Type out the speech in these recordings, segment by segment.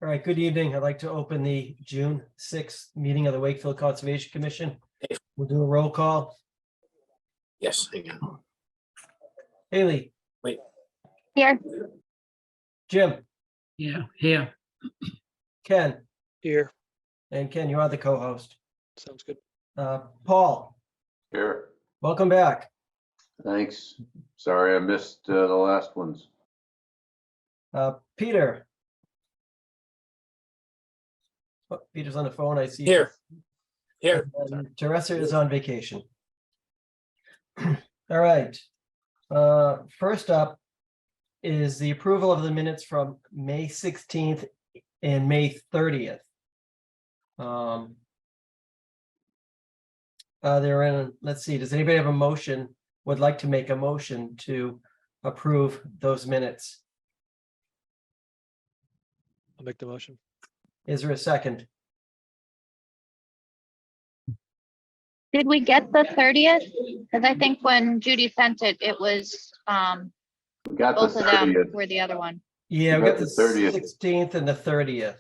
All right, good evening. I'd like to open the June 6th meeting of the Wakefield Conservation Commission. We'll do a roll call. Yes, hang on. Haley. Wait. Here. Jim. Yeah, here. Ken. Here. And Ken, you are the co-host. Sounds good. Paul. Here, Welcome back. thanks. Sorry I missed the last ones. Peter. Oh, Peter's on the phone, I see. Here. Here. And Teresa is on vacation. All right. First up is the approval of the minutes from May 16th and May 30th. They're in, let's see, does anybody have a motion, would like to make a motion to approve those minutes? I'll make the motion. Is there a second? Did we get the 30th? Because I think when Judy sent it, it was, We got the both of them 30th, were the other one. Yeah, We we got got the the 30th. 16th and the 30th,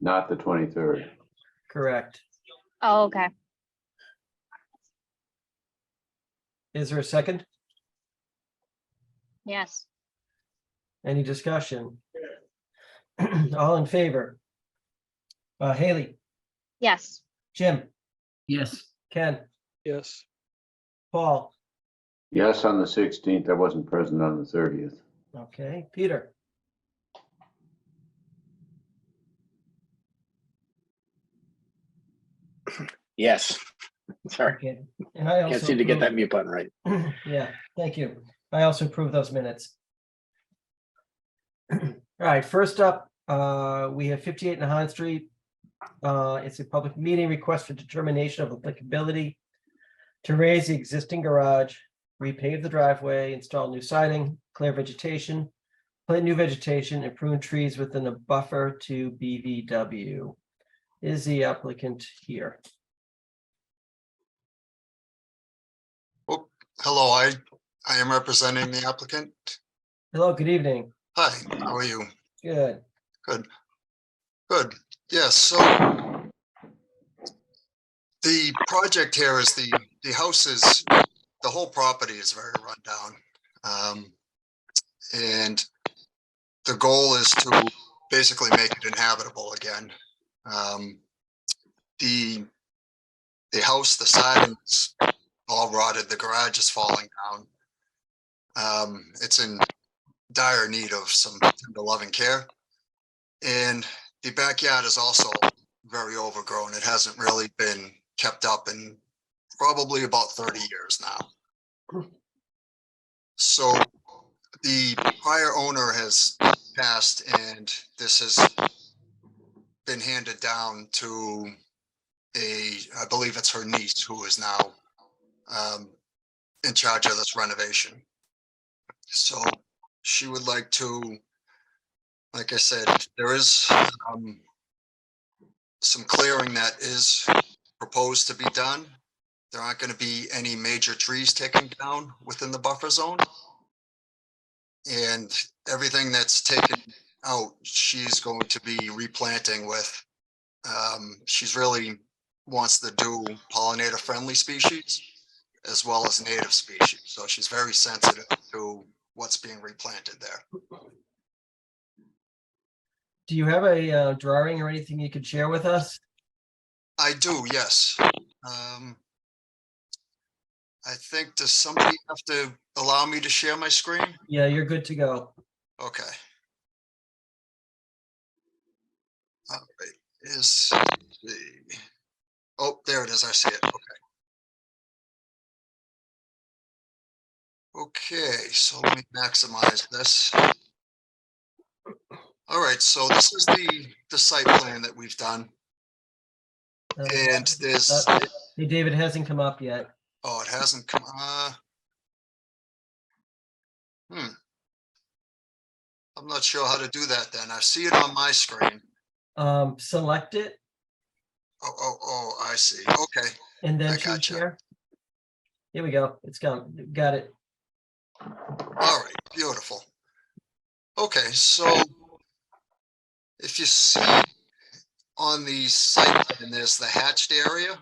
not the 23rd. correct. Oh, okay. Is there a second? Yes. Any discussion? All in favor? Haley, Yes. Jim, yes, Ken, Yes. Paul, Yes, on the 16th. I wasn't present on the 30th. okay, Peter, Yes. Sorry. okay. And I Can't also seem to get that approve- mute button right. Yeah, thank you. I also approve those minutes. All right, first up, we have 58 Nahan Street. It's a public meeting request for determination of applicability to raise the existing garage, repave the driveway, install new siding, clear vegetation, plant new vegetation, and prune trees within a buffer to BVW. Is the applicant here? Hello, I am representing the applicant. Hello, good evening. Hi, how are you? Good. Good. Yes, so the project here is the house is, the whole property is very run down. And the goal is to basically make it inhabitable again. The house, the siding's all rotted, the garage is falling down. It's in dire need of some tender loving care. And the backyard is also very overgrown. It hasn't really been kept up in probably about 30 years now. So the prior owner has passed and this has been handed down to I believe it's her niece who is now in charge of this renovation. So she would like to, like I said, there is some clearing that is proposed to be done. There aren't going to be any major trees taken down within the buffer zone. And everything that's taken out, she's going to be replanting with, she's really wants to do pollinator friendly species as well as native species. So she's very sensitive to what's being replanted there. Do you have a drawing or anything you could share with us? I do, yes. I think, does somebody have to allow me to share my screen? Yeah, you're good to go. Okay. All right, let's see. Oh, there it is, I see it, okay. Okay, so let me maximize this. All right, so this is the site plan that we've done. And there's, Hey, David, hasn't come up yet. oh, it hasn't come, I'm not sure how to do that then. I see it on my screen. Select it Oh, I see. Okay, and then I choose gotcha. share. Here we go. It's gone. Got it. all right, beautiful. Okay, so if you see on the site plan, there's the hatched area.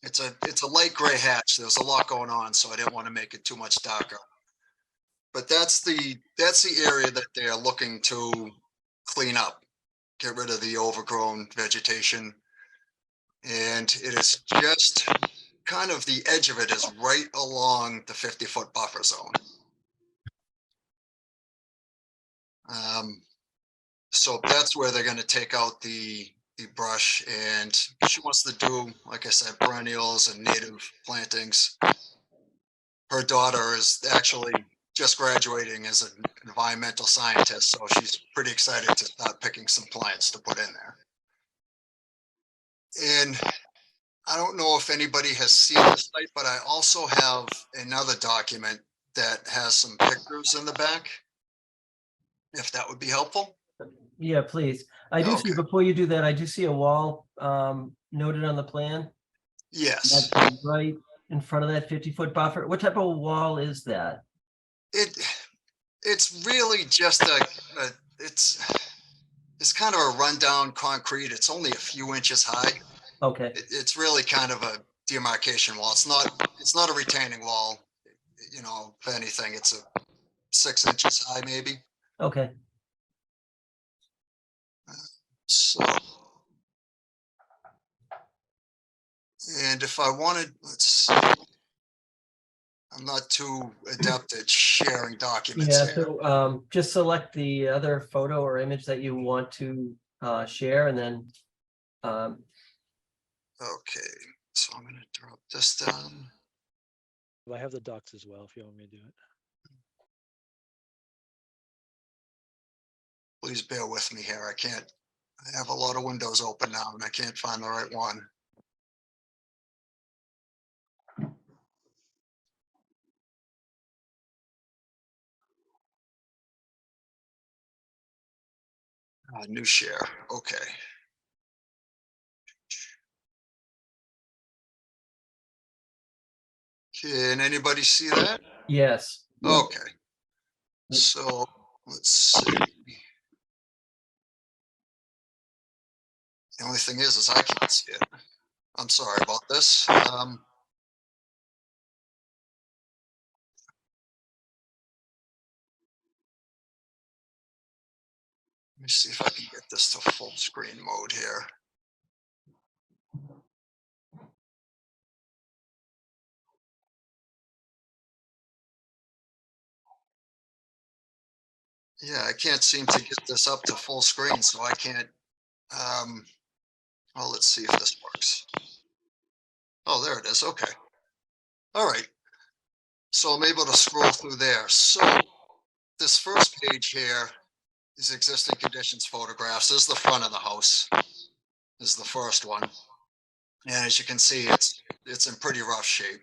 It's a light gray hatch. There's a lot going on, so I didn't want to make it too much darker. But that's the area that they're looking to clean up, get rid of the overgrown vegetation. And it is just kind of, the edge of it is right along the 50-foot buffer zone. So that's where they're gonna take out the brush, and she wants to do, like I said, perennials and native plantings. Her daughter is actually just graduating as an environmental scientist, so she's pretty excited to start picking some plants to put in there. And I don't know if anybody has seen the site, but I also have another document that has some pictures in the back, if that would be helpful. Yeah, please. I do see, Okay. before you do that, I do see a wall noted on the plan. Yes, That's right in front of that 50-foot buffer. What type of wall is that? it's really just it's kind of a rundown concrete. It's only a few inches high. Okay, It's really kind of a demarcation wall. It's not a retaining wall. You know, if anything, it's a 6 inches high maybe. okay. So, and if I wanted, let's see, I'm not too adept at sharing documents Yeah, here. so just select the other photo or image that you want to share, and then Okay, so I'm gonna drop this down. I have the docs as well if you want me to do it. Please bear with me here. I have a lot of windows open now and I can't find the right one. New share, okay. Can anybody see that? yes. Okay. So let's see. The only thing is I can't see it. I'm sorry about this. Let me see if I can get this to full screen mode here. Yeah, I can't seem to get this up to full screen, so I can't. Well, let's see if this works. Oh, there it is. Okay. All right. So I'm able to scroll through there. So this first page here is existing conditions photographs. This is the front of the house. This is the first one. And as you can see, it's in pretty rough shape.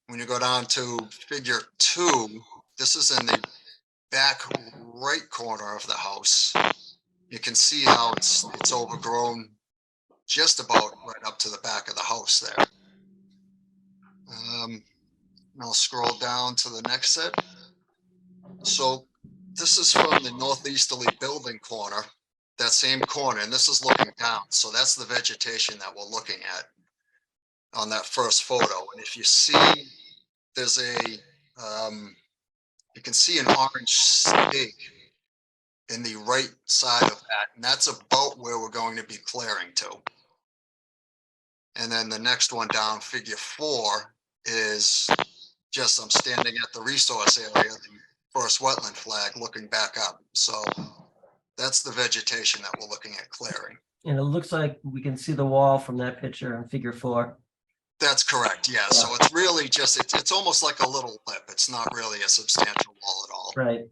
When you go down to figure 2, this is in the back right corner of the house. You can see how it's overgrown just about right up to the back of the house there. I'll scroll down to the next set. So this is from the northeasterly building corner, that same corner, and this is looking down. So that's the vegetation that we're looking at on that first photo. And if you see, there's you can see an orange stake in the right side of that, and that's about where we're going to be clearing to. And then the next one down, figure 4, is just I'm standing at the resource area, the first wetland flag, looking back up. So that's the vegetation that we're looking at clearing. And it looks like we can see the wall from that picture in figure 4. That's correct. Yeah. So it's really just it's almost like a little lip. It's not really a substantial wall at all. Right.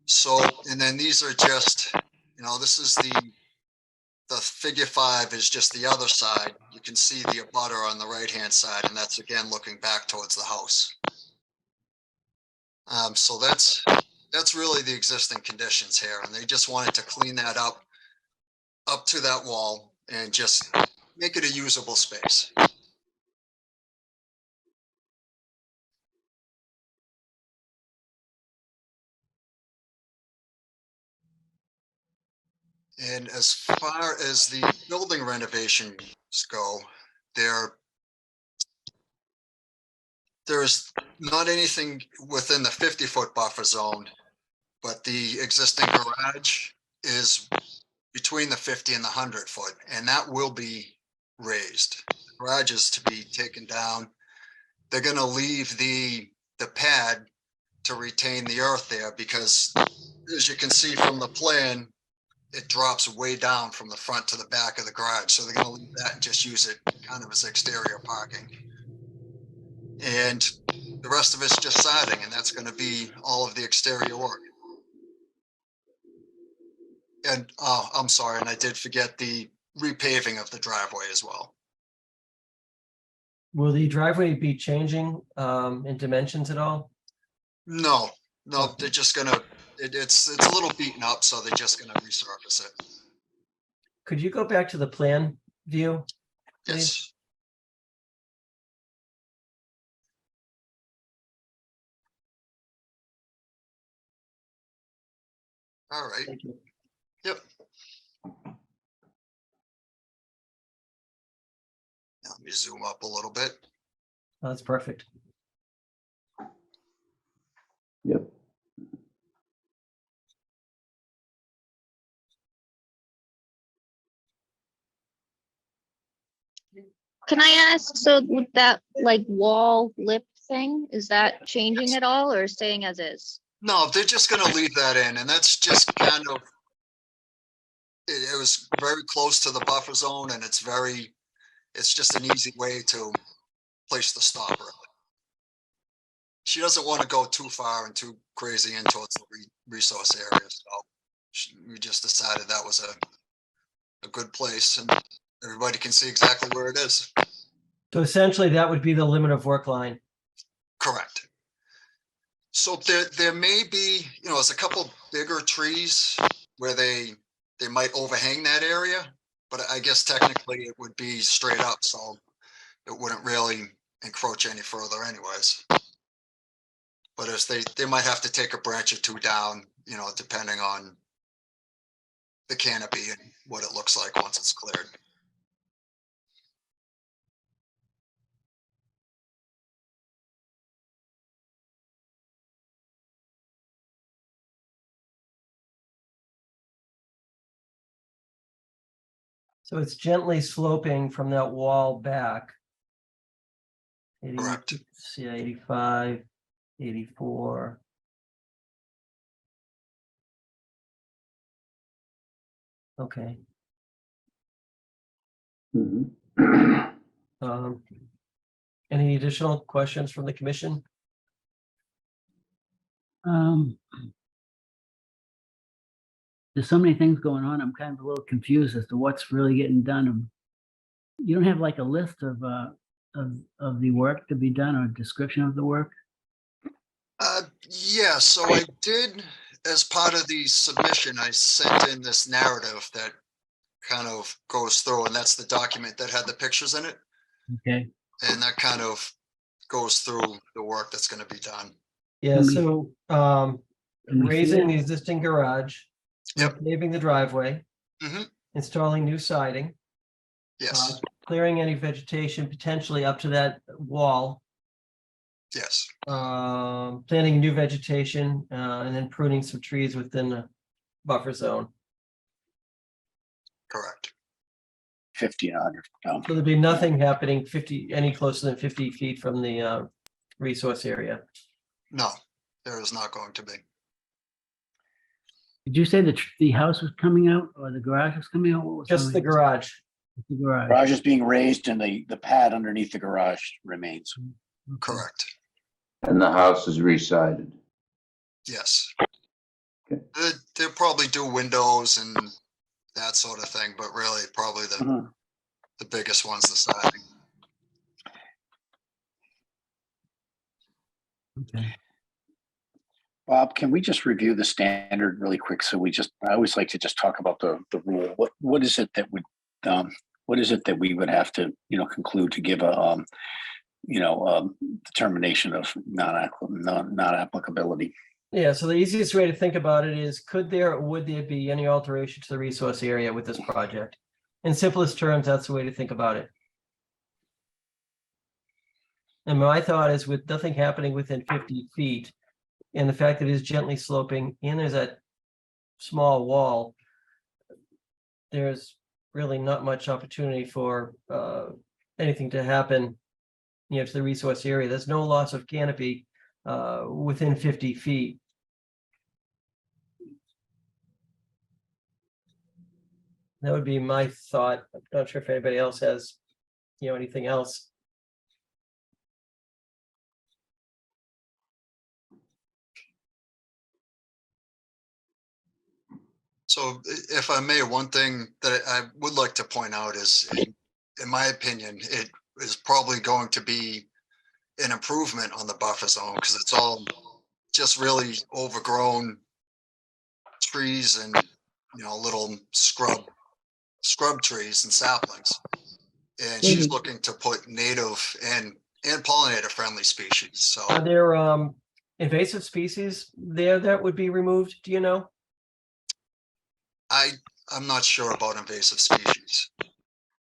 So, and then these are just, you know, this is the figure 5 is just the other side. You can see the abutter on the right-hand side, and that's again looking back towards the house. So that's really the existing conditions here, and they just wanted to clean that up to that wall and just make it a usable space. And as far as the building renovations go, there's not anything within the 50-foot buffer zone, but the existing garage is between the 50 and the 100-foot, and that will be raised. The garage is to be taken down. They're going to leave the pad to retain the earth there because as you can see from the plan, it drops way down from the front to the back of the garage. So they're gonna leave that and just use it kind of as exterior parking. And the rest of it's just siding, and that's gonna be all of the exterior work. And, I'm sorry, and I did forget the repaving of the driveway as well. Will the driveway be changing in dimensions at all? No, they're just gonna, it's a little beaten up, so they're just gonna resurface it. Could you go back to the plan view? Please. Yes. All right, Thank you. yep. Now, let me zoom up a little bit. That's perfect. Yep. Can I ask, so with that like wall lip thing, is that changing at all or staying as is? No, they're just gonna leave that in, and that's just kind of, it was very close to the buffer zone, and it's just an easy way to place the stopper. She doesn't want to go too far and too crazy in towards the resource area, so we just decided that was a good place, and everybody can see exactly where it is. So essentially, that would be the limit of work line. Correct. So there may be, there's a couple bigger trees where they might overhang that area, but I guess technically it would be straight up, so it wouldn't really encroach any further anyways. But as they might have to take a branch or two down, depending on the canopy and what it looks like once it's cleared. So it's gently sloping from that wall back. Correct. Yeah, 85, 84. Okay. Mhm. Any additional questions from the commission? There's so many things going on. I'm kind of a little confused as to what's really getting done. You don't have like a list of the work to be done or a description of the work? Yeah, so I did, as part of the submission, I sent in this narrative that kind of goes through, and that's the document that had the pictures in it. Okay. And that kind of goes through the work that's going to be done. Yeah, Can we- so Can we see raising the it? existing garage, Yep. paving the driveway, Mhm. installing new siding, Yes, clearing any vegetation potentially up to that wall, yes, planting new vegetation, and then pruning some trees within the buffer zone. correct. 50 and 100. So there'd be nothing happening any closer than 50 feet from the resource area. No, there is not going to be. Did you say the house was coming out or the garage was coming out? What was Just the coming out? garage. The garage. Garage is being raised and the pad underneath the garage remains. Okay. Correct. And the house is re-sided. Yes. Okay. They'll probably do windows and that sort of thing, but really probably Mhm. the biggest one's the siding. Okay. Bob, can we just review the standard really quick? I always like to just talk about the rule. What is it that we would have to, conclude to give a, determination of non-applicability? Yeah, so the easiest way to think about it is, could there or would there be any alteration to the resource area with this project? In simplest terms, that's the way to think about it. And my thought is, with nothing happening within 50 feet, and the fact that it is gently sloping, and there's that small wall, there's really not much opportunity for anything to happen, to the resource area. There's no loss of canopy within 50 feet. That would be my thought. I'm not sure if anybody else has, anything else. So if I may, one thing that I would like to point out is, in my opinion, it is probably going to be an improvement on the buffer zone because it's all just really overgrown trees and, little scrub trees and saplings. And she's Mhm. looking to put native and pollinator friendly species. So Are there invasive species there that would be removed? Do you know? I'm not sure about invasive species.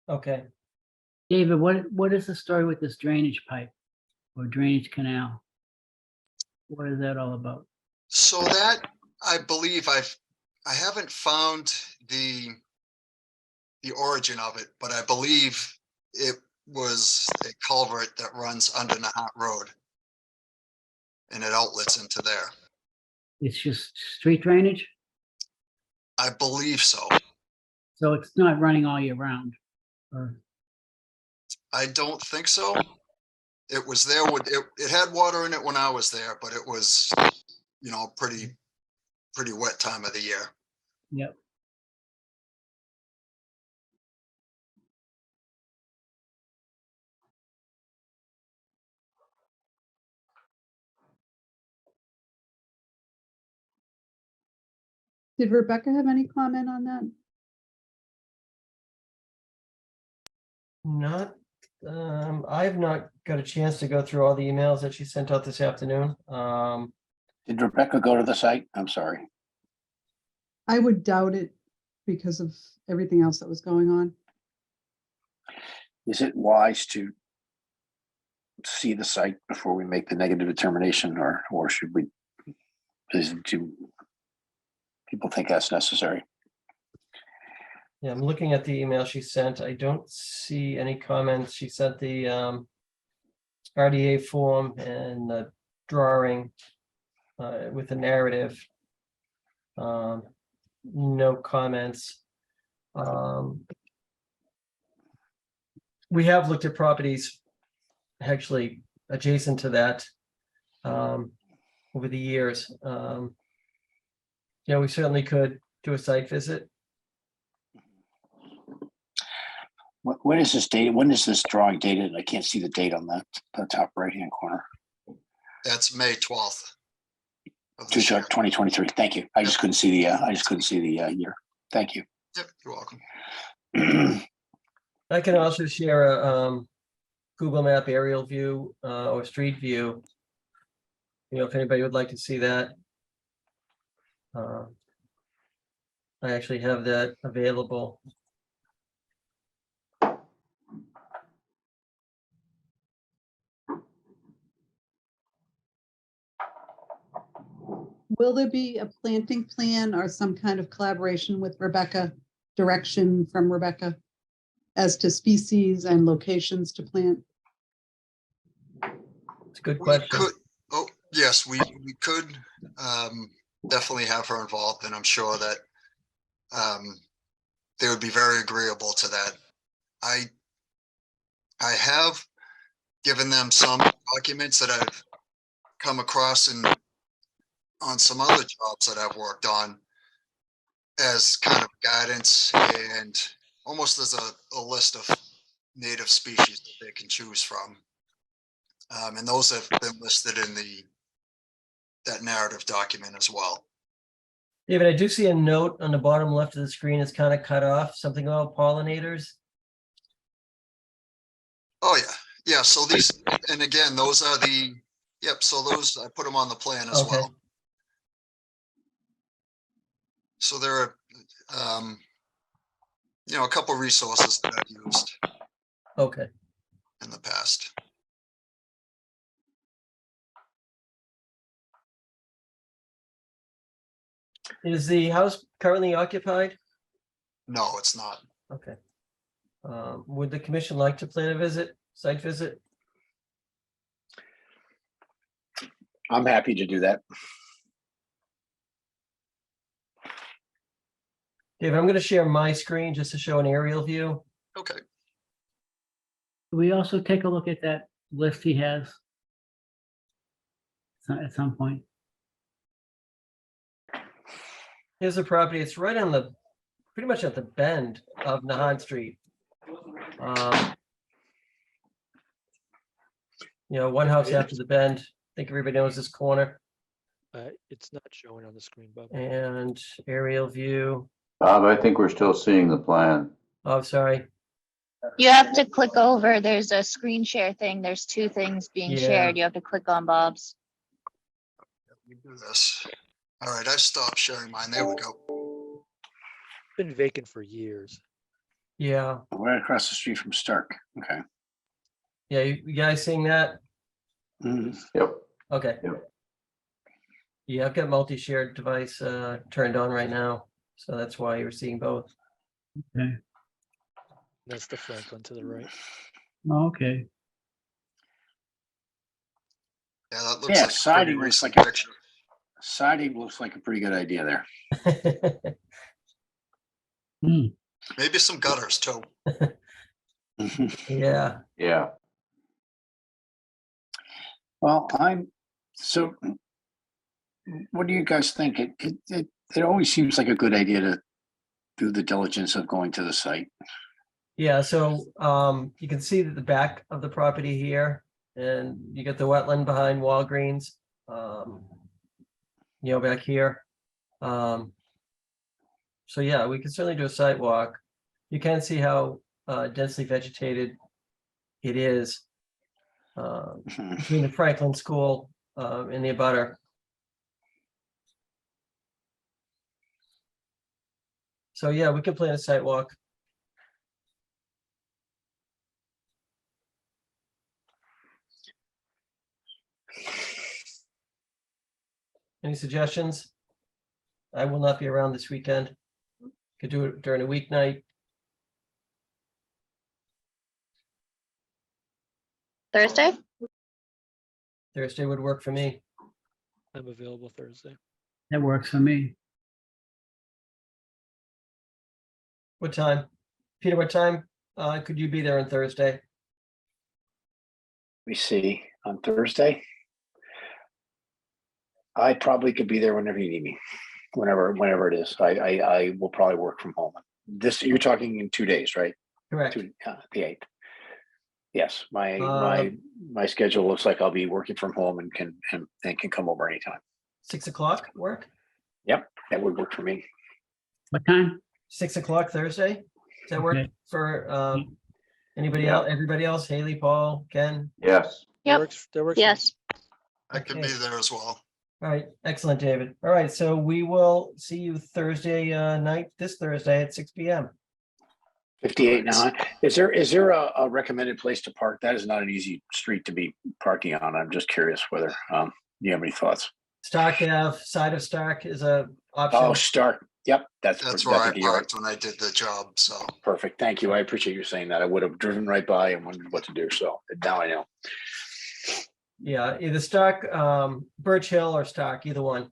Okay. David, what is the story with this drainage pipe or drainage canal? What is that all about? So that I believe I haven't found the origin of it, but I believe it was a culvert that runs under Nahat Road and it outlets into there. It's just street drainage, I believe so. so it's not running all year round. Or I don't think so. It was there with it had water in it when I was there, but it was, pretty wet time of the year. yep. Did Rebecca have any comment on that? Not, I've not got a chance to go through all the emails that she sent out this afternoon. Did Rebecca go to the site? I'm sorry. I would doubt it because of everything else that was going on. Is it wise to see the site before we make the negative determination, or should we? Do people think that's necessary? Yeah, I'm looking at the email she sent. I don't see any comments. She sent the RDA form and the drawing with the narrative. No comments. We have looked at properties actually adjacent to that over the years. We certainly could do a site visit. When is this date? When is this drawing dated? I can't see the date on the top right-hand corner. That's May 12th. Of this year. 2023. Thank you. I just couldn't see the year. Thank you. Yep, you're welcome. I can also share a Google Map aerial view or street view. If anybody would like to see that. I actually have that available. Will there be a planting plan or some kind of collaboration with Rebecca, direction from Rebecca as to species and locations to plant? It's a good We question. could, yes, we could definitely have her involved, and I'm sure that they would be very agreeable to that. I have given them some documents that I've come across on some other jobs that I've worked on as kind of guidance and almost as a list of native species that they can choose from. And those have been listed in that narrative document as well. David, I do see a note on the bottom left of the screen. It's kind of cut off, something about pollinators. Oh yeah. Yeah. So these, and again, those are so those, I put them on the plan as Okay. well. So there are, a couple resources that I've used Okay. in the past. Is the house currently occupied? No, it's not. Okay. Would the commission like to plan a site visit? I'm happy to do that. David, I'm going to share my screen just to show an aerial view. Okay. Do we also take a look at that list he has? At some point? Here's the property. It's right on the, pretty much at the bend of Nahan Street. You know, one house after the bend. I think everybody knows this corner. It's not showing on the screen, Bob. And aerial view. Bob, I think we're still seeing the plan. Oh, sorry. You have to click over. There's a screen share thing. There's two things being Yeah. shared. You have to click on Bob's. Let me do this. All right, I stopped sharing mine. There we go. It's been vacant for years. Yeah. Right across the street from Stark. Okay. Yeah, you guys seeing that? Mhm. Yep. Okay. Yep. Yeah, I've got multi-shared device turned on right now. So that's why you're seeing both. Okay. That's the Franklin to the right. Oh, okay. Yeah, that looks Yeah, like a pretty siding looks recent like a picture. siding looks like a pretty good idea there. Hmm. Maybe some gutters too. Yeah. Yeah. Well, so what do you guys think? It always seems like a good idea to do the diligence of going to the site. Yeah, so you can see that the back of the property here, and you get the wetland behind Walgreens. You know, back here. So yeah, we can certainly do a site walk. You can see how densely vegetated it is between the Franklin School and the abutter. So yeah, we can plan a site walk. Any suggestions? I will not be around this weekend. Could do it during a weeknight. Thursday? Thursday would work for me. I'm available Thursday. That works for me. What time? Peter, what time could you be there on Thursday? We see on Thursday. I probably could be there whenever you need me, whenever it is. I will probably work from home. You're talking in 2 days, right? Correct. The 8th. Yes, my schedule looks like I'll be working from home and can come over anytime. 6 o'clock work? Yep, that would work for me. What time? 6 o'clock Thursday? Does that work Okay. for anybody Yeah. else, everybody else? Haley, Paul, Ken? Yes. Yep. That works. for me. Yes. I can Okay. be there as well. All right, excellent, David. All right, so we will see you Thursday night, this Thursday at 6 p.m. 58 now. Is there a recommended place to park? That is not an easy street to be parking on. I'm just curious whether you have any thoughts. Stark Ave, side of Stark is a Oh, option. Stark. Yep, That's where I you're right. parked when I did the job, so. Perfect. Thank you. I appreciate you saying that. I would have driven right by and wondered what to do. So now I know. Yeah, either Stark, Birch Hill or Stark, either one.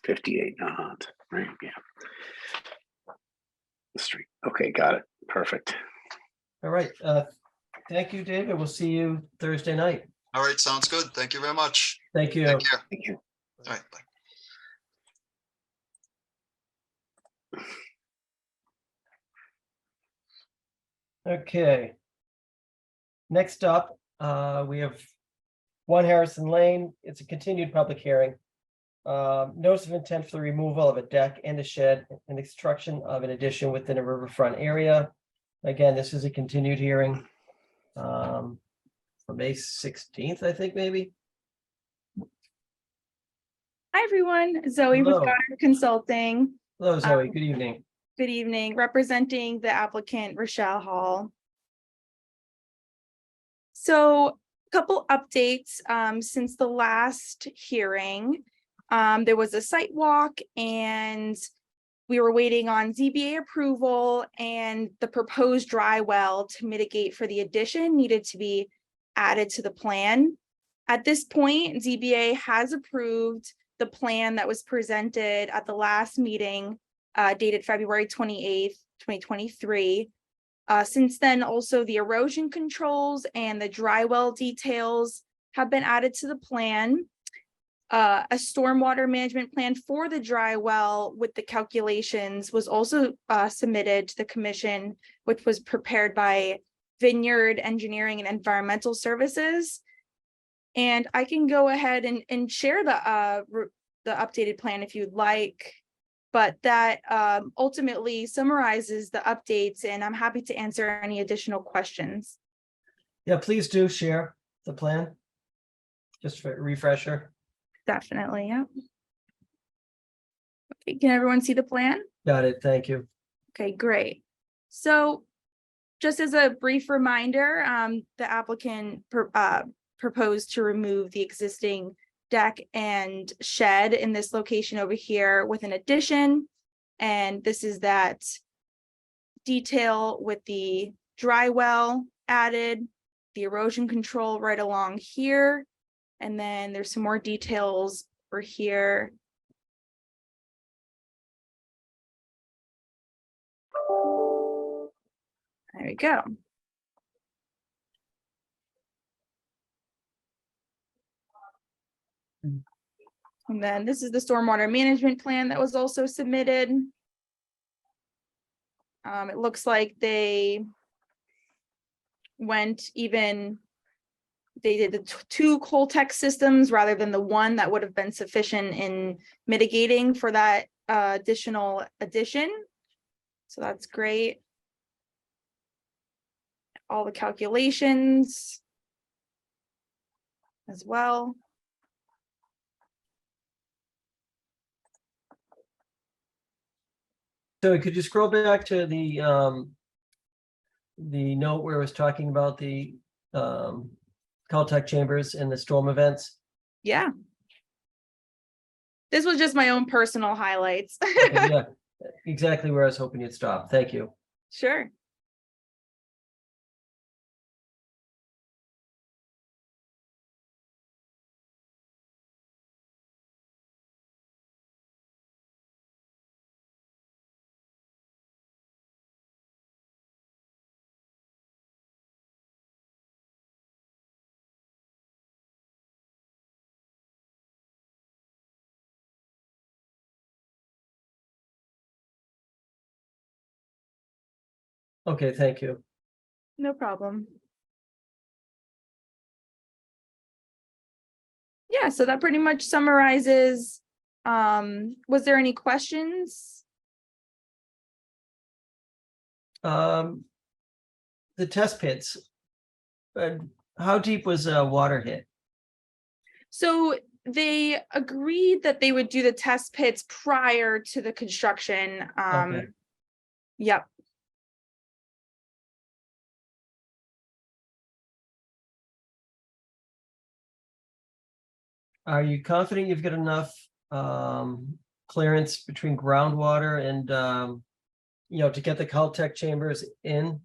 $58 Nahant, right? Yeah. The street. Okay, got it. Perfect. All right, thank you, David. We'll see you Thursday night. All right, sounds good. Thank you very much. Thank you. Take care. Thank you. All right, bye. Okay. Next up, we have 1 Harrison Lane. It's a continued public hearing. Notice of intent for the removal of a deck and a shed and the construction of an addition within a riverfront area. Again, this is a continued hearing for May 16th, I think, maybe. Hi, everyone. Zoe with Hello. Goddard Consulting. Hello, Zoe. Good evening. Good evening, representing the applicant Rochelle Hall. So a couple updates since the last hearing. There was a site walk and we were waiting on ZBA approval, and the proposed dry well to mitigate for the addition needed to be added to the plan. At this point, ZBA has approved the plan that was presented at the last meeting dated February 28th, 2023. Since then, also the erosion controls and the dry well details have been added to the plan. A stormwater management plan for the dry well with the calculations was also submitted to the commission, which was prepared by Vineyard Engineering and Environmental Services. And I can go ahead and share the updated plan if you'd like, but that ultimately summarizes the updates, and I'm happy to answer any additional questions. Yeah, please do share the plan. Just for a refresher. Definitely, yeah. Okay, can everyone see the plan? Got it. Thank you. Okay, great. So just as a brief reminder, the applicant proposed to remove the existing deck and shed in this location over here with an addition. And this is that detail with the dry well added, the erosion control right along here. And then there's some more details for here. There we go. And then this is the stormwater management plan that was also submitted. It looks like they did the two Coltech systems rather than the one that would have been sufficient in mitigating for that additional addition. So that's great. All the calculations as well. So could you scroll back to the note where it was talking about the Caltech chambers and the storm events? Yeah. This was just my own personal highlights. Okay, yeah, exactly where I was hoping you'd stop. Thank you. Sure. Okay, thank you. No problem. Yeah, so that pretty much summarizes. Was there any questions? The test pits. How deep was water hit? So they agreed that they would do the test pits prior to the construction. Okay. Yep. Are you confident you've got enough clearance between groundwater and to get the Caltech chambers in?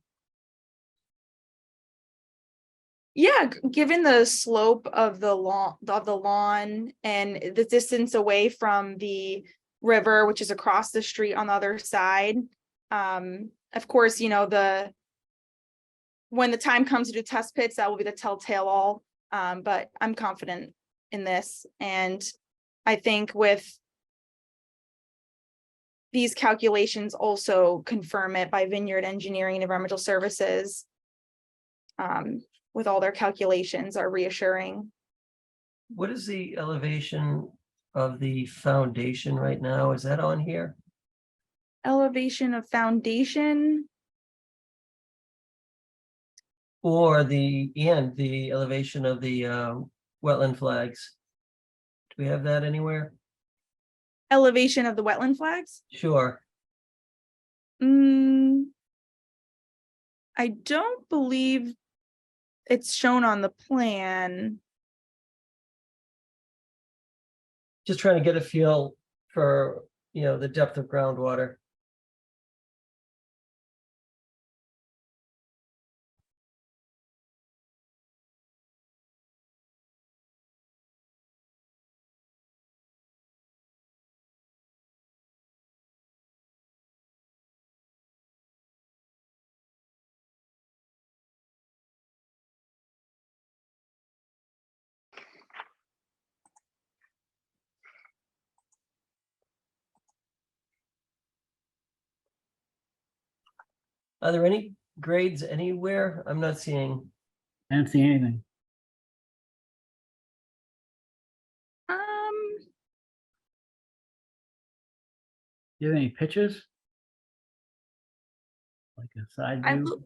Yeah, given the slope of the lawn and the distance away from the river, which is across the street on the other side. Of course, when the time comes to do test pits, that will be the telltale all. But I'm confident in this, and I think with these calculations also confirm it by Vineyard Engineering and Environmental Services. With all their calculations are reassuring. What is the elevation of the foundation right now? Is that on here? Elevation of foundation. Or the elevation of the wetland flags? Do we have that anywhere? Elevation of the wetland flags? Sure. I don't believe it's shown on the plan. Just trying to get a feel for, the depth of groundwater. Are there any grades anywhere? I'm not seeing. I don't see anything. Do you have any pictures? Like a side I view? look-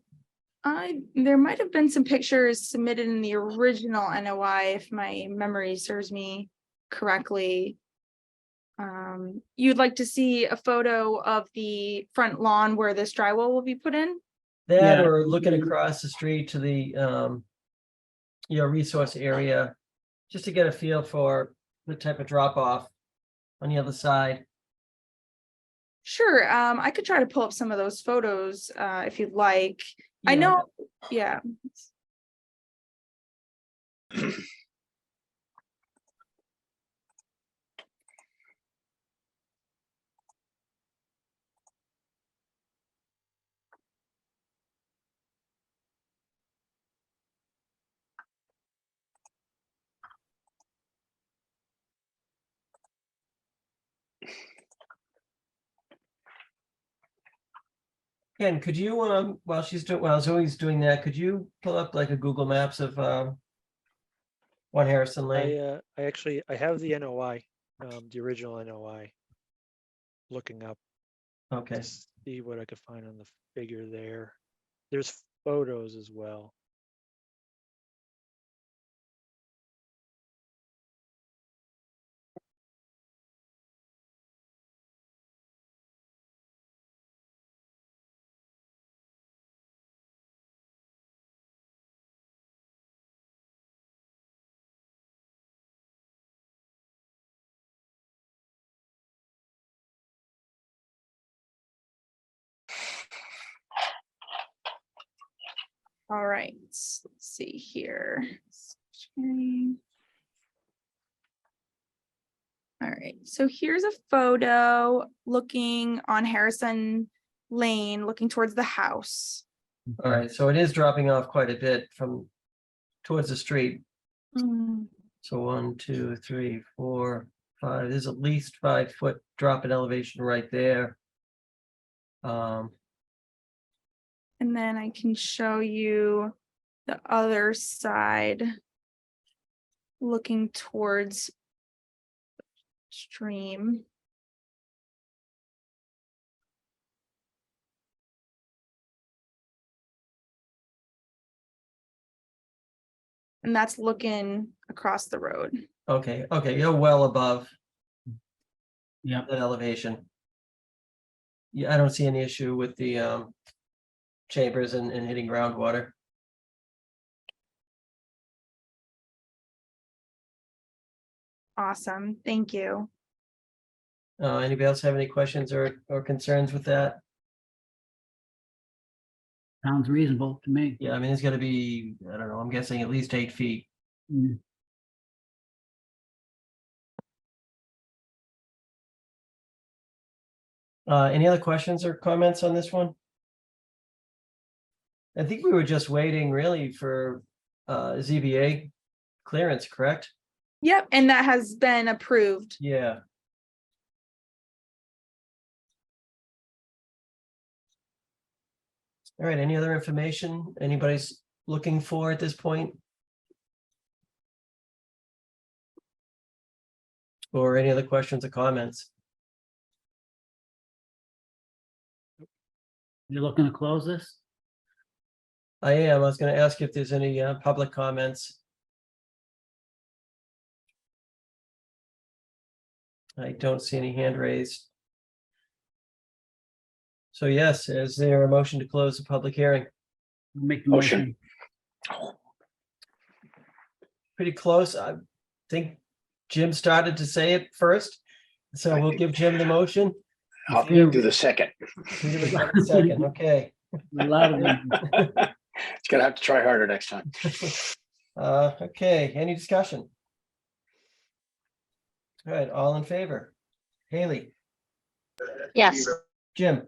there might have been some pictures submitted in the original NOI if my memory serves me correctly. You'd like to see a photo of the front lawn where this drywall will be put in? That Yeah. or looking across the street to the resource area, just to get a feel for the type of drop off on the other side. Sure, I could try to pull up some of those photos, if you'd like. I Yeah. know, yeah. Ken, could you, while Zoe's doing that, could you pull up like a Google Maps of One Harrison Lane? I have the NOI, the original NOI. Looking up Okay, to see what I could find on the figure there. There's photos as well. All right, let's see here. Sharing. All right, so here's a photo looking on Harrison Lane, looking towards the house. all right, so it is dropping off quite a bit from towards the street. Mm, So 1, 2, 3, 4, 5, there's at least 5-foot drop in elevation right there. And then I can show you the other side. Looking towards stream. And that's looking across the road. Okay, you're well above Yep. that elevation. Yeah, I don't see any issue with the chambers and hitting groundwater. Awesome, thank you. Anybody else have any questions or concerns with that? Sounds reasonable to me. Yeah, I mean, it's gonna be, I don't know, I'm guessing at least 8 feet. Mm. Any other questions or comments on this one? I think we were just waiting really for ZBA clearance, correct? Yep, and that has been approved. Yeah. All right, any other information anybody's looking for at this point? Or any other questions or comments? You're looking to close this? I am. I was going to ask if there's any public comments. I don't see any hand raised. So yes, is there a motion to close the public hearing? Make the Motion. motion. Pretty close. I think Jim started to say it first. So we'll give Jim the motion. I'll do the second. You give it a second, okay. A lot of them. It's gonna have to try harder next time. Okay, any discussion? All right, all in favor? Haley, Yes, Jim,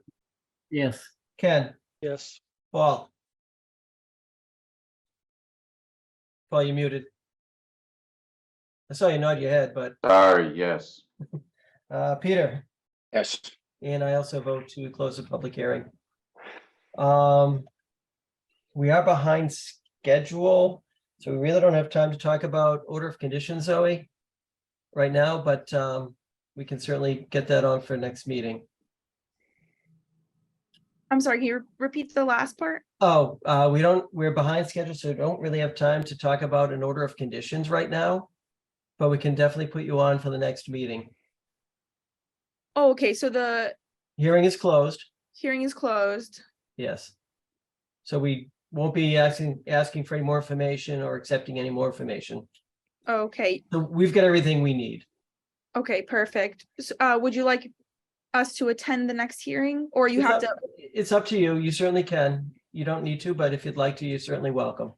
Yes. Ken, Yes, Paul. Paul, you muted. I saw you nod your head, but Sorry, yes. Peter, Yes. and I also vote to close the public hearing. We are behind schedule, so we really don't have time to talk about order of conditions, Zoe, right now, but we can certainly get that on for next meeting. I'm sorry, can you repeat the last part? Oh, we're behind schedule, so don't really have time to talk about an order of conditions right now. But we can definitely put you on for the next meeting. Oh, okay, so the Hearing is closed, hearing is closed. yes. So we won't be asking for any more information or accepting any more information. Okay, So we've got everything we need. okay, perfect. Would you like us to attend the next hearing, or you It's have up- to? It's up to you. You certainly can. You don't need to, but if you'd like to, you're certainly welcome.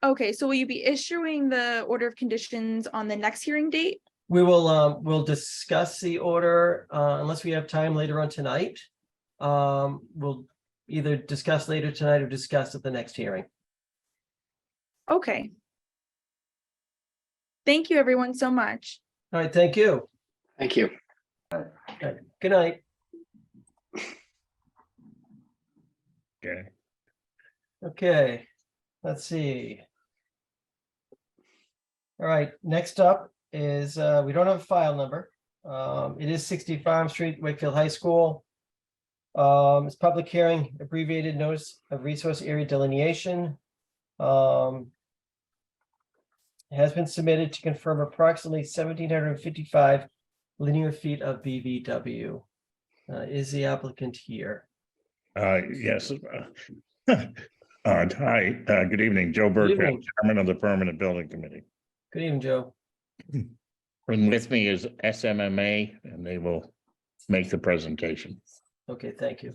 Okay, so will you be issuing the order of conditions on the next hearing date? We will, we'll discuss the order, unless we have time later on tonight. We'll either discuss later tonight or discuss at the next hearing. Okay. Thank you, everyone, so much. All right, thank you. Thank you. All right, good night. Okay. Okay, let's see. All right, next up is, we don't have a file number. It is 60 Farm Street, Wakefield High School. It's public hearing, abbreviated notice of resource area delineation. Has been submitted to confirm approximately 1,755 linear feet of BVW. Is the applicant here? Yes. Hi, good evening, Joe Good Burkett, evening. Chairman of the Permanent Building Committee. Good evening, Joe. And with me is SMMA, and they will make the presentation. Okay, thank you.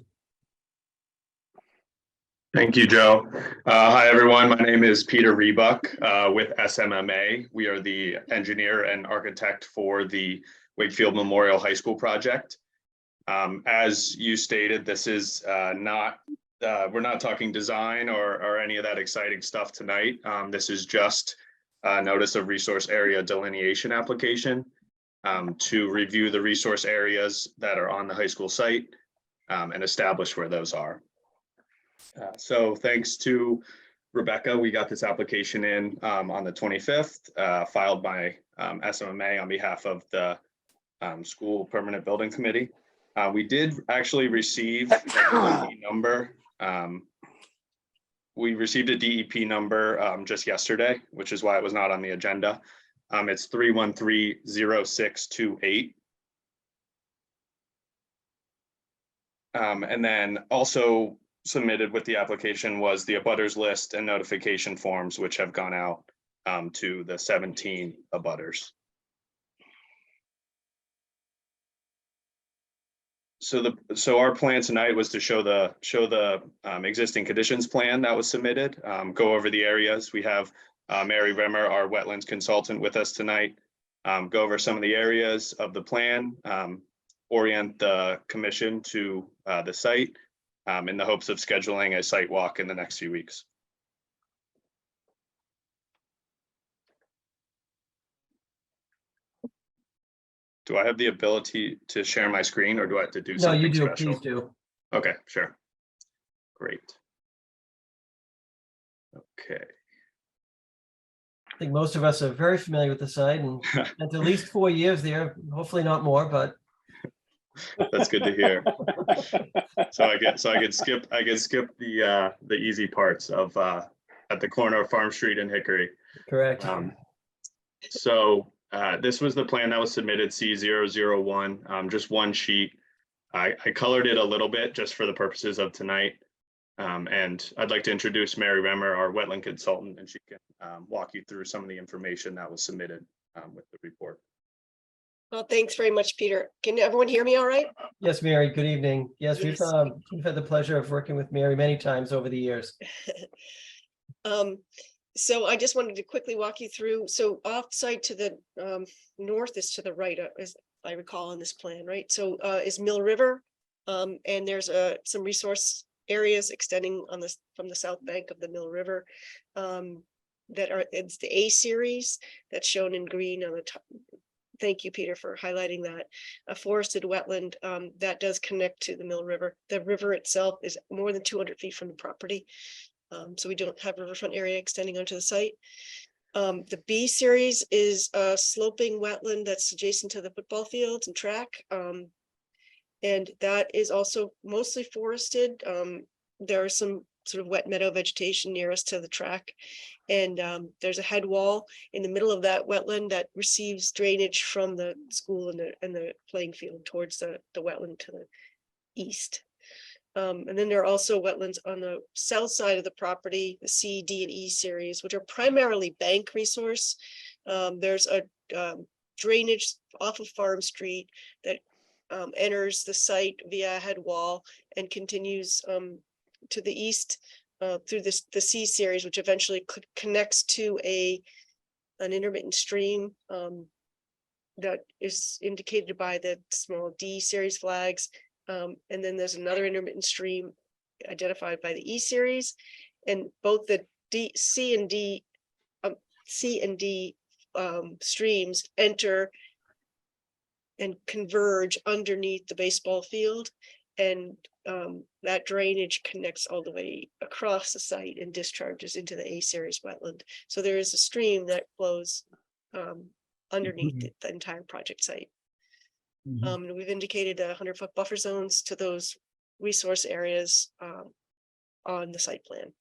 Thank you, Joe. Hi, everyone. My name is Peter Rebuck with SMMA. We are the engineer and architect for the Wakefield Memorial High School project. As you stated, this is we're not talking design or any of that exciting stuff tonight. This is just a notice of resource area delineation application to review the resource areas that are on the high school site and establish where those are. So thanks to Rebecca, we got this application in on the 25th, filed by SMMA on behalf of the School Permanent Building Committee. We did actually receive a DEP number. We received a DEP number just yesterday, which is why it was not on the agenda. It's 3130628. And then also submitted with the application was the abutters list and notification forms, which have gone out to the 17 abutters. So our plan tonight was to show the existing conditions plan that was submitted, go over the areas. We have Mary Remmer, our wetlands consultant, with us tonight. Go over some of the areas of the plan, orient the commission to the site in the hopes of scheduling a site walk in the next few weeks. Do I have the ability to share my screen, or do I have to do No, something you do, special? please do. Okay, sure. Great. Okay. I think most of us are very familiar with the site and spent at least 4 years there, hopefully not more, but. That's good to hear. So I could skip the easy parts of at the corner of Farm Street and Hickory. Correct. So this was the plan that was submitted, C001, just one sheet. I colored it a little bit just for the purposes of tonight. And I'd like to introduce Mary Remmer, our wetland consultant, and she can walk you through some of the information that was submitted with the report. Well, thanks very much, Peter. Can everyone hear me all right? Yes, Mary, good evening. Yes, Yes. we've had the pleasure of working with Mary many times over the years. So I just wanted to quickly walk you through. So off-site to the north is to the right, as I recall on this plan, right? So is Mill River, and there's some resource areas extending on this from the south bank of the Mill River that are, it's the A series that's shown in green on the top, thank you, Peter, for highlighting that. A forested wetland that does connect to the Mill River. The river itself is more than 200 feet from the property. So we don't have riverfront area extending onto the site. The B series is a sloping wetland that's adjacent to the football fields and track. And that is also mostly forested. There are some sort of wet meadow vegetation nearest to the track. And there's a head wall in the middle of that wetland that receives drainage from the school and the playing field towards the wetland to the east. And then there are also wetlands on the south side of the property, the C, D, and E series, which are primarily bank resource. There's a drainage off of Farm Street that enters the site via a head wall and continues to the east through the C series, which eventually connects to an intermittent stream that is indicated by the small D series flags. And then there's another intermittent stream identified by the E series, and both the C and D streams enter and converge underneath the baseball field, and that drainage connects all the way across the site and discharges into the A series wetland. So there is a stream that flows underneath the entire project site. And we've indicated 100-foot buffer zones to those resource areas on the site plan.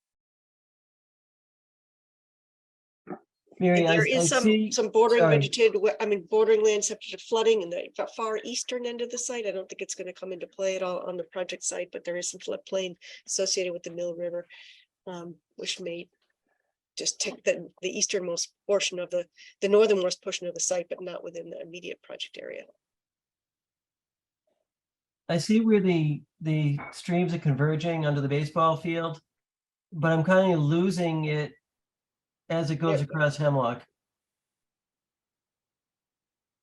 Mary, And I there is see, some bordering sorry. vegetated, bordering land subject to flooding in the far eastern end of the site. I don't think it's going to come into play at all on the project site, but there is some floodplain associated with the Mill River, which may just take the easternmost portion of the northernmost portion of the site, but not within the immediate project area. I see where the streams are converging under the baseball field, but I'm kind of losing it as it goes across Hemlock.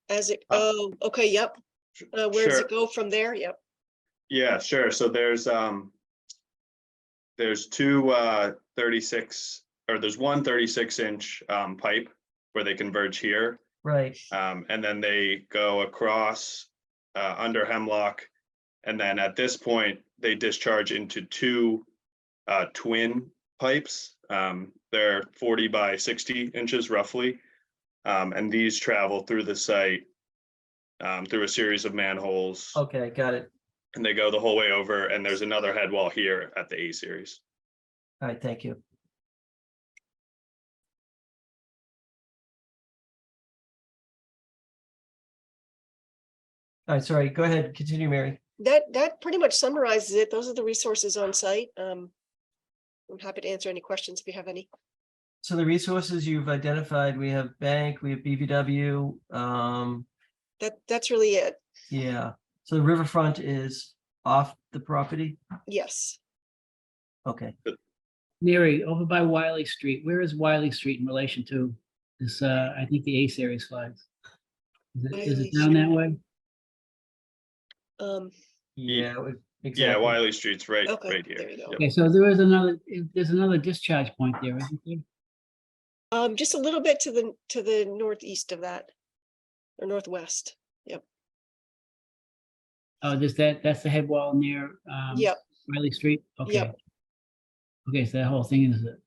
As it, oh, okay, yep. Where does Sure. it go from there? Yep. Yeah, sure. So there's two 36, or there's one 36-inch pipe where they converge here. Right. And then they go across under Hemlock. And then at this point, they discharge into two twin pipes. They're 40 by 60 inches roughly. And these travel through the site through a series of manholes. Okay, got it. And they go the whole way over, and there's another head wall here at the A series. All right, thank you. All right, sorry, go ahead, continue, Mary. That pretty much summarizes it. Those are the resources on site. I'm happy to answer any questions if you have any. So the resources you've identified, we have bank, we have BVW. That's really it. Yeah, so the riverfront is off the property? Yes. Okay. Mary, over by Wiley Street, where is Wiley Street in relation to this, I think the A series flags? Is it down that way? Yeah, exactly. Yeah, Wiley Street's right, Okay, right here. there you go. Yep. Okay, so there's another discharge point there, isn't there? Just a little bit to the northeast of that, or northwest. Yep. Oh, that's the head wall near Yep. Wiley Street? Okay. Yep. Okay, so that whole thing is it.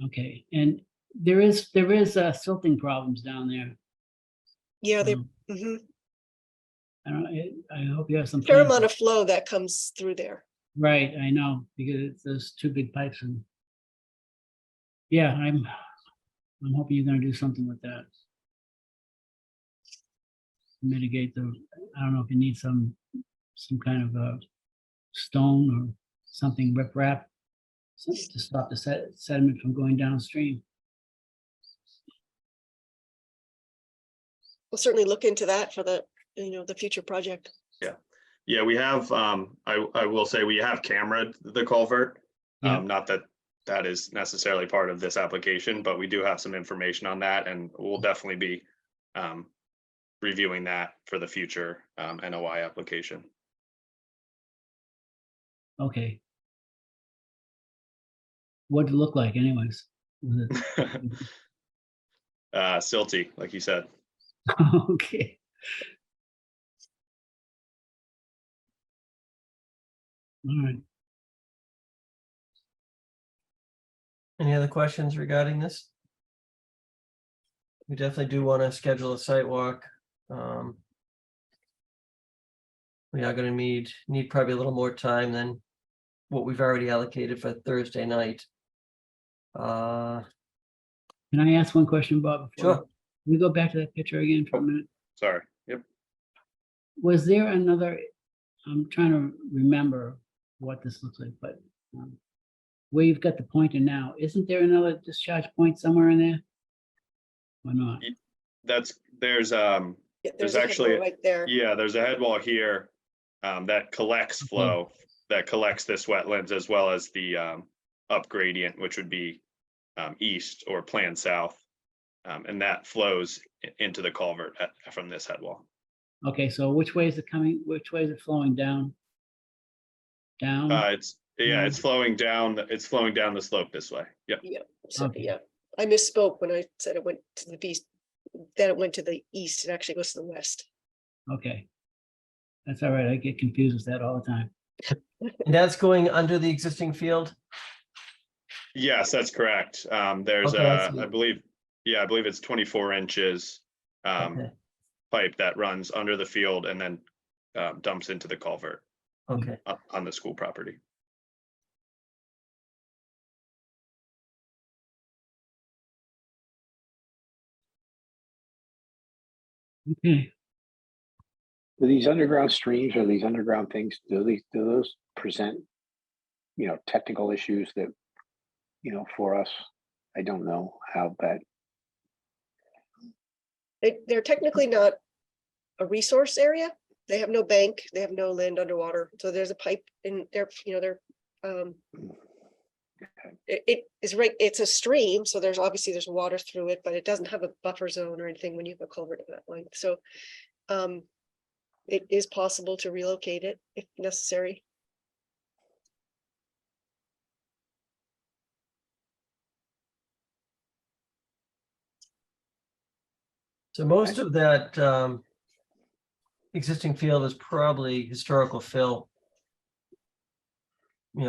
Okay, and there is silting problems down there. Yeah, they. Um, I hope you have some. Fair plans. amount of flow that comes through there. Right, I know, because there's two big pipes and. Yeah, I'm hoping you're gonna do something with that. Mitigate the, I don't know if you need some kind of a stone or something riprap to stop the sediment from going downstream. We'll certainly look into that for the future project. Yeah, we have, I will say we have cameraed the culvert. Yeah. Not that that is necessarily part of this application, but we do have some information on that, and we'll definitely be reviewing that for the future NOI application. Okay. What'd it look like anyways? Was it- Silty, like you said. Okay. All right. Any other questions regarding this? We definitely do want to schedule a site walk. We are going to need probably a little more time than what we've already allocated for Thursday night. Can I ask one question, Bob? before- Sure. Can we go back to that picture again for a minute? Sorry. Yep. Was there another, I'm trying to remember what this looks like, but where you've got the pointer now, isn't there another discharge point somewhere in there? Or not? There's Yeah, There's a head actually- wall right there. Yeah, there's a head wall here that collects flow, that collects this wetlands as well as the up gradient, which would be east or planned south. And that flows into the culvert from this head wall. Okay, so which way is it coming? Which way is it flowing down? Down? It's flowing down. It's flowing down the slope this way. Yep. Yeah, so, Okay. yeah. I misspoke when I said it went to the east. Then it went to the east. It actually goes to the west. Okay. That's all right. I get confused with that all the time. And that's going under the existing field? Yes, that's correct. There's Okay, I see. I believe it's 24 inches Okay, pipe that runs under the field and then dumps into the culvert okay. on the school property. Okay. Do these underground streams or these underground things, do those present, technical issues that, for us? I don't know how that, They're technically not a resource area. They have no bank, they have no land underwater. So there's a pipe in there, it is right, it's a stream, so there's water through it, but it doesn't have a buffer zone or anything when you have a culvert of that length. So it is possible to relocate it if necessary. So most of that existing field is probably historical fill.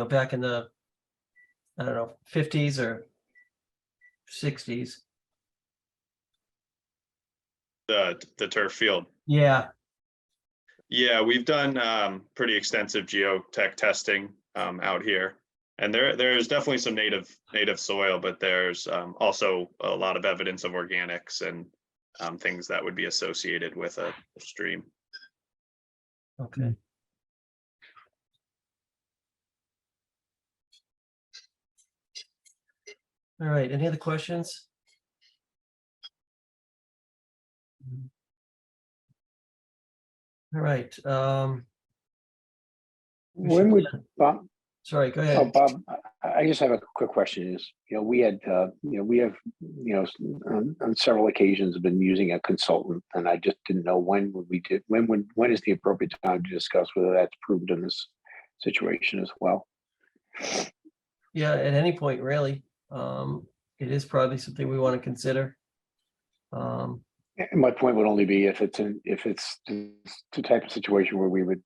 Back in the, I don't know, 50s or 60s. The turf field. Yeah, Yeah, we've done pretty extensive geotech testing out here. And there's definitely some native soil, but there's also a lot of evidence of organics and things that would be associated with a stream. okay. All right, any other questions? All right. we when should- would, Bob, Sorry, go oh, ahead. Bob, I just have a quick question is, we had, we have, on several occasions have been using a consultant, and I just didn't know when is the appropriate time to discuss whether that's proved in this situation as well? Yeah, at any point, really. It is probably something we want to consider. And my point would only be if it's the type of situation where we would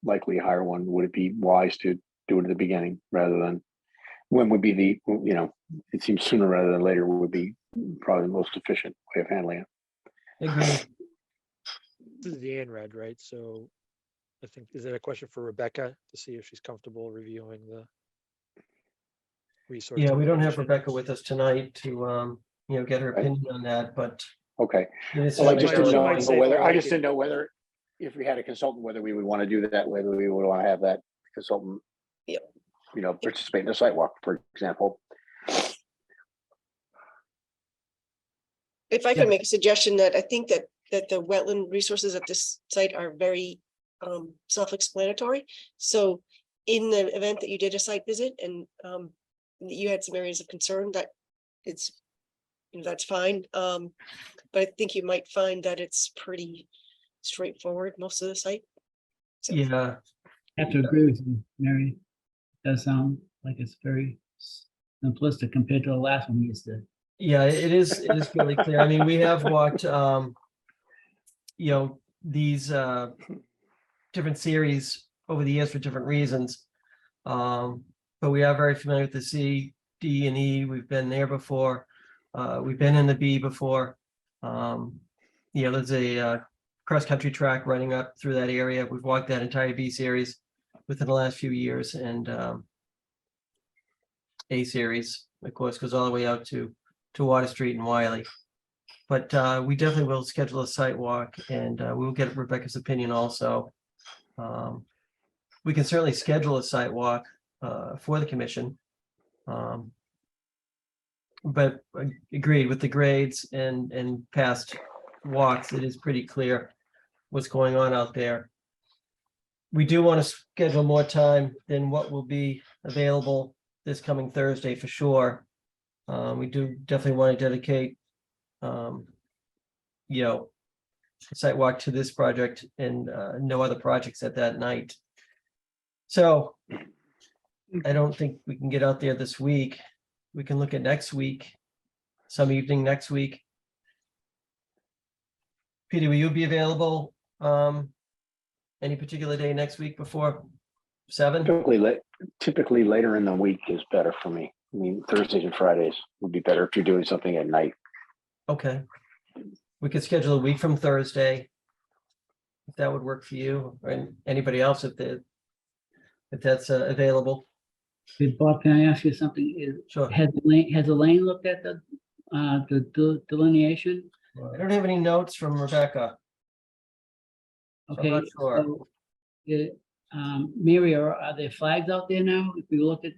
likely hire one, would it be wise to do it at the beginning rather than when would be the, it seems sooner rather than later would be probably the most efficient way of handling it. Agreed. This is the ANRAD, right? So I think, is that a question for Rebecca to see if she's comfortable reviewing the resource? Yeah, we don't have definition? Rebecca with us tonight to, get her Right. opinion on that, but. Okay. it is Well, I certainly just might- didn't she know might say whether, more I like just it- didn't know whether, if we had a consultant, whether we would want to do that, whether we would want to have that consultant, Yep. participate in a site walk, for example. If I Yeah. could make a suggestion that I think that the wetland resources at this site are very self-explanatory. So in the event that you did a site visit and you had some areas of concern, that it's, that's fine. But I think you might find that it's pretty straightforward, most of the site. So- Yeah, I have to agree with you, Mary. It does sound like it's very simplistic compared to the last one we used to. yeah, it is fairly clear. I mean, we have walked these different series over the years for different reasons. But we are very familiar with the C, D, and E. We've been there before. We've been in the B before. There's a cross-country track running up through that area. We've walked that entire B series within the last few years, and A series, of course, goes all the way out to Water Street and Wiley. But we definitely will schedule a site walk, and we'll get Rebecca's opinion also. We can certainly schedule a site walk for the commission. But I agreed with the grades and past walks, it is pretty clear what's going on out there. We do want to schedule more time than what will be available this coming Thursday for sure. We do definitely want to dedicate, a site walk to this project and no other projects at that night. So I don't think we can get out there this week. We can look at next week, some evening next week. Peter, will you be available any particular day next week before 7? Typically later in the week is better for me. I mean, Thursdays and Fridays would be better if you're doing something at night. Okay. We could schedule a week from Thursday, if that would work for you or anybody else, if that's available. Bob, can I ask you something? Sure. Has Elaine looked at the delineation? I don't have any notes from Rebecca. So I'm Okay, not sure. so, Mary, are there flags out there now? If we look at,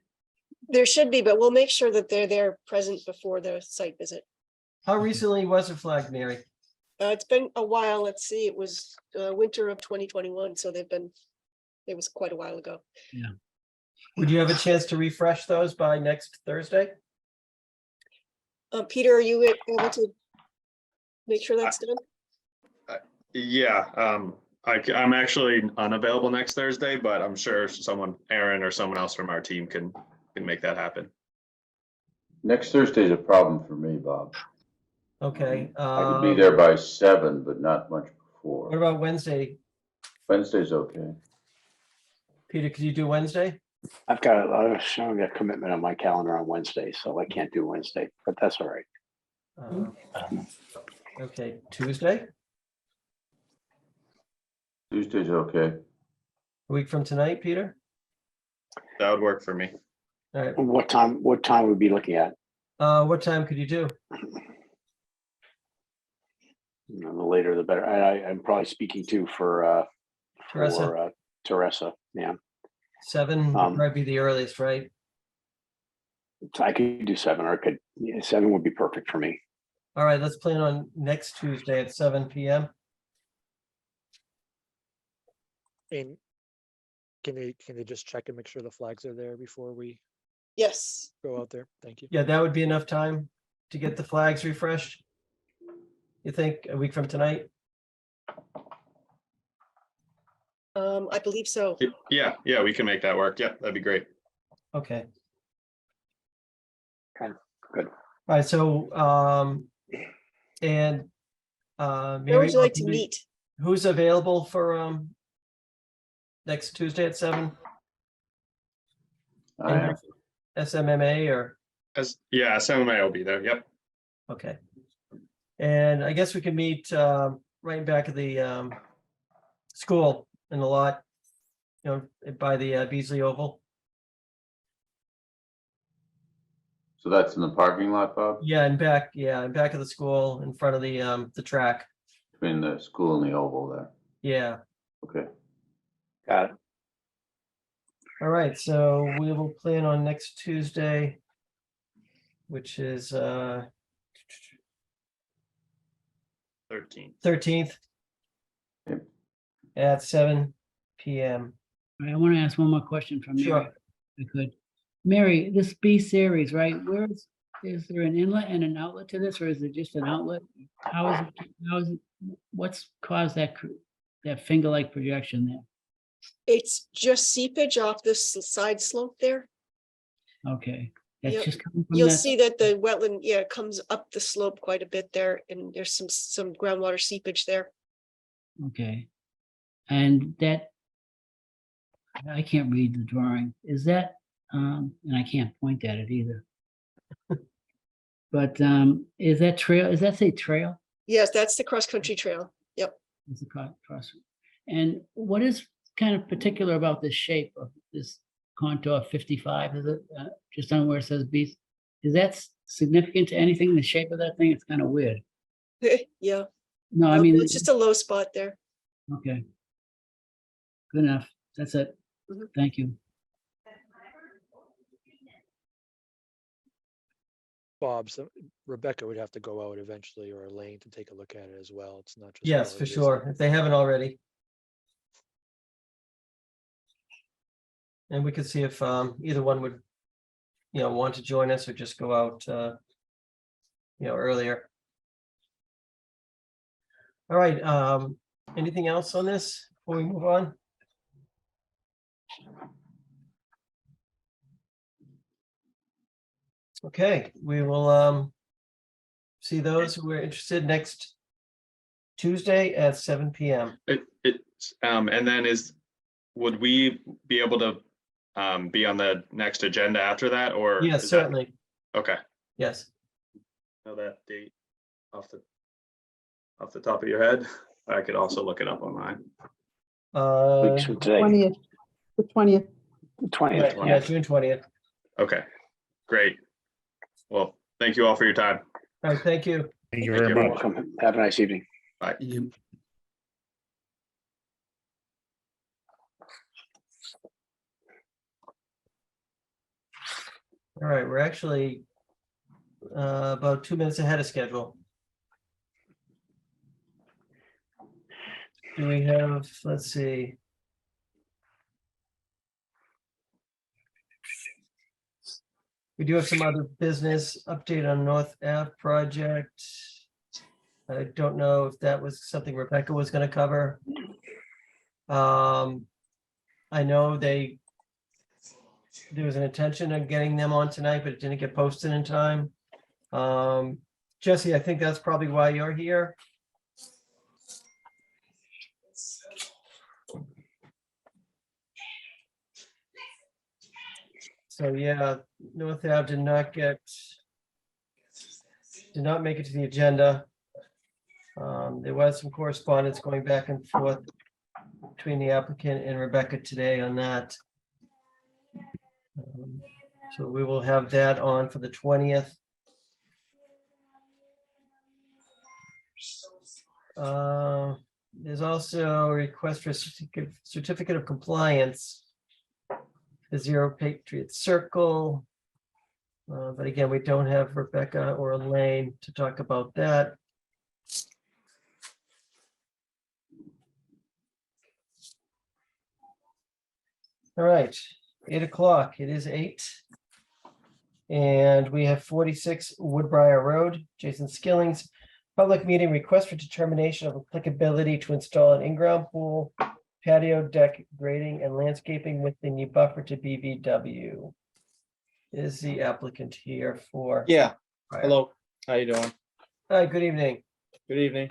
There should be, but we'll make sure that they're there present before the site visit. How recently was it flagged, Mary? It's been a while. Let's see, it was winter of 2021, so it was quite a while ago. Would you have a chance to refresh those by next Thursday? Peter, are you able to make sure that's done? Yeah, I'm actually unavailable next Thursday, but I'm sure Aaron or someone else from our team can make that happen. Next Thursday's a problem for me, Bob. Okay. I could be there by 7, but not much What before. about Wednesday? Wednesday's okay. Peter, could you do Wednesday? I've got a commitment on my calendar on Wednesday, so I can't do Wednesday, but that's all right. Okay, Tuesday, Tuesday's okay. a week from tonight, Peter? That would work for me. All right, What time would we be looking at? what time could you do? The later the better. I'm probably speaking to for Teresa. Yeah, 7 would probably be the earliest, right? I could do 7, or 7 would be perfect for me. All right, let's plan on next Tuesday at 7 PM. And can they just check and make sure the flags are there before we Yes. go out there? Thank you. Yeah, that would be enough time to get the flags refreshed. You think a week from tonight? I believe so. Yeah, we can make that work. Yeah, that'd be great. Okay. Okay, good. All right, so, and, Where Mary, would you like to meet? who's available for, next Tuesday at 7? I am. SMMA or, SMA will be there. Yep. okay. And I guess we can meet, right in back of the, school in the lot, by the Beasley Oval. So that's in the parking lot, Bob, Yeah, in back of the school, in front of the track. between the school and the oval there. Yeah. Okay. Got it. All right, so we will plan on next Tuesday, which is 13th Yep. at 7 PM. I want to ask one more question from Mary, Sure. if I could. Mary, this B series, right? Is there an inlet and an outlet to this, or is it just an outlet? How is it, what's caused that finger-like projection there? It's just seepage off this side slope there. Okay, that's Yep. just coming from You'll that. see that the wetland, comes up the slope quite a bit there, and there's some groundwater seepage there. Okay. And that, I can't read the drawing. Is that, and I can't point at it either. But is that trail, is that say trail? Yes, that's the cross-country trail. Yep. It's a cross. And what is kind of particular about this shape of this contour 55? Is it just on where it says B? Is that significant to anything? The shape of that thing? It's kind of weird. Yeah. No, I mean, It's just a low spot there. okay. Good enough. That's it. Mhm. Thank you. Bob, so Rebecca would have to go out eventually, or Elaine, to take a look at it as well. It's not just. Yes, her for visit. sure, if they haven't already. And we could see if either one would, want to join us or just go out, earlier. All right, anything else on this before we move on? Okay, we will see those who are interested next Tuesday at 7 p.m. And then would we be able to be on the next agenda after that, or? Yes, is that- certainly. Okay, Yes. know that date off the top of your head? I could also look it up online. Weeks from today, 20th, the 20th. 20th. Yeah, June 20th. Okay, great. Well, thank you all for your time. All right, thank you. Thank you Thank very you. You're much. welcome. Have a nice evening. Bye. All right, we're actually about 2 minutes ahead of schedule. Do we have, let's see. We do have some other business update on North Ave project. I don't know if that was something Rebecca was going to cover. I know there was an intention of getting them on tonight, but it didn't get posted in time. Jesse, I think that's probably why you're here. So yeah, North Ave did not make it to the agenda. There was some correspondence going back and forth between the applicant and Rebecca today on that. So we will have that on for the 20th. There's also a request for a certificate of compliance. The Zero Patriot Circle. But again, we don't have Rebecca or Elaine to talk about that. All right, 8 o'clock. It is 8. And we have 46 Woodbriar Road, Jason Skillings. Public meeting request for determination of applicability to install an in-ground pool, patio deck grading and landscaping within the buffer to BVW. Is the applicant here for? Yeah, hello, how you doing? Hi, good evening. Good evening.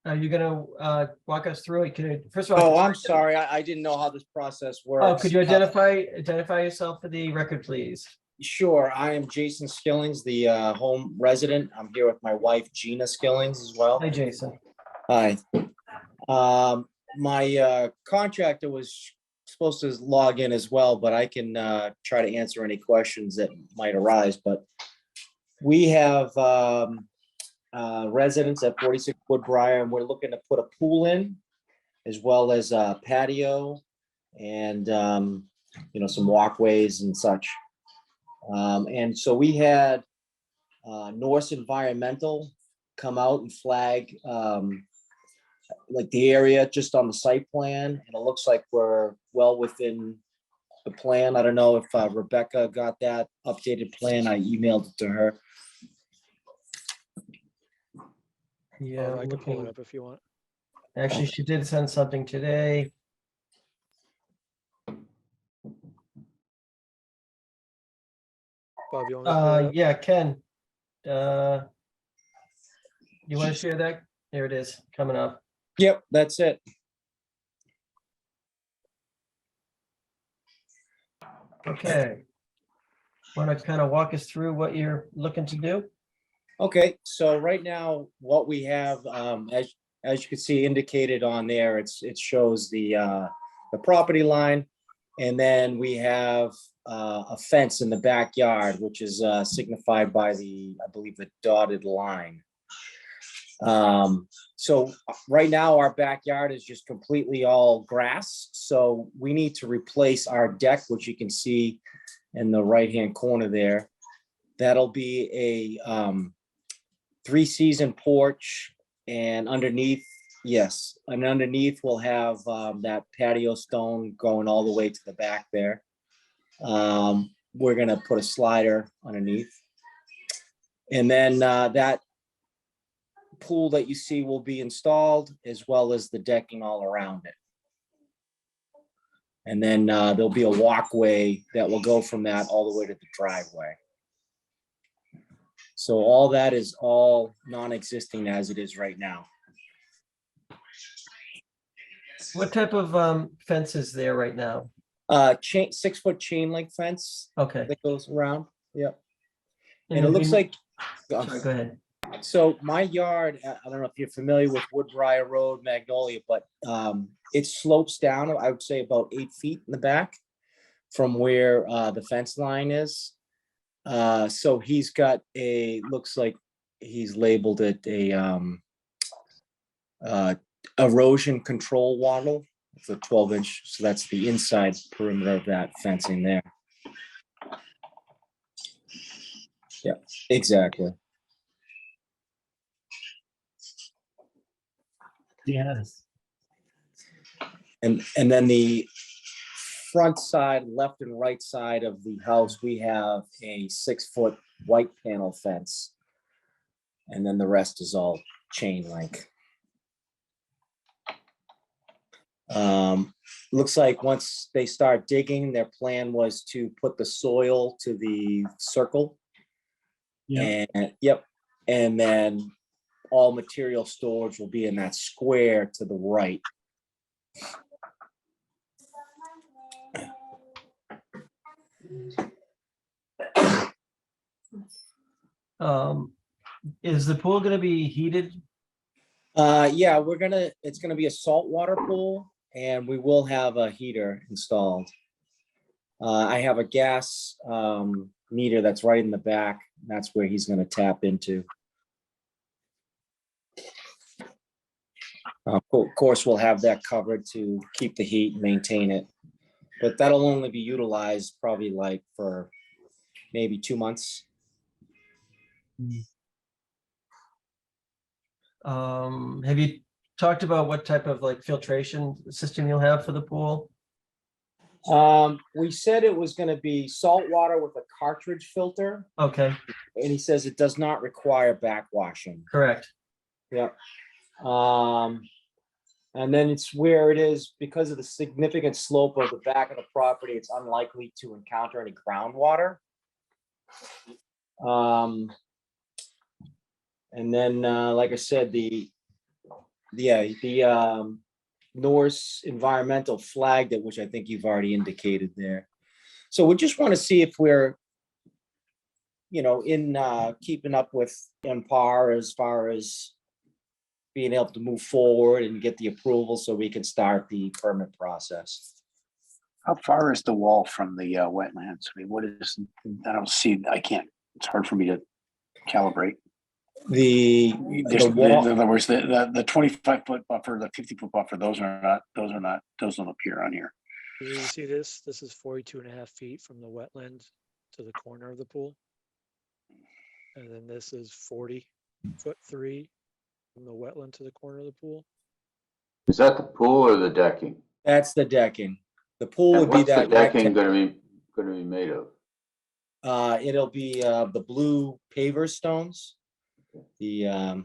Are you gonna walk us through it? First of all. Oh, I'm sorry, I didn't know how this process works. Oh, could you identify yourself for the record, please? Sure, I am Jason Skillings, the home resident. I'm here with my wife Gina Skillings as well. Hi, Jason. Hi. My contractor was supposed to log in as well, but I can try to answer any questions that might arise. But we have residents at 46 Woodbriar, and we're looking to put a pool in, as well as a patio and some walkways and such. And so we had Norse Environmental come out and flag like the area just on the site plan, and it looks like we're well within the plan. I don't know if Rebecca got that updated plan. I emailed it to her. Yeah, I can pull it looking. up if you want. Actually, she did send something today. Bob, you want me to pull it up? Yeah, Ken. You want to share that? There it is, coming up. Yep, that's it. Okay. Want to kind of walk us through what you're looking to do? Okay, so right now, what we have, as you can see indicated on there, it shows the property line. And then we have a fence in the backyard, which is signified by I believe, the dotted line. So right now, our backyard is just completely all grass. So we need to replace our deck, which you can see in the right-hand corner there. That'll be a 3-season porch, and underneath, yes, and underneath we'll have that patio stone going all the way to the back there. We're gonna put a slider underneath. And then that pool that you see will be installed, as well as the decking all around it. And then there'll be a walkway that will go from that all the way to the driveway. So all that is all non-existing as it is right now. What type of fence is there right now? 6-foot chain link fence Okay. that goes around. Yep. And it have looks you- like, Sorry, go ahead. so my yard, I don't know if you're familiar with Woodbriar Road, Magnolia, but it slopes down, I would say about 8 feet in the back from where the fence line is. So he's got looks like he's labeled it a erosion control wattle. It's a 12-inch, so that's the inside perimeter of that fencing there. Yeah, exactly. Yes. And then the front side, left and right side of the house, we have a 6-foot white panel fence. And then the rest is all chain link. Looks like once they start digging, their plan was to put the soil to the circle. Yeah. And yep, and then all material storage will be in that square to the right. Is the pool gonna be heated? Yeah, it's gonna be a saltwater pool, and we will have a heater installed. I have a gas meter that's right in the back. That's where he's gonna tap into. Of course, we'll have that covered to keep the heat and maintain it. But that'll only be utilized probably like for maybe 2 months. Have you talked about what type of like filtration system you'll have for the pool? We said it was gonna be salt water with a cartridge filter, Okay, and he says it does not require backwashing. correct. Yep. And then it's where it is, because of the significant slope of the back of the property, it's unlikely to encounter any groundwater. And then, like I said, the Norse Environmental flagged it, which I think you've already indicated there. So we just want to see if we're, in keeping up with on par as far as being able to move forward and get the approval so we can start the permit process. How far is the wall from the wetlands? I mean, what is, I don't see, it's hard for me to calibrate. The In wall, other words, the 25-foot buffer, the 50-foot buffer, those don't appear on here. You see this? This is 42.5 feet from the wetland to the corner of the pool. And then this is 40'3" from the wetland to the corner of the pool. Is that the pool or the decking? that's the decking. The pool And would be what's the that decking rectangle. gonna be made of? It'll be the blue paver stones. The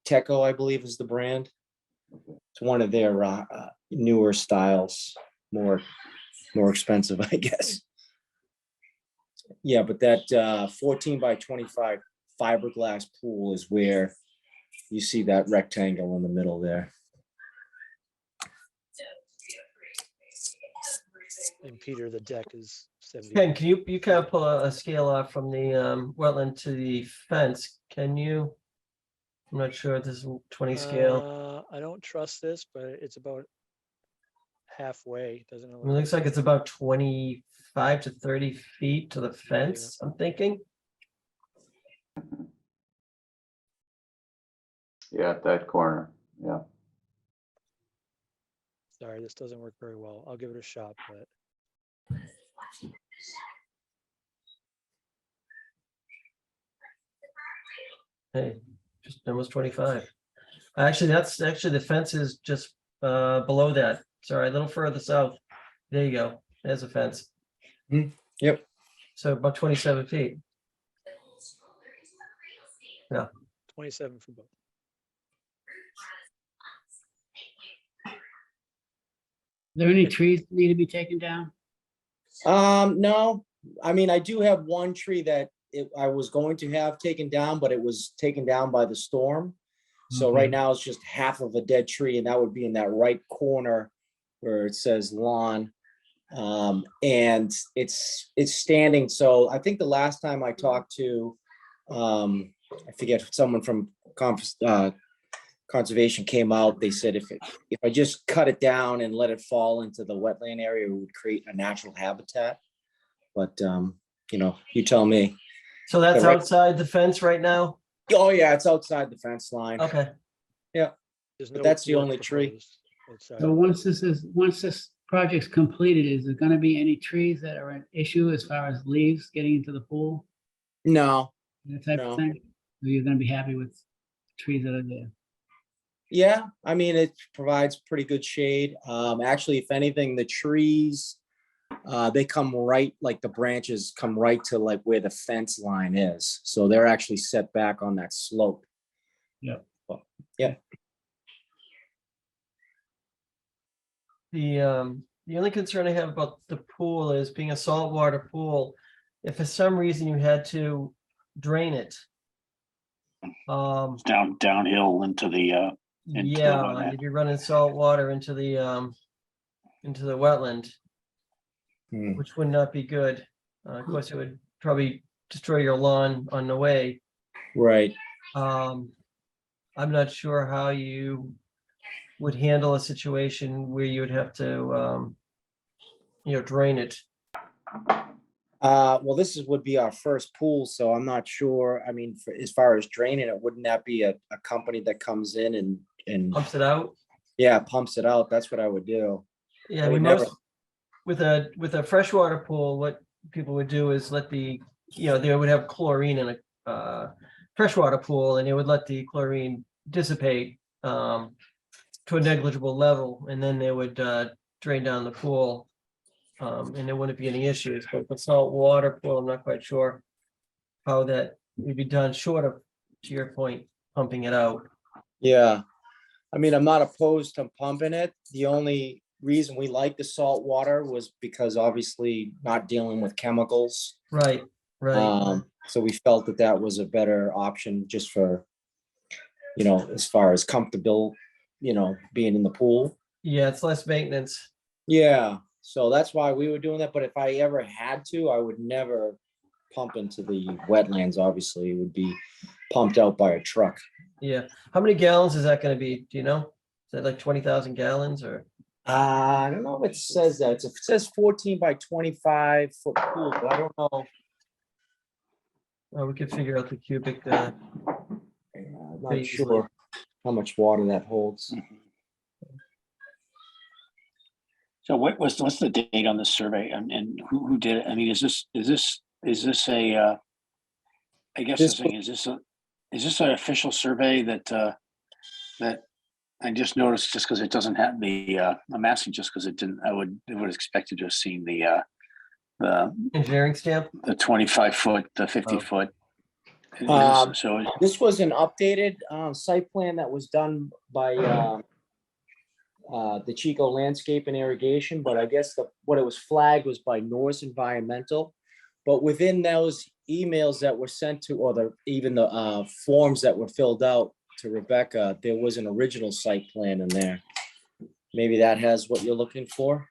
Teco, I believe is the brand. It's one of their newer styles, more expensive, I guess. Yeah, but that 14 by 25 fiberglass pool is where you see that rectangle in the middle there. And Peter, the deck is 70. Ken, can you kind of pull a scale off from the wetland to the fence? Can you? I'm not sure if this is 20 scale. I don't trust this, but it's about halfway, doesn't it? I mean, it looks like it's about 25 to 30 feet to the fence, I'm thinking. Yeah, at that corner, yeah. Sorry, this doesn't work very well. I'll give it a shot, but Hey, just almost 25. Actually, the fence is just below that. Sorry, a little further south. There you go. There's a fence. Yep. So about 27 feet. 27 for both. Are there any trees that need to be taken down? No, I mean, I do have one tree that I was going to have taken down, but it was taken down by the storm. So right now it's just half of a dead tree, and that would be in that right corner where it says lawn. And it's standing. So I think the last time I talked to, I forget, someone from conservation came out, they said if I just cut it down and let it fall into the wetland area, it would create a natural habitat. But you tell me. So that's The right- outside the fence right now? Oh yeah, it's outside the fence line. Okay. There's But no that's the work only tree. proposed outside. So once this project's completed, is there gonna be any trees that are an issue as far as leaves getting into the pool? No. That type No. of thing? Or you're gonna be happy with trees that are there? Yeah, I mean, it provides pretty good shade. Actually, if anything, the trees, they come right, like the branches come right to like where the fence line is. So they're actually set back on that slope. Yep. Yeah. The only concern I have about the pool is being a saltwater pool. If for some reason you had to drain it. Downhill into the Yeah, wetland. you'd be running salt water into the wetland, Hmm. which would not be good. Of course, it would probably destroy your lawn on the way. Right. I'm not sure how you would handle a situation where you would have to, drain it. Well, would be our first pool, so I'm not sure. I mean, as far as draining it, wouldn't that be a company that comes in and Pumps it out. yeah, pumps it out? That's what I would do. Yeah, I I would mean, never- with a freshwater pool, what people would do is let they would have chlorine in a freshwater pool, and they would let the chlorine dissipate to a negligible level, and then they would drain down the pool, and there wouldn't be any issues. But with salt water pool, I'm not quite sure how that would be done, short of, to your point, pumping it out. Yeah. I mean, I'm not opposed to pumping it. The only reason we like the salt water was because obviously not dealing with chemicals. Right. So we felt that was a better option just for, as far as comfortable, being in the pool. Yeah, it's less maintenance. Yeah, so that's why we were doing that. But if I ever had to, I would never pump into the wetlands. Obviously, it would be pumped out by a truck. Yeah. How many gallons is that going to be? Do you know? Is that like 20,000 gallons or? I don't know if it says that. It says 14 by 25 foot pool, but I don't know. We could figure out the cubic. I'm not Pretty sure how much water that holds. So what's the date on this survey and who did it? I mean, is this a, I guess This the thing, is this an official survey that I just noticed just because it doesn't have the, I'm asking just because it didn't, I would expected to have seen the Engineering stamp? the 25 foot, the 50 Oh. foot. It is- Um, So it's- This was an updated site plan that was done by the Chico Landscape and Irrigation, but I guess what it was flagged was by Norse Environmental. But within those emails that were sent to, or even the forms that were filled out to Rebecca, there was an original site plan in there. Maybe that has what you're looking for?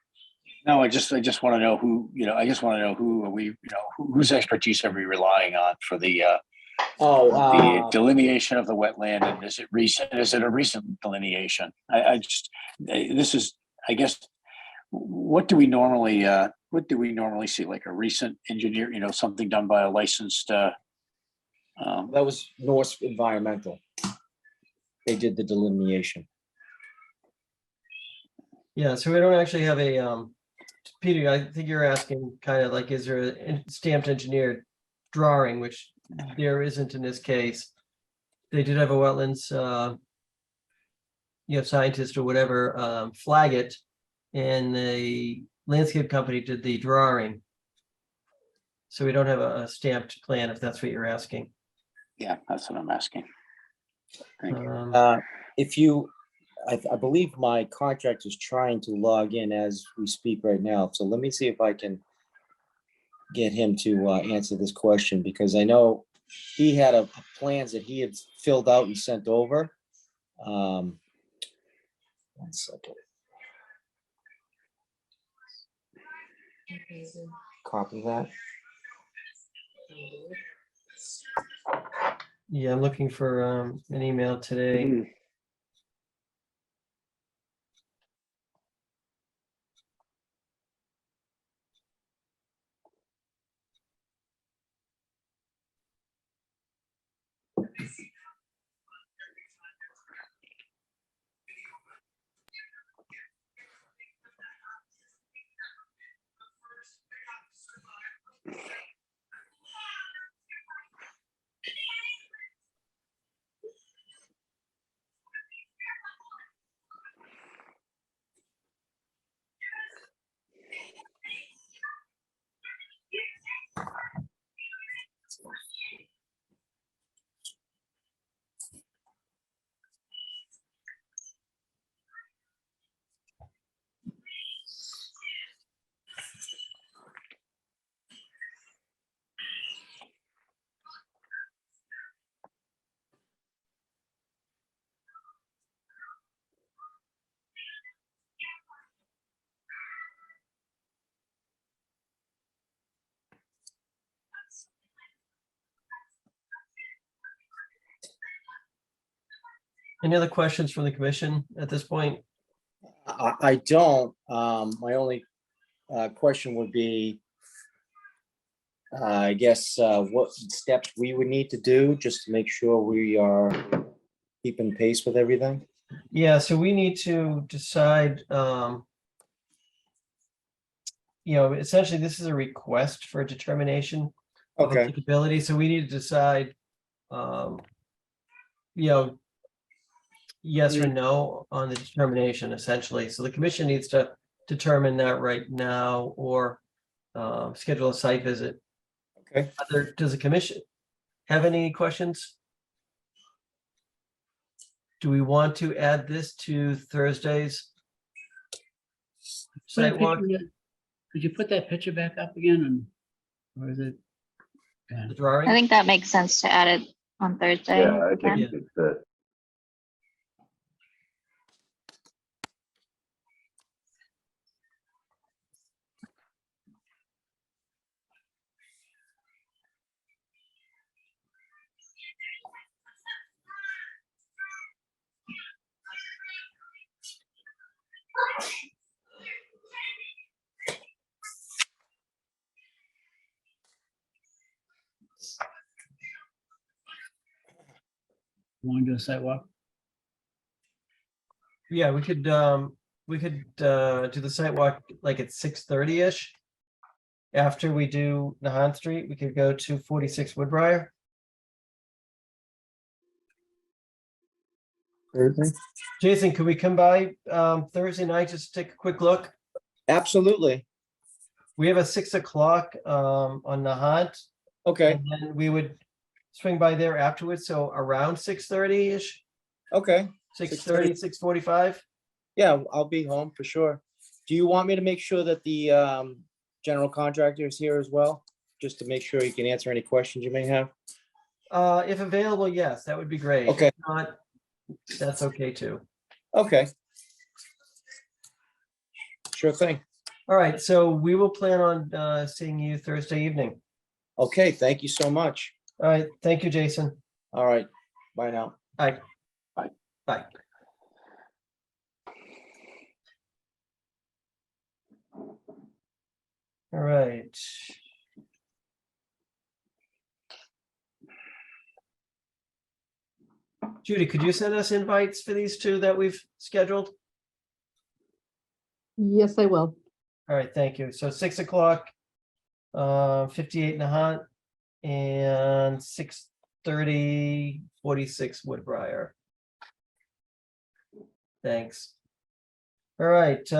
No, I just want to know who, I just want to know who are we, whose expertise are we relying on for the Oh, delineation of the wetland, and is it recent? Is it a recent delineation? This is, I guess, what do we normally see? Like a recent engineer, something done by a licensed. that was Norse Environmental. They did the delineation. Yeah, so we don't actually have a, Peter, I think you're asking kind of like, is there a stamped engineered drawing, which there isn't in this case. They did have a wetlands, scientist or whatever, flag it, and the landscape company did the drawing. So we don't have a stamped plan, if that's what you're asking. Yeah, that's what I'm asking. Thank you. If you, I believe my contract is trying to log in as we speak right now. So let me see if I can get him to answer this question, because I know he had a plans that he had filled out and sent over. 1 second. Copy that. Yeah, I'm looking for an email today. Any other questions from the commission at this point? I don't. My only question would be, I guess, what steps we would need to do just to make sure we are keeping pace with everything. Yeah, so we need to decide, essentially this is a request for a determination of Okay. applicability, so we need to decide, yes or no on the determination essentially. So the commission needs to determine that right now, or schedule a site visit. Okay. Does the commission have any questions? Do we want to add this to Thursday's Put a site walk, picture- Could you put that picture back up again, or is it? the drawing? I think that makes sense to add it on Thursday. Yeah, I again. think it's that. Want to do a sidewalk? Yeah, we could do the site walk like at 6:30-ish. After we do Nahant Street, we could go to 46 Woodbriar. Jason, could we come by Thursday night just to take a quick look? Absolutely. We have a 6 o'clock on Nahant, Okay. and then we would swing by there afterwards, so around 6:30-ish, Okay, 6:30, 6:45. yeah, I'll be home for sure. Do you want me to make sure that the general contractor is here as well? Just to make sure he can answer any questions you may have? If available, yes, that would be great. Okay. If not, that's okay too. Okay. Sure thing. All right, so we will plan on seeing you Thursday evening. Okay, thank you so much. All right, thank you, Jason. All right, bye now. Bye. Bye. Bye. All right. Judy, could you send us invites for these two that we've scheduled? Yes, I will. All right, thank you. So 6 o'clock, 58 Nahant, and 6:30, 46 Woodbriar. Thanks. All right,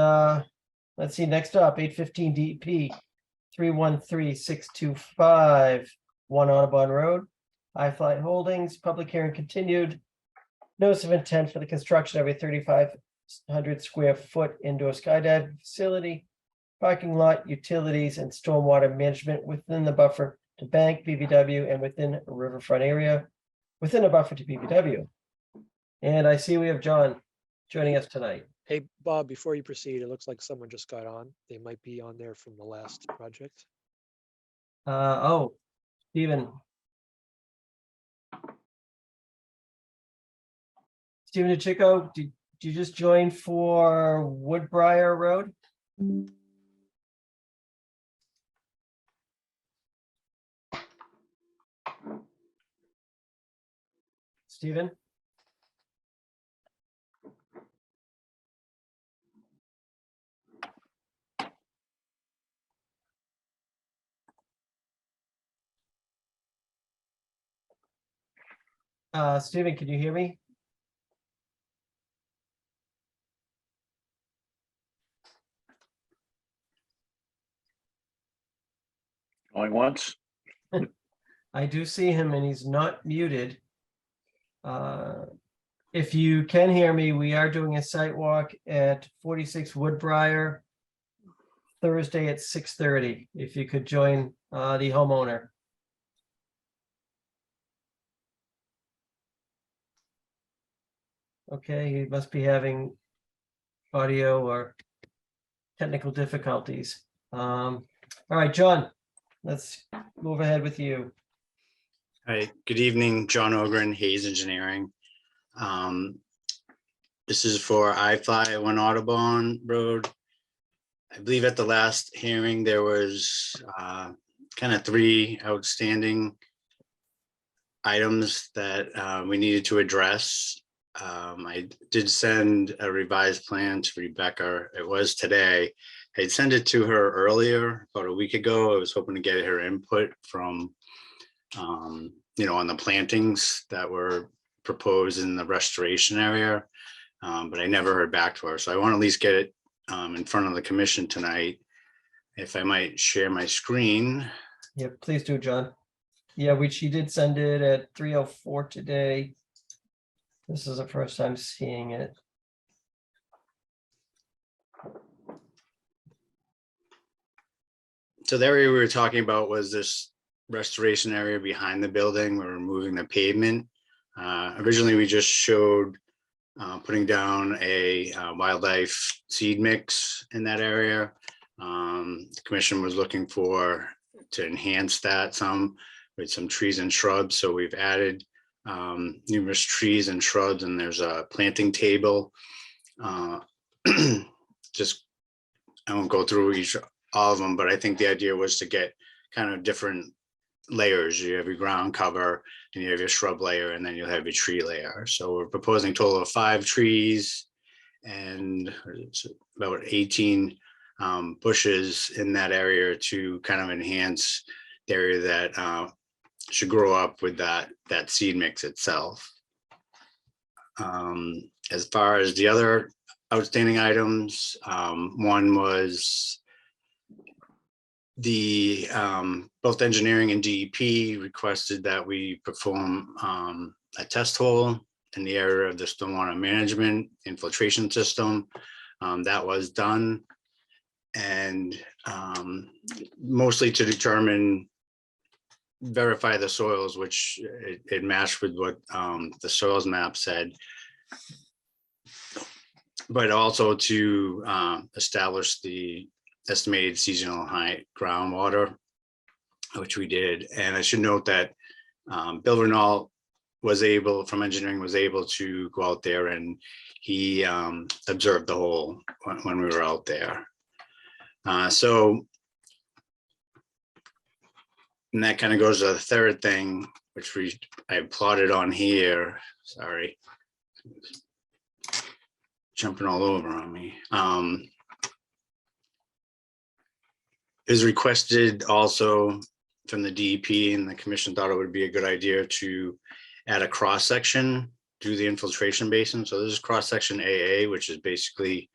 let's see, next up, 815 DEP, 313-625, 1 Audubon Road. iFly Holdings, public hearing continued. Notice of intent for the construction of a 3,500 square foot indoor skydive facility, parking lot, utilities, and stormwater management within the buffer to bank, BBW, and within a riverfront area, within a buffer to BBW. And I see we have John joining us tonight. Hey, Bob, before you proceed, it looks like someone just got on. They might be on there from the last project. Oh, Stephen. Stephen DeChico, did you just join for Woodbriar Road? Stephen? Stephen, can you hear me? Going once? I do see him and he's not muted. If you can hear me, we are doing a site walk at 46 Woodbriar Thursday at 6:30. If you could join the homeowner. Okay, he must be having audio or technical difficulties. All right, John, let's move ahead with you. Hi, good evening, John Ogren, Hayes Engineering. This is for I-5 1 Audubon Road. I believe at the last hearing, there was kind of 3 outstanding items that we needed to address. I did send a revised plan to Rebecca. It was today. I'd sent it to her earlier, about a week ago. I was hoping to get her input from, you know, on the plantings that were proposed in the restoration area, but I never heard back to her. So I want to at least get it in front of the commission tonight. If I might share my screen. Yeah, please do, John. Yeah, she did send it at 3:04 today. This is the first time seeing it. So the area we were talking about was this restoration area behind the building. We're removing the pavement. Originally, we just showed putting down a wildlife seed mix in that area. The commission was looking to enhance that some with some trees and shrubs. So we've added numerous trees and shrubs, and there's a planting table. Just, I won't go through all of them, but I think the idea was to get kind of different layers. You have your ground cover and you have your shrub layer, and then you'll have your tree layer. So we're proposing a total of 5 trees and it's about 18 bushes in that area to kind of enhance the area that should grow up with that seed mix itself. As far as the other outstanding items, one was the both engineering and DEP requested that we perform a test hole in the area of the stormwater management infiltration system. That was done, and mostly to determine, verify the soils, which it matched with what the soils map said, but also to establish the estimated seasonal high groundwater, which we did. And I should note that Bill Renault was able, from engineering, was able to go out there, and he observed the hole when we were out there. So, and that kind of goes to the third thing, which I plotted on here. Sorry, jumping all over on me. Is requested also from the DEP, and the commission thought it would be a good idea to add a cross section through the infiltration basin. So this is cross section AA, which is basically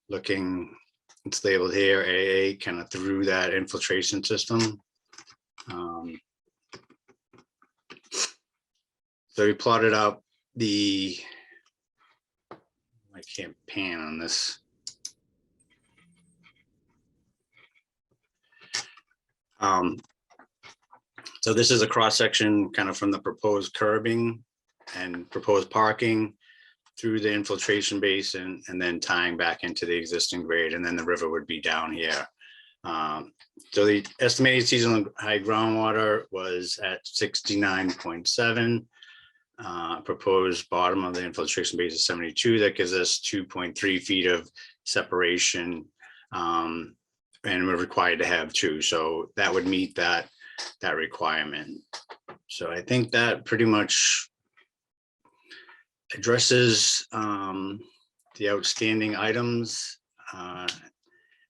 looking, it's labeled here AA, kind of through that infiltration system. So we plotted out the, I can't pan on this. So this is a cross section kind of from the proposed curbing and proposed parking through the infiltration basin, and then tying back into the existing grade, and then the river would be down here. So the estimated seasonal high groundwater was at 69.7. Proposed bottom of the infiltration base is 72. That gives us 2.3 feet of separation, and we're required to have 2. So that would meet that requirement. So I think that pretty much addresses the outstanding items. I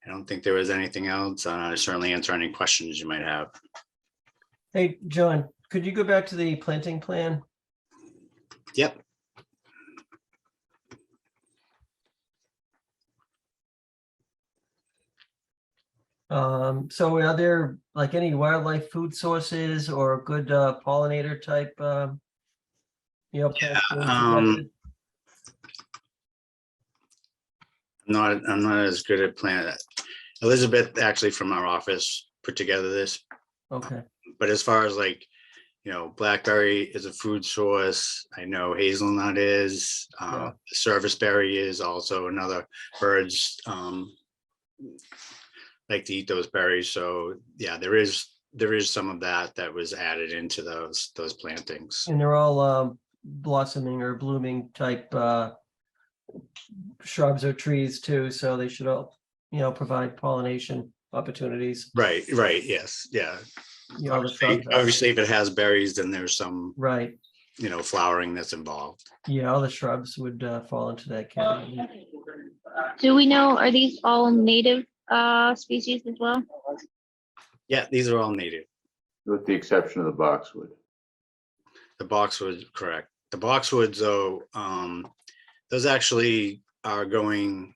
don't think there was anything else. Certainly answer any questions you might have. Hey, John, could you go back to the planting plan? Yep. So are there like any wildlife food sources or good pollinator type, plants being suggested? I'm not as good at planning. Elizabeth actually from our office put together this, Okay, but as far as like, blackberry is a food source. I know hazelnut is, Yeah. serviceberry is also another. Birds like to eat those berries. So yeah, there is some of that was added into those plantings. and they're all blossoming or blooming type shrubs or trees too, so they should all, provide pollination opportunities. Right, yes, yeah. All the shrubs. Obviously, if it has berries, then there's some, Right, flowering that's involved. yeah, all the shrubs would fall into that category. Do we know, are these all native species as well? Yeah, these are all native. With the exception of the boxwood. The boxwood, correct. The boxwoods, though, those actually are going.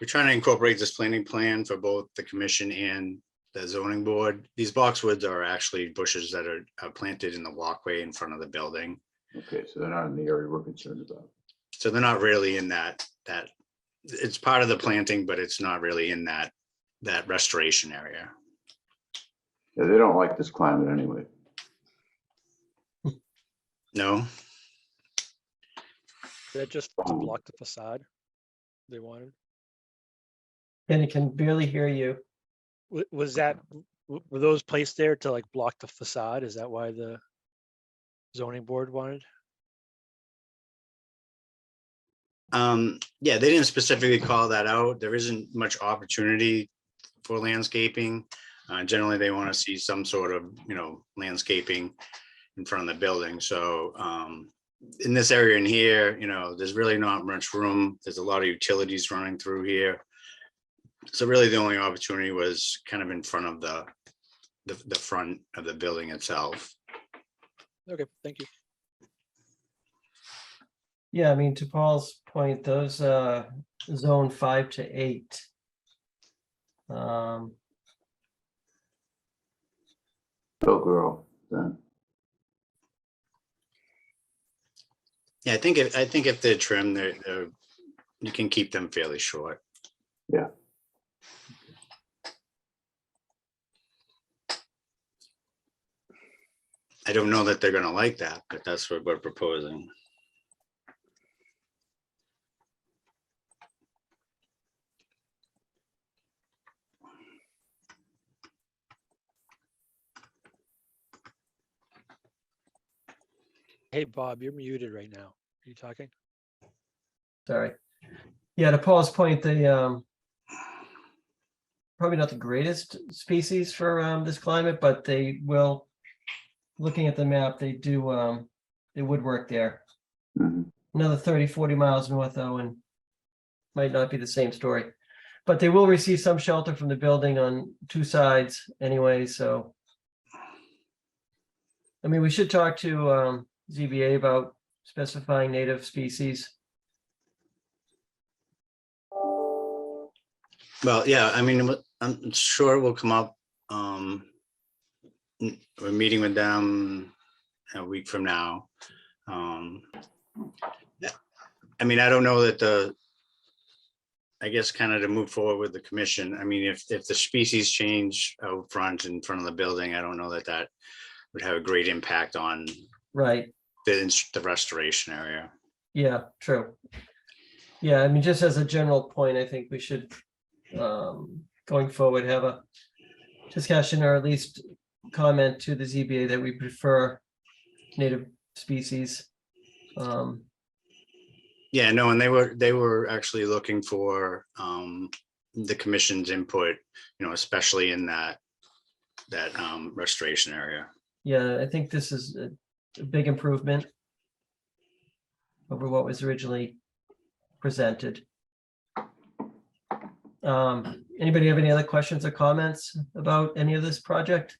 We're trying to incorporate this planting plan for both the commission and the zoning board. These boxwoods are actually bushes that are planted in the walkway in front of the building. Okay, so they're not in the area we're concerned about. So they're not really in that it's part of the planting, but it's not really in that restoration area. Yeah, they don't like this climate anyway. No. That just to block the facade they wanted. And it can barely hear you. Was that, were those placed there to like block the facade? Is that why the zoning board wanted? Yeah, they didn't specifically call that out. There isn't much opportunity for landscaping. Generally, they want to see some sort of, landscaping in front of the building. So in this area in here, there's really not much room. There's a lot of utilities running through here. So really the only opportunity was kind of in front of the front of the building itself. Okay, thank you. Yeah, I mean, to Paul's point, those zone 5 to 8. They'll grow then. Yeah, I think if they're trimmed, you can keep them fairly short. Yeah. I don't know that they're gonna like that, but that's what we're proposing. Hey, Bob, you're muted right now. Are you talking? Sorry. Yeah, to Paul's point, the probably not the greatest species for this climate, but they will, looking at the map, they do they would work there. Mhm. Another 30, 40 miles north though, and might not be the same story. But they will receive some shelter from the building on two sides anyway, so. I mean, we should talk to ZBA about specifying native species. Well, yeah, I mean, I'm sure it will come up. We're meeting with them a week from now. Yeah, I mean, I don't know that I guess kind of to move forward with the commission. I mean, if the species change out front in front of the building, I don't know that would have a great impact on Right, the restoration area. yeah, true. Yeah, I mean, just as a general point, I think we should, going forward, have a discussion or at least comment to the ZBA that we prefer native species. Yeah, no, and they were actually looking for the commission's input, especially in that restoration area. Yeah, I think this is a big improvement over what was originally presented. Anybody have any other questions or comments about any of this project?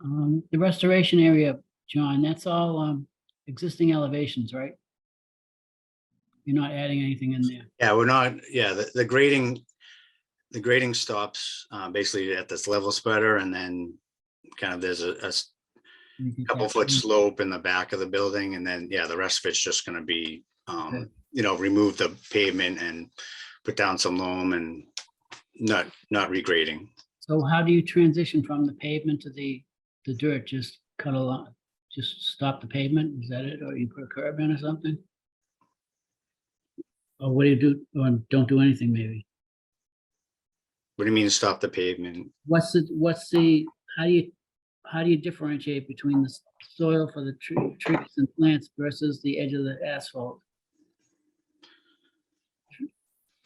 The restoration area, John, that's all existing elevations, right? You're not adding anything in there. Yeah, we're not, yeah, the grading stops basically at this level spreader, and then kind of there's a couple foot slope in the back of the building, and then, yeah, the rest of it's just gonna be, remove the pavement and put down some loam and not regrading. So how do you transition from the pavement to the dirt? Just cut a lot, just stop the pavement? Is that it? Or you put a curb in or something? Or what do you do? Or don't do anything maybe? What do you mean stop the pavement? How do you differentiate between the soil for the trees and plants versus the edge of the asphalt?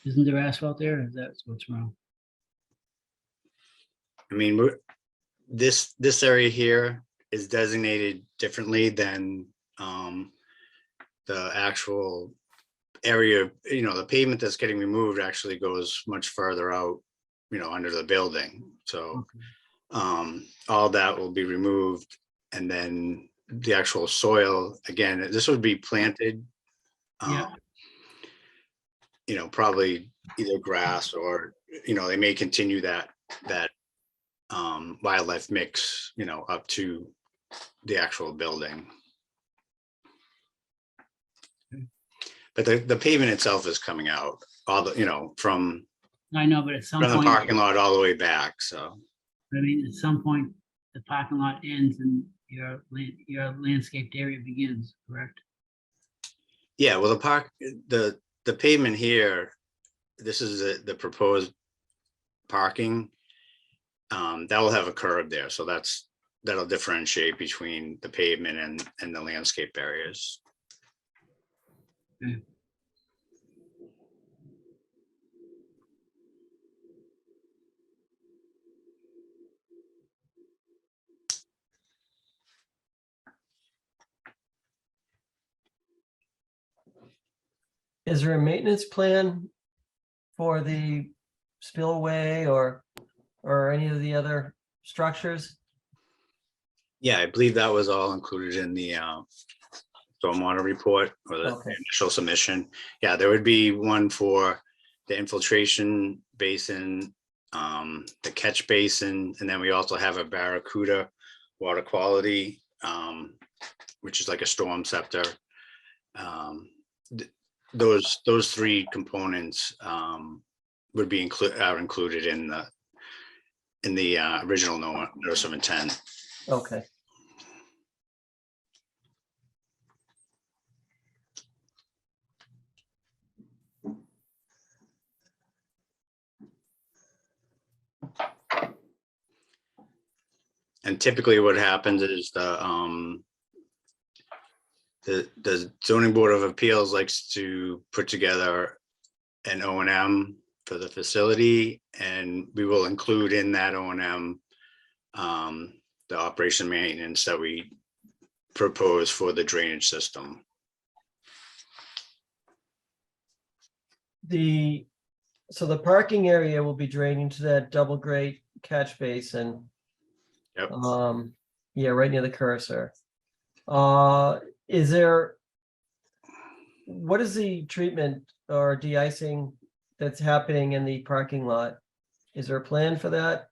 Isn't there asphalt there? Is that what's wrong? I mean, this area here is designated differently than the actual area, the pavement that's getting removed actually goes much further out, under the building. So all that will be removed, and then the actual soil, again, this would be planted. Yeah. Probably either grass or, they may continue that wildlife mix, up to the actual building. But the pavement itself is coming out all the, from I know, but at some the point, parking lot all the way back, so. I mean, at some point, the parking lot ends and your landscaped area begins, correct? Yeah, well, the pavement here, this is the proposed parking. That will have a curb there, so that'll differentiate between the pavement and the landscape areas. Okay. Is there a maintenance plan for the spillway or any of the other structures? Yeah, I believe that was all included in the stormwater report or the Okay. initial submission. Yeah, there would be one for the infiltration basin the catch basin, and then we also have a Barracuda water quality, which is like a storm scepter. Those three components would be included in the original notice of intent. Okay. And typically what happens is the zoning board of appeals likes to put together an O&M for the facility, and we will include in that O&M the operation maintenance that we propose for the drainage system. So the parking area will be draining to that double grate catch basin. Yep. Yeah, right near the cursor. What is the treatment or de-icing that's happening in the parking lot? Is there a plan for that?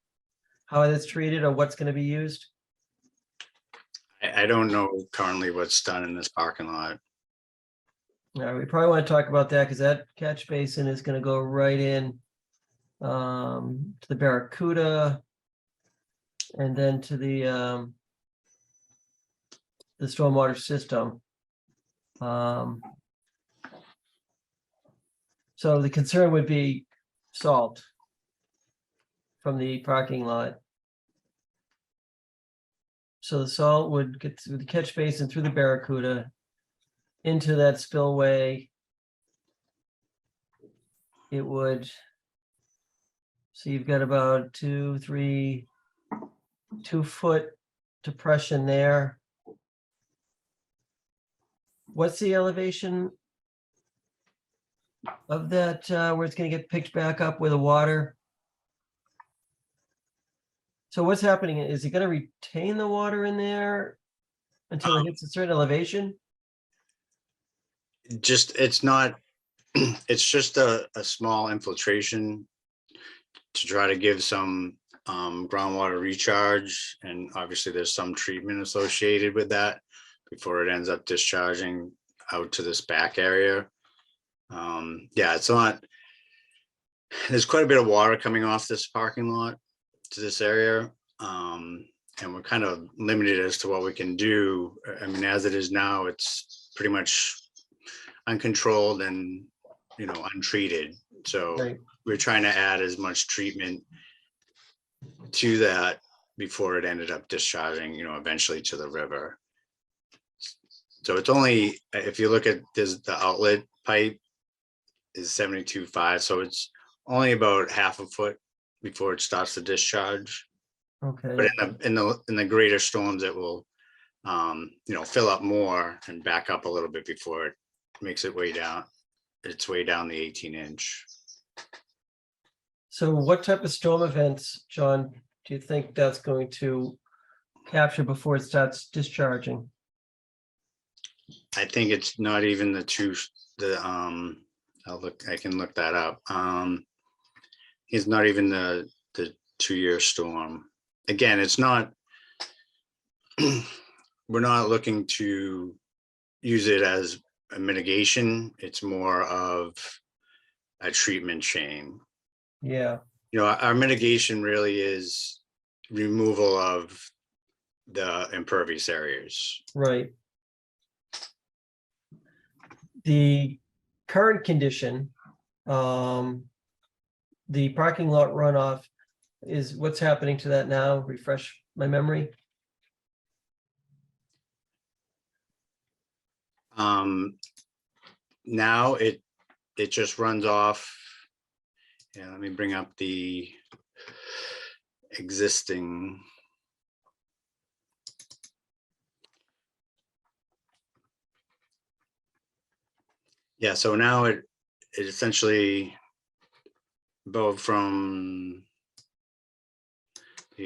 How it's treated or what's going to be used? I don't know currently what's done in this parking lot. We probably want to talk about that because that catch basin is going to go right in to the Barracuda and then to the stormwater system. So the concern would be salt from the parking lot. So the salt would get through the catch basin, through the Barracuda, into that spillway. It would, so you've got about 2 foot depression there. What's the elevation of that, where it's going to get picked back up with the water? So what's happening? Is it going to retain the water in there until it hits a certain elevation? It's not, it's just a small infiltration to try to give some groundwater recharge. And obviously there's some treatment associated with that before it ends up discharging out to this back area. Yeah, it's not, there's quite a bit of water coming off this parking lot to this area. And we're kind of limited as to what we can do. I mean, as it is now, it's pretty much uncontrolled and, you know, untreated. So Right. we're trying to add as much treatment to that before it ended up discharging, you know, eventually to the river. So it's only, if you look at this, the outlet pipe is 72.5. So it's only about half a foot before it starts to discharge. Okay. But in the greater storms, it will, you know, fill up more and back up a little bit before it makes its way down the 18-inch. So what type of storm events, John, do you think that's going to capture before it starts discharging? I think it's not even I can look that up. It's not even the 2-year storm. Again, it's not, we're not looking to use it as a mitigation. It's more of a treatment chain. Yeah. You know, our mitigation really is removal of the impervious areas. Right. The current condition, the parking lot runoff is what's happening to that now? Refresh my memory. Now it just runs off. Yeah, let me bring up the existing. Yeah, so now it essentially both from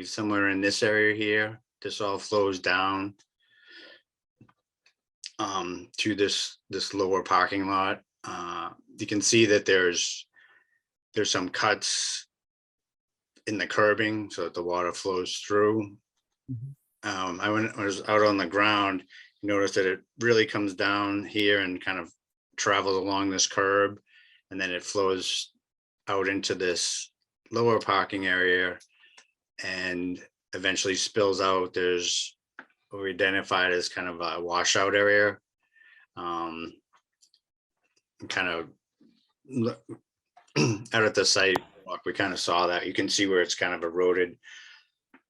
somewhere in this area here, this all flows down to this lower parking lot. You can see that there's some cuts in the curbing so that the water flows through. Mhm. I was out on the ground, noticed that it really comes down here and kind of travels along this curb, and then it flows out into this lower parking area and eventually spills out. There's what we identified as kind of a washout area. Kind of out at the site walk, we kind of saw that. You can see where it's kind of eroded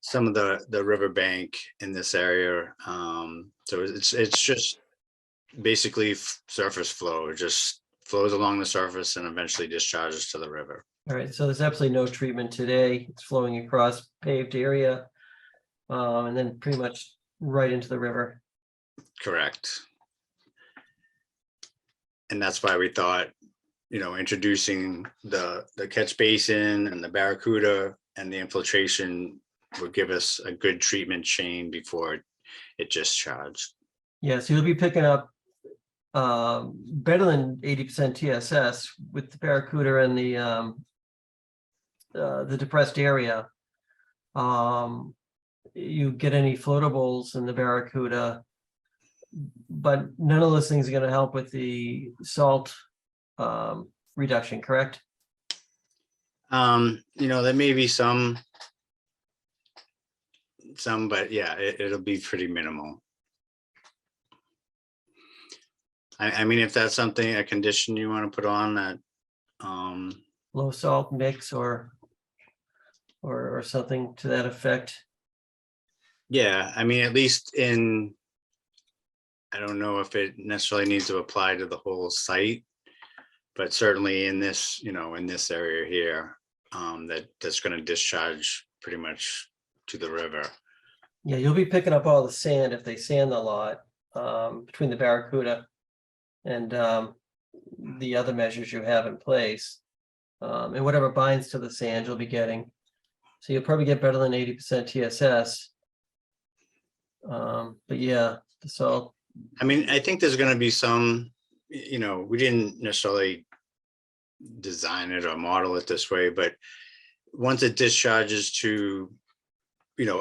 some of the riverbank in this area. So it's just basically surface flow. It just flows along the surface and eventually discharges to the river. All right, so there's absolutely no treatment today. It's flowing across paved area. And then pretty much right into the river. Correct. And that's why we thought, introducing the catch basin and the barracuda and the infiltration would give us a good treatment chain before it discharged. Yeah, so you'll be picking up better than 80% TSS with the barracuda and the depressed area. You get any floatables in the barracuda, but none of those things are going to help with the salt reduction, correct? There may be some, but yeah, it'll be pretty minimal. I mean, if that's something, a condition you want to put on that. Low salt mix or something to that effect. Yeah, I mean, at least I don't know if it necessarily needs to apply to the whole site, but certainly in this, in this area here, that's going to discharge pretty much to the river. Yeah, you'll be picking up all the sand if they sand a lot between the barracuda and the other measures you have in place. And whatever binds to the sand you'll be getting. So you'll probably get better than 80% TSS. But yeah, the salt. I mean, I think there's going to be some, we didn't necessarily design it or model it this way, but once it discharges to,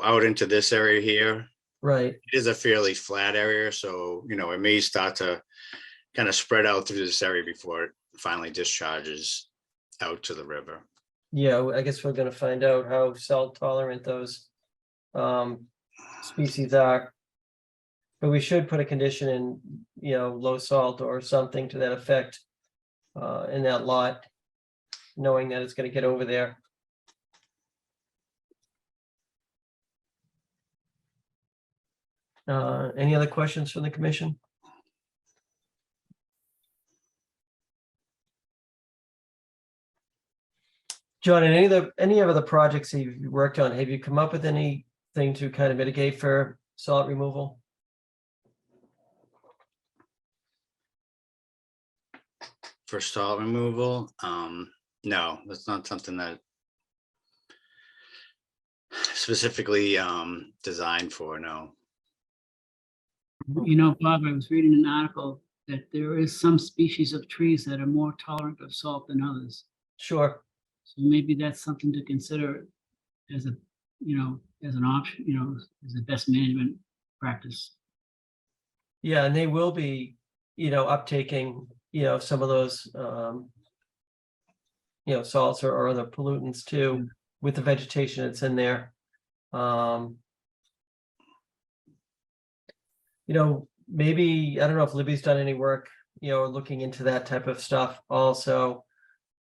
out into this area here, Right. it is a fairly flat area. So, it may start to kind of spread out through this area before it finally discharges out to the river. Yeah, I guess we're going to find out how salt tolerant those species are. But we should put a condition in, low salt or something to that effect in that lot, knowing that it's going to get over there. Any other questions from the commission? John, in any of the projects that you've worked on, have you come up with anything to kind of mitigate for salt removal? For salt removal, no, that's not something that specifically designed for, no. Bob, I was reading an article that there is some species of trees that are more tolerant of salt than others. Sure. So maybe that's something to consider as an option, as a best management practice. Yeah, and they will be, uptaking, some of those, salts or other pollutants too, with the vegetation that's in there. Maybe, I don't know if Libby's done any work, looking into that type of stuff also.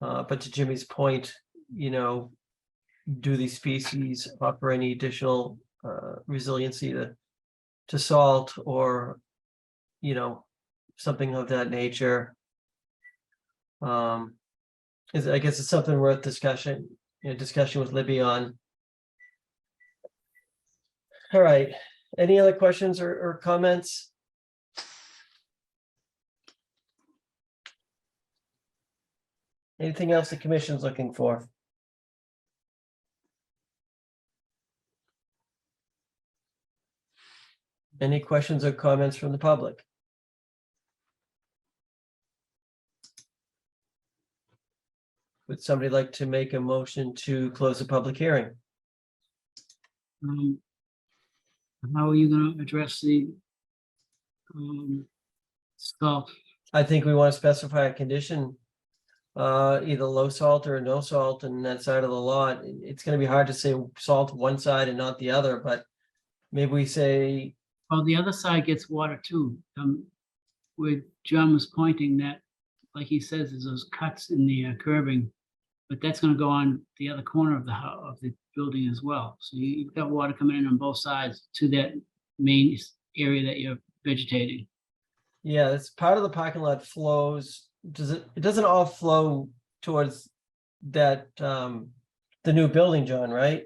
But to Jimmy's point, do these species offer any additional resiliency to salt or, something of that nature? I guess it's something worth discussion with Libby on. All right. Any other questions or comments? Anything else the commission's looking for? Any questions or comments from the public? Would somebody like to make a motion to close the public hearing? Um, How are you gonna address the salt? I think we want to specify a condition, either low salt or no salt in that side of the lot. It's gonna be hard to say salt one side and not the other, but maybe we say, Well, the other side gets water too. Where John was pointing that, like he says, there's those cuts in the curbing, but that's gonna go on the other corner of the house, of the building as well. So you've got water coming in on both sides to that main area that you're vegetating. yeah, it's part of the parking lot flows, it doesn't all flow towards that, the new building, John, right?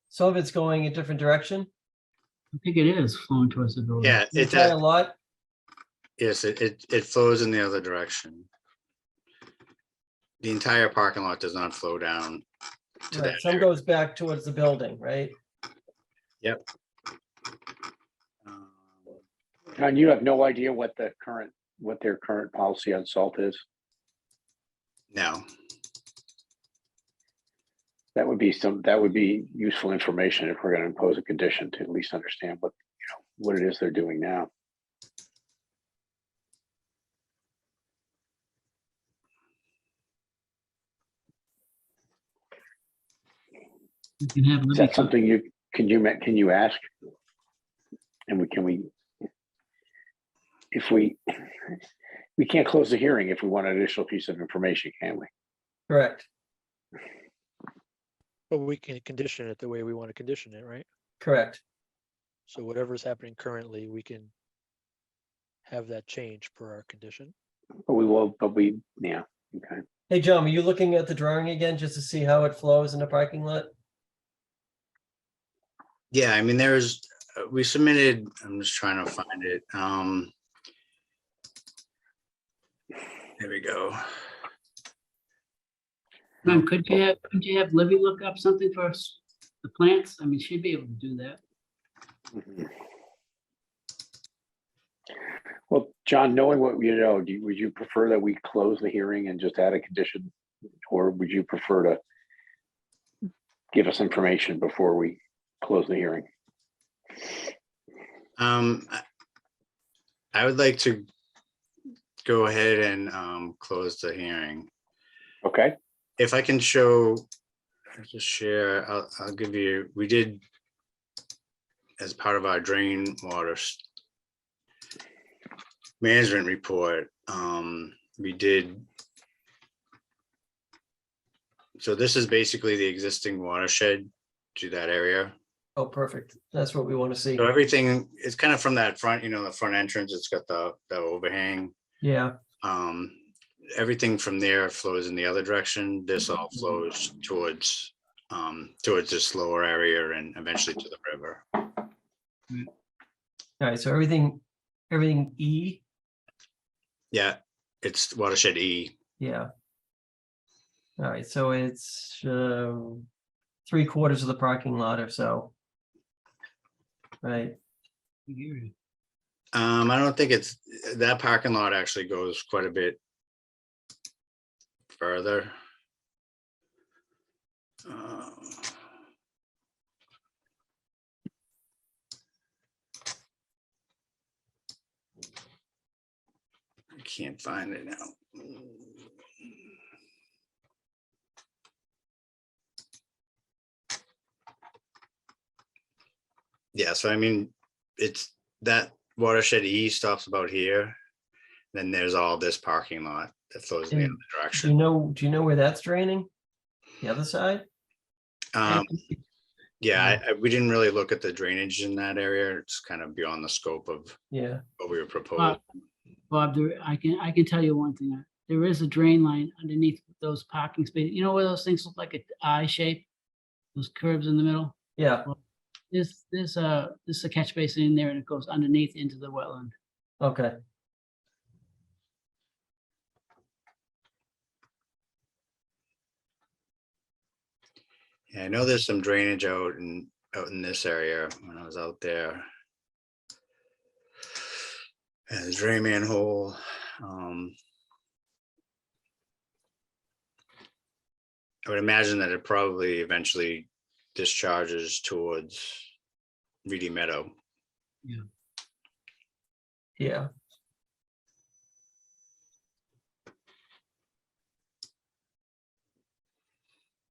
Some of it's going a different direction, I think it is flowing towards the building. Yeah, the it entire does. lot. Yes, it flows in the other direction. The entire parking lot does not flow down to Right, that some area. goes back towards the building, right? Yep. Um, And you have no idea what their current policy on salt is? No, That would be useful information if we're gonna impose a condition to at least understand what it is they're doing now. You can have Is Libby that come. something can you ask? And we can't close the hearing if we want an additional piece of information, can we? Correct, But we can condition it the way we want to condition it, right? correct. So whatever's happening currently, we can have that change per our condition. Yeah, okay. Hey, John, are you looking at the drawing again just to see how it flows in the parking lot? yeah, I mean, we submitted, I'm just trying to find it. There we go. Couldn't you have Libby look up something for us, the plants? I mean, she'd be able to do that. Mhm. Well, John, knowing what you know, would you prefer that we close the hearing and just add a condition? Or would you prefer to give us information before we close the hearing? I would like to go ahead and close the hearing. Okay, If I can just share, I'll give you, we did, as part of our drain water management report, we did. So this is basically the existing watershed to that area. Oh, perfect. That's what we want to see. So everything is kind of from that front, the front entrance, it's got the overhang. Yeah, Everything from there flows in the other direction. This all flows towards this lower area and eventually to the river. all right, so everything E, Yeah, it's watershed E. yeah. All right, so it's 3/4 of the parking lot or so. Right, I don't think that parking lot actually goes quite a bit further. I can't find it now. Yeah, so I mean, it's that watershed E stops about here. Then there's all this parking lot that flows in the And other do direction. you know where that's draining? The other side? Yeah, we didn't really look at the drainage in that area. It's kind of beyond the scope of Yeah, what we were proposing. Bob, I can tell you one thing. There is a drain line underneath those parking spaces. You know where those things look like an eye shape? Those curves in the middle? yeah, There's a catch basin in there and it goes underneath into the wetland. okay. Yeah, I know there's some drainage out in this area when I was out there. And the drain manhole. I would imagine that it probably eventually discharges towards Reedy Meadow. Yeah.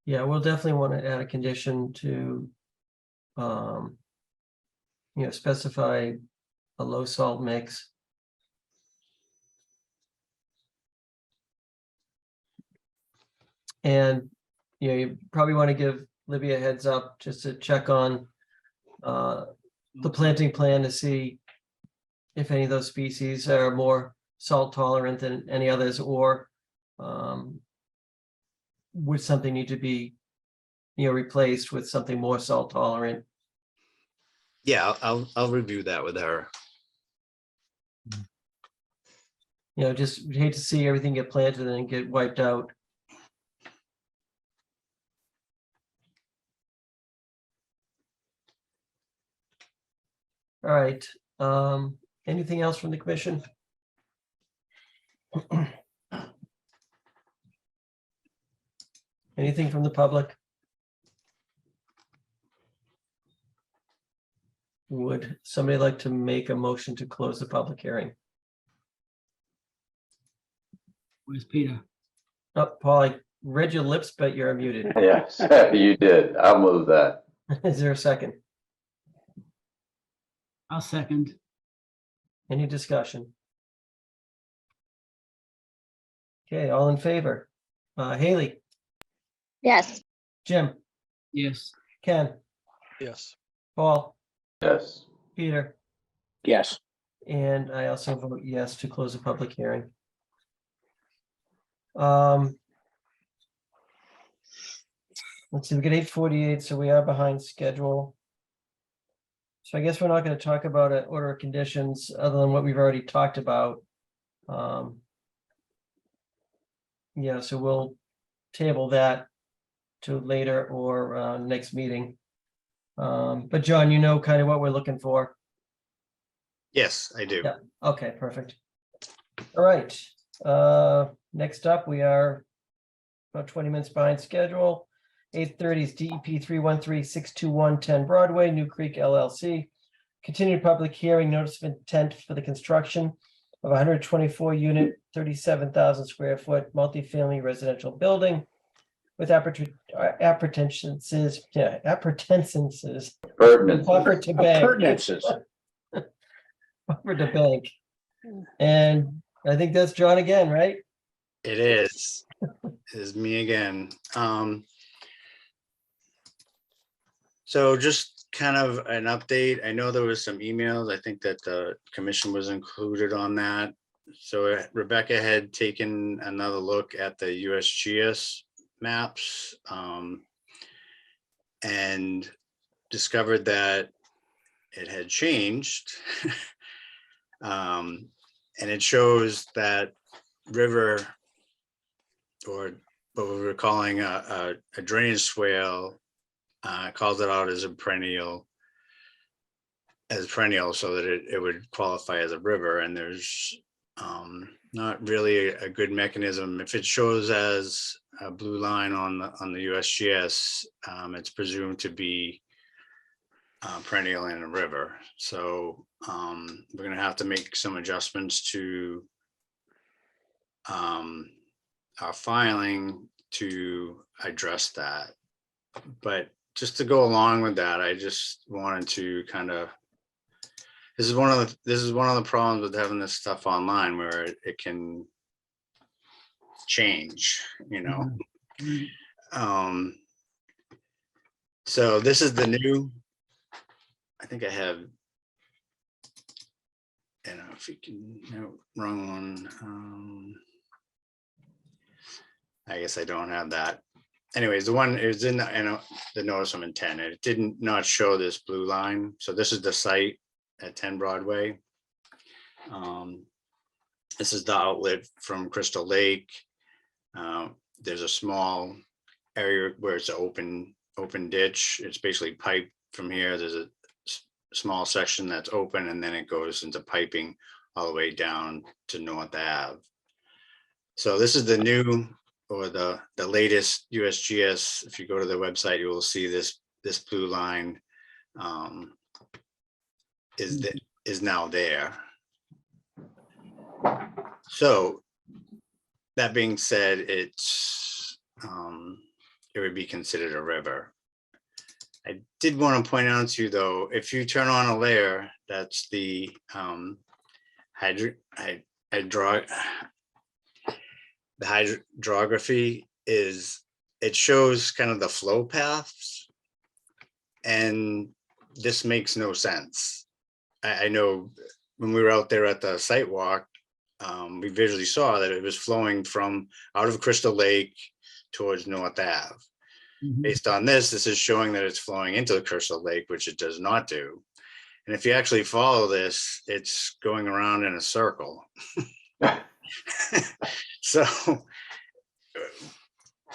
Yeah, we'll definitely want to add a condition to, specify a low salt mix. And, you probably want to give Libby a heads up just to check on the planting plan to see if any of those species are more salt tolerant than any others, or would something need to be, replaced with something more salt tolerant? Yeah, I'll review that with her. Just hate to see everything get planted and get wiped out. All right, anything else from the commission? Anything from the public? Would somebody like to make a motion to close the public hearing? Where's Peter? Oh, Paul, I read your lips, but you're muted. Yes, you did. I'll move that. Is there a second? I'll second. Any discussion? Okay, all in favor? Haley, Yes. Jim, Yes. Ken, Yes. Paul, Yes. Peter, Yes. and I also vote yes to close the public hearing. Let's see, we get 8:48, so we are behind schedule. So I guess we're not going to talk about an order of conditions other than what we've already talked about. Yeah, so we'll table that to later or next meeting. But John, you know kind of what we're looking for. Yes, I do. Yeah. Okay, perfect. All right. Next up, we are about 20 minutes behind schedule. 8:30 is DEP 313-621-10 Broadway, New Creek LLC. Continued public hearing, notice of intent for the construction of 124 unit, 37,000 square foot multifamily residential building with appurtenances. Pertinent. Offered to bank. Appurtenances. Offered to bank. And I think that's John again, right? It is. It is me again. So just kind of an update. I know there was some emails. I think that the commission was included on that. So Rebecca had taken another look at the USGS maps and discovered that it had changed. And it shows that river, or what we were calling a drainage swale, calls it out as perennial, so that it would qualify as a river. And there's not really a good mechanism. If it shows as a blue line on the USGS, it's presumed to be perennial in a river. So we're going to have to make some adjustments to our filing to address that. But just to go along with that, I just wanted to kind of, this is one of the problems with having this stuff online, where it can change, So this is the new, I think I have, if you can, no, wrong one. I guess I don't have that. Anyways, the one, it was in the notice of intent. It didn't not show this blue line. So this is the site at 10 Broadway. This is the outlet from Crystal Lake. There's a small area where it's an open ditch. It's basically piped from here. There's a small section that's open, and then it goes into piping all the way down to North Ave. So this is the new or the latest USGS, if you go to the website, you will see this blue line is now there. So that being said, it's it would be considered a river. I did want to point out to you though, if you turn on a layer, that's the hydrography is, it shows kind of the flow paths, and this makes no sense. I know when we were out there at the site walk, we visually saw that it was flowing from out of Crystal Lake towards North Ave. Based on this is showing that it's flowing into the Crystal Lake, which it does not do. And if you actually follow this, it's going around in a circle. So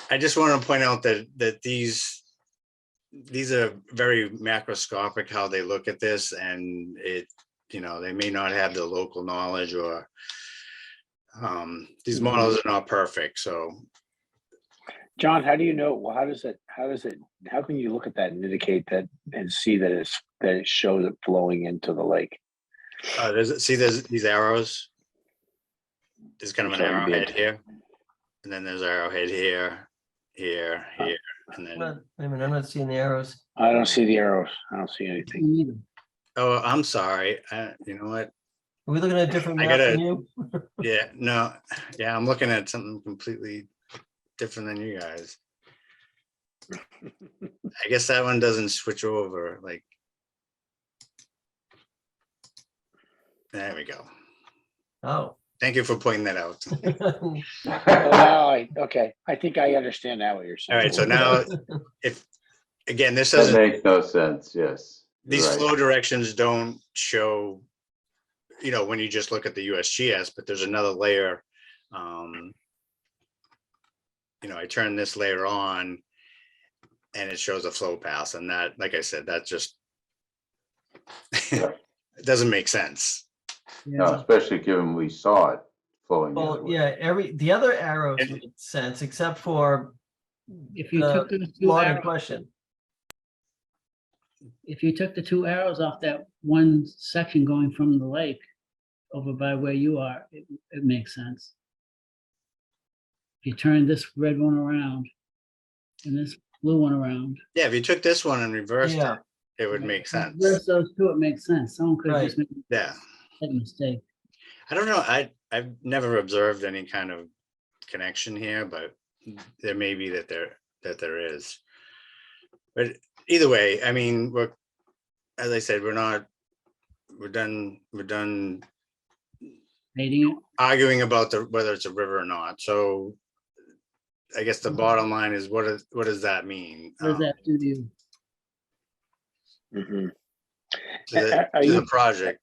I just want to point out that these are very macroscopic how they look at this, and it, you know, they may not have the local knowledge, or these models are not perfect. So John, how do you know? Well, how can you look at that and indicate that and see that it shows it flowing into the lake? there's these arrows. There's kind of an arrowhead here, and then there's arrowhead here, here, and then. Wait a minute, I'm not seeing the arrows. I don't see the arrows. I don't see anything. Oh, I'm sorry. You know what? Are we looking at a different I map gotta- than you? Yeah, no, yeah, I'm looking at something completely different than you guys. I guess that one doesn't switch over, like. There we go. Oh. Thank you for pointing that out. Okay, I think I understand now what you're saying. All right, so now, if, again, this That doesn't, makes no sense, yes. You're these right. flow directions don't show, you know, when you just look at the USGS, but there's another layer. You know, I turn this layer on and it shows a flow path, and that, like I said, that just it doesn't make sense. No, especially given we saw it flowing. the other Well, way. yeah, the other arrows make sense except for If you the took the two lot in arrows, question. if you took the two arrows off that one section going from the lake over by where you are, it makes sense. If you turn this red one around and this blue one around, Yeah, if you took this one and reversed Yeah. it would make sense. reverse those two, it makes sense. Someone could just make Yeah, a mistake. I don't know. I've never observed any kind of connection here, but there may be that there is. But either way, I mean, as I said, we're done Hating it. arguing about whether it's a river or not. So I guess the bottom line is, what does that mean? What does that do to you? Mhm. To Are the you- project.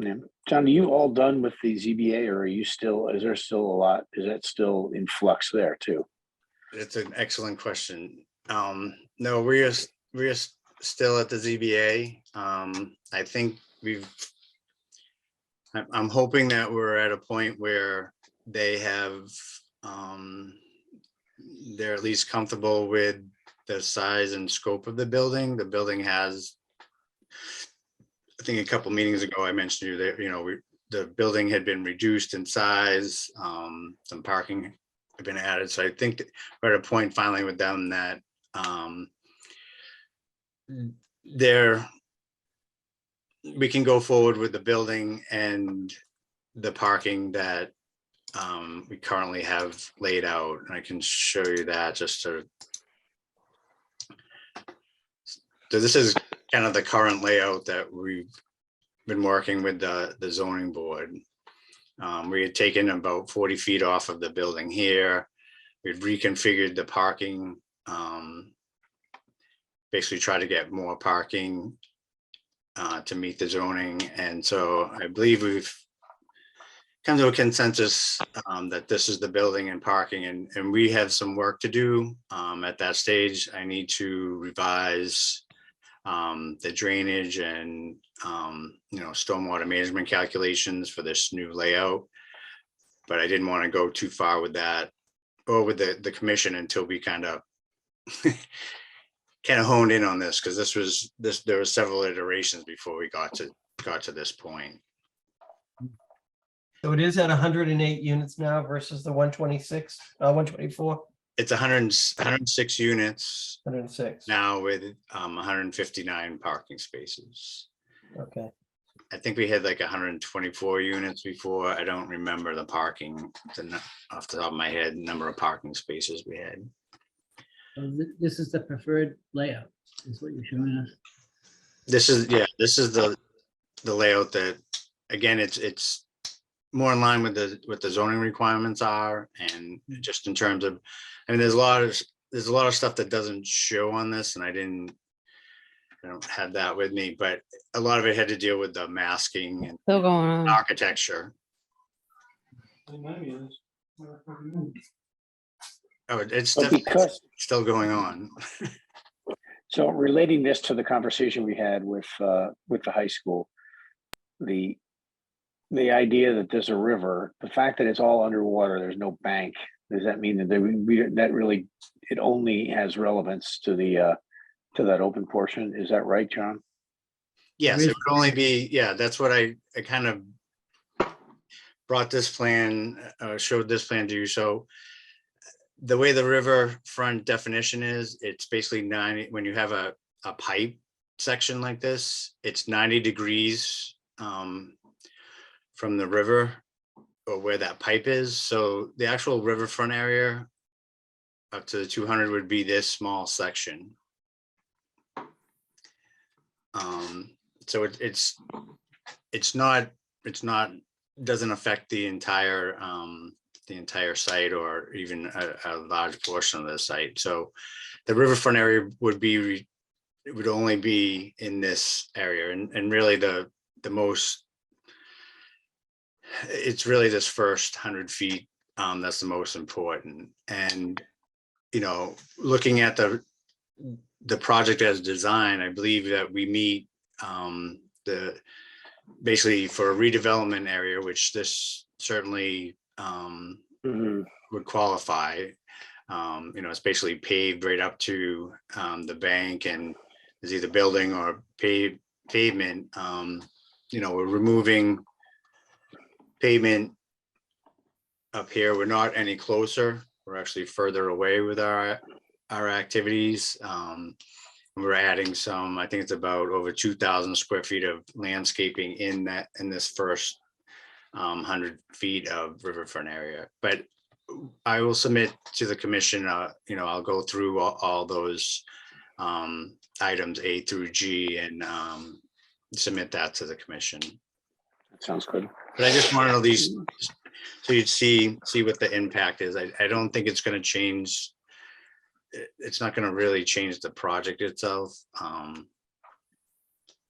Yeah. John, are you all done with the ZBA, or is there still a lot? Is that still in flux there too? It's an excellent question. No, we're still at the ZBA. I think I'm hoping that we're at a point where they have, they're at least comfortable with the size and scope of the building. The building has, I think a couple meetings ago, I mentioned to you that, you know, the building had been reduced in size, some parking had been added. So I think that we're at a point finally with them that we can go forward with the building and the parking that we currently have laid out. And I can show you that just to. So this is kind of the current layout that we've been working with the zoning board. We had taken about 40 feet off of the building here. We've reconfigured the parking, basically try to get more parking to meet the zoning. And so I believe we've come to a consensus that this is the building and parking, and we have some work to do. At that stage, I need to revise the drainage and you know, stormwater management calculations for this new layout. But I didn't want to go too far with that or with the commission until we kind of honed in on this, because there were several iterations before we got to this point. So it is at 108 units now versus the 126, 124, It's 106 units 106. now with 159 parking spaces. Okay. I think we had like 124 units before. I don't remember the parking, off the top of my head, number of parking spaces we had. This is the preferred layout, is what you're showing us. This is the layout that, again, it's more in line with the zoning requirements are, and just in terms of, I mean, there's a lot of stuff that doesn't show on this, and I don't have that with me, but a lot of it had to deal with the masking and Still going on. architecture. Oh, it's But definitely because, still going on. so relating this to the conversation we had with the high school, the idea that there's a river, the fact that it's all underwater, there's no bank, does that mean that it only has relevance to to that open portion? Is that right, John? Yes, it would only be, yeah, that's what I kind of brought this plan, showed this plan to you. So the way the riverfront definition is, it's basically 90, when you have a pipe section like this, it's 90 degrees from the river or where that pipe is. So the actual riverfront area up to the 200 would be this small section. So it's not doesn't affect the entire site or even a large portion of the site. So the riverfront area would only be in this area, and really the most, it's really this first 100 feet that's the most important. And looking at the project as designed, I believe that we meet basically for a redevelopment area, which this certainly would qualify. It's basically paved right up to the bank, and there's either building or pavement. We're removing pavement up here. We're not any closer. We're actually further away with our activities. We're adding some, I think it's about over 2,000 square feet of landscaping in this first 100 feet of riverfront area. But I will submit to the commission, I'll go through all those items A through G and submit that to the commission. That sounds good. But I just wanted at least, so you'd see what the impact is. I don't think it's going to change. It's not going to really change the project itself,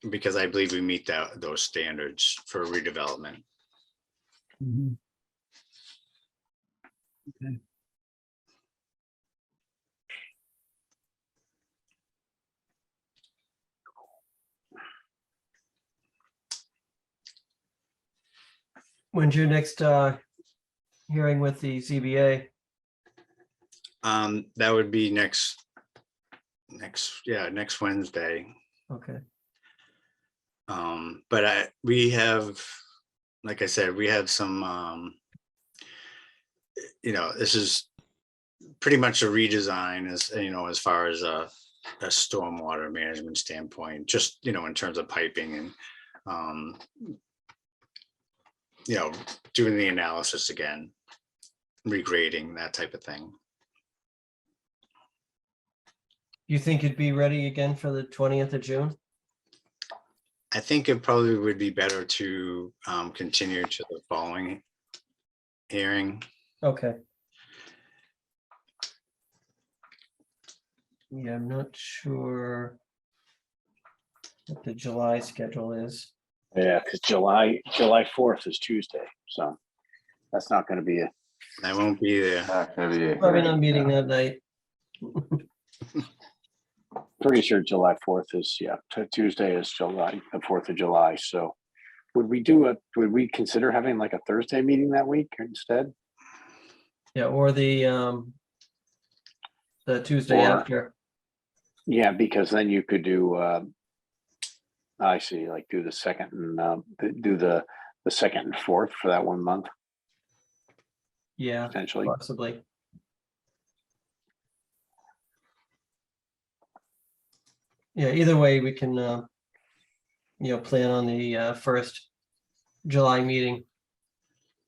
because I believe we meet those standards for redevelopment. Mhm. Okay. When's your next hearing with the ZBA? That would be next Wednesday. Okay. But we have, like I said, we have some, this is pretty much a redesign as far as a stormwater management standpoint, just, in terms of piping and, doing the analysis again, regrading, that type of thing. You think it'd be ready again for the 20th of June? I think it probably would be better to continue to the following hearing. Okay. Yeah, I'm not sure what the July schedule is. Yeah, because July 4th is Tuesday, so that's not going to be I won't be there. Not gonna be. Probably not meeting that night. pretty sure July 4th is, Tuesday is the 4th of July. So would we consider having like a Thursday meeting that week instead? Yeah, or the Tuesday Or- after. Yeah, because then you could do, I see, like do the second and, do the second and fourth for that 1 month, Yeah, potentially. possibly. Yeah, either way, we can, plan on the first July meeting,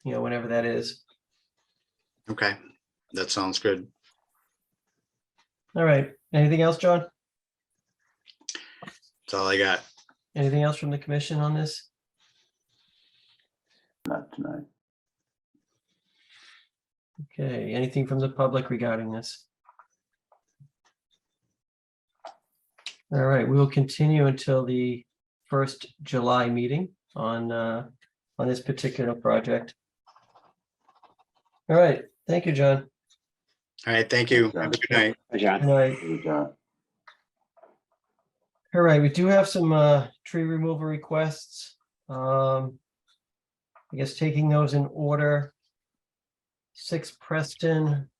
whenever that is. Okay, that sounds good. All right. Anything else, John? That's all I got. Anything else from the commission on this? Not tonight. Okay, anything from the public regarding this? All right, we will continue until the first July meeting on this particular project. All right, thank you, John. All right, thank you. Okay. Have a good night. Hi, John. Good night. Good job. All right, we do have some tree removal requests. I guess taking those in order. 6 Preston.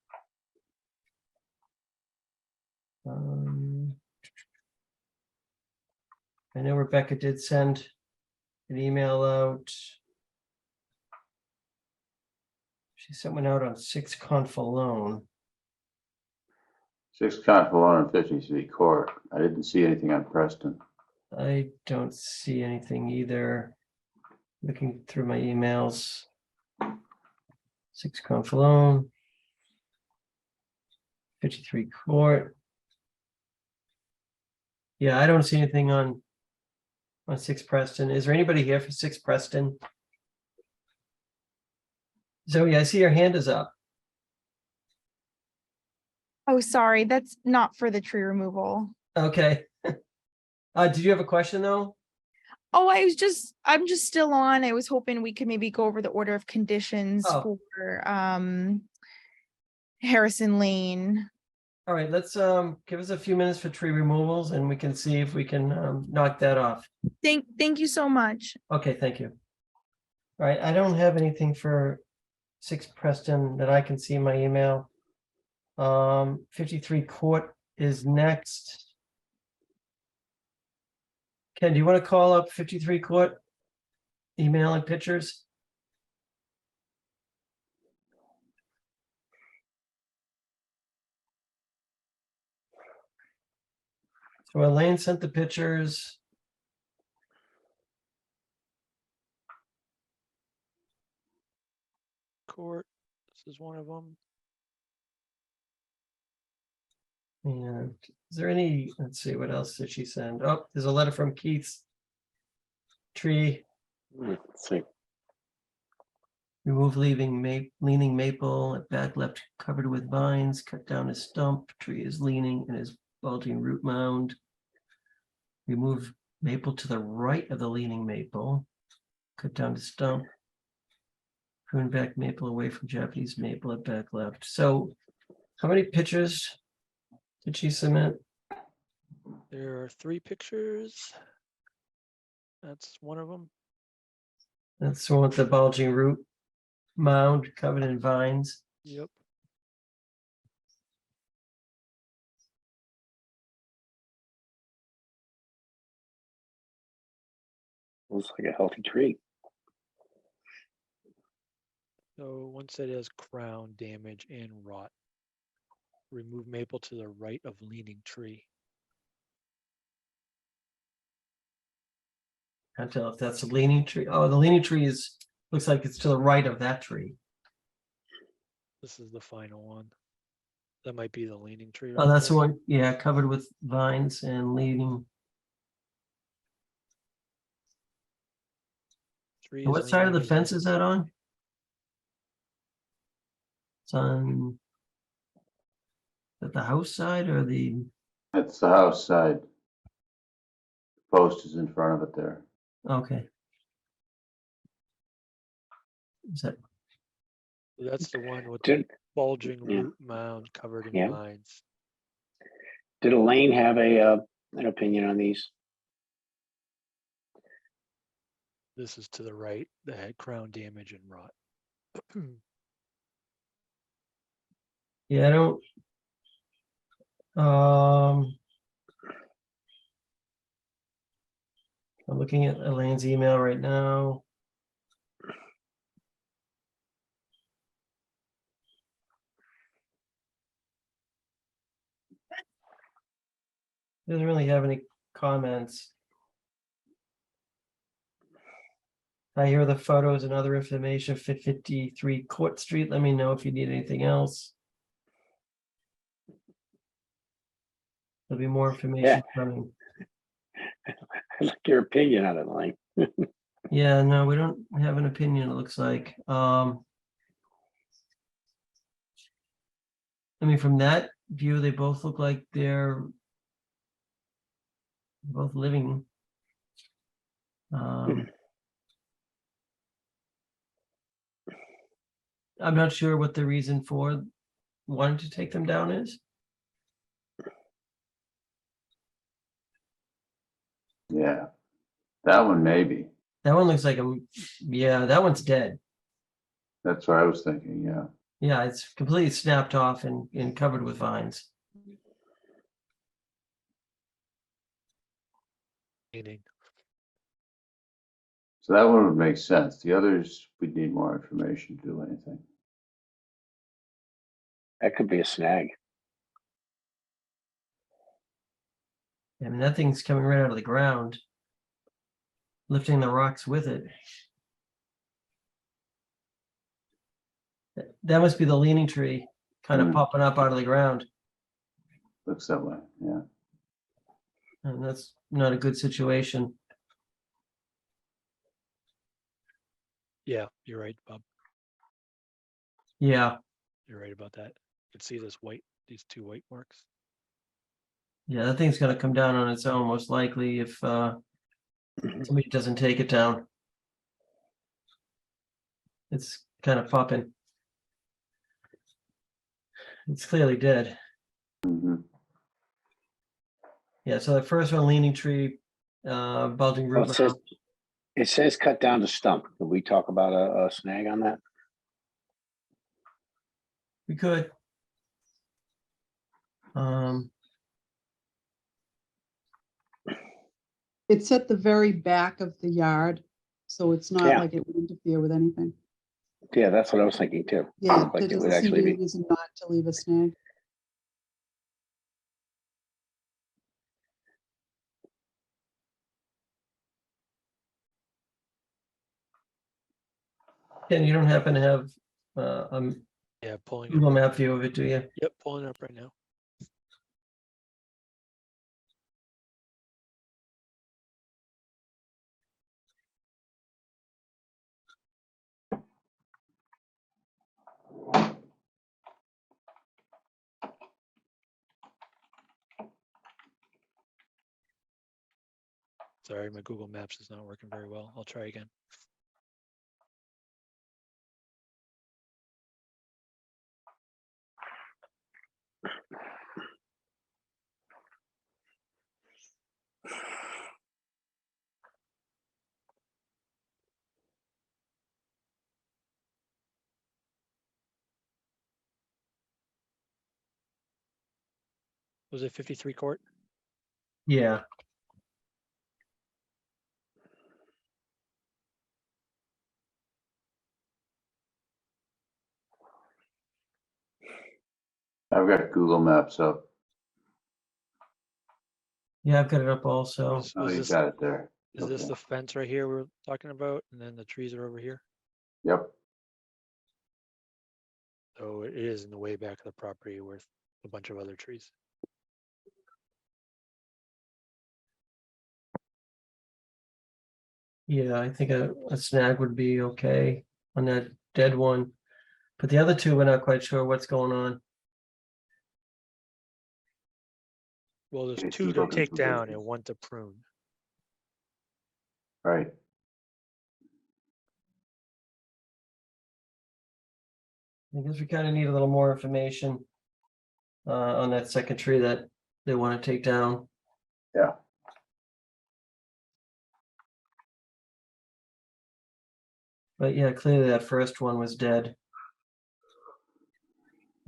I know Rebecca did send an email out. She sent one out on 6 Confalone. 6 Confalone and 50 Street Court. I didn't see anything on Preston. I don't see anything either. Looking through my emails. 6 Confalone. 53 Court. Yeah, I don't see anything on 6 Preston. Is there anybody here for 6 Preston? Zoe, I see your hand is up. Oh, sorry, that's not for the tree removal. Okay. Did you have a question though? Oh, I'm just still on. I was hoping we could maybe go over the order of conditions Oh. for Harrison Lane. All right, let's give us a few minutes for tree removals and we can see if we can knock that off. Thank you so much. Okay, thank you. All right, I don't have anything for 6 Preston that I can see in my email. 53 Court is next. Ken, do you want to call up 53 Court? Email and pictures? So Elaine sent the pictures. Court, this is one of them. And is there any, let's see, what else did she send? Oh, there's a letter from Keith's tree. Let's see. Remove leaning maple at back left covered with vines, cut down a stump, tree is leaning and is bulging root mound. Remove maple to the right of the leaning maple, cut down the stump. Prune back maple away from Japanese maple at back left. So how many pictures did she submit? There are 3 pictures. That's one of them. That's the one with the bulging root mound covered in vines. Yep. Looks like a healthy tree. So one said it has crown damage and rot. Remove maple to the right of leaning tree. Can't tell if that's a leaning tree. Oh, the leaning tree looks like it's to the right of that tree. This is the final one. That might be the leaning tree. Oh, right that's the there. one, yeah, covered with vines and leaning. Tree What is side of the leaning fence is that on? It's on the house side or the, That's the house side. Post is in front of it there. okay. Is that, That's the one with the Did, bulging yeah. root mound covered in Yeah. vines. did Elaine have an opinion on these? This is to the right that had crown damage and rot. Yeah, I don't. I'm looking at Elaine's email right now. Doesn't really have any comments. I hear the photos and other information, 53 Court Street. Let me know if you need anything else. There'll be more information coming. I'd like your opinion on it, Elaine. Yeah, no, we don't have an opinion, it looks like. I mean, from that view, they both look like they're both living. I'm not sure what the reason for wanting to take them down is. Yeah, that one maybe. That one looks like yeah, that one's dead. That's what I was thinking, yeah. Yeah, it's completely snapped off and covered with vines. Meaning, So that one would make sense. The others, we'd need more information to do anything. That could be a snag. I mean, that thing's coming right out of the ground, lifting the rocks with it. That must be the leaning tree kind of popping up out of the ground. Looks that way, yeah. And that's not a good situation. yeah, you're right, Bob. Yeah, You're right about that. You can see these two white marks. yeah, that thing's gonna come down on its own, most likely, if somebody doesn't take it down. It's kind of popping. It's clearly dead. Mhm. Yeah, so the first one, leaning tree, bulging Oh, root. it says cut down to stump. Could we talk about a snag on that? We could. It's at the very back of the yard, so it's not Yeah. like it would interfere with anything. Yeah, that's what I was thinking too. Yeah, Like there it would doesn't seem actually to be be. a reason not to leave a snag. Ken, you don't happen to have Yeah, pulling Google up. map view of it, do you? Yep, pulling up right now. Sorry, my Google Maps is not working very well. I'll try again. Was it 53 Court? Yeah. I've got Google Maps up. Yeah, I've got it up also. Oh, Was you this, got it there. is this Okay. the fence right here we're talking about? And then the trees are over here? Yep. So it is in the way back of the property with a bunch of other trees. Yeah, I think a snag would be okay on that dead one. But the other two, we're not quite sure what's going on. Well, there's It's two just to looking take for down business. and one to prune. Right. I guess we kind of need a little more information on that second tree that they want to take down. Yeah. But yeah, clearly that first one was dead.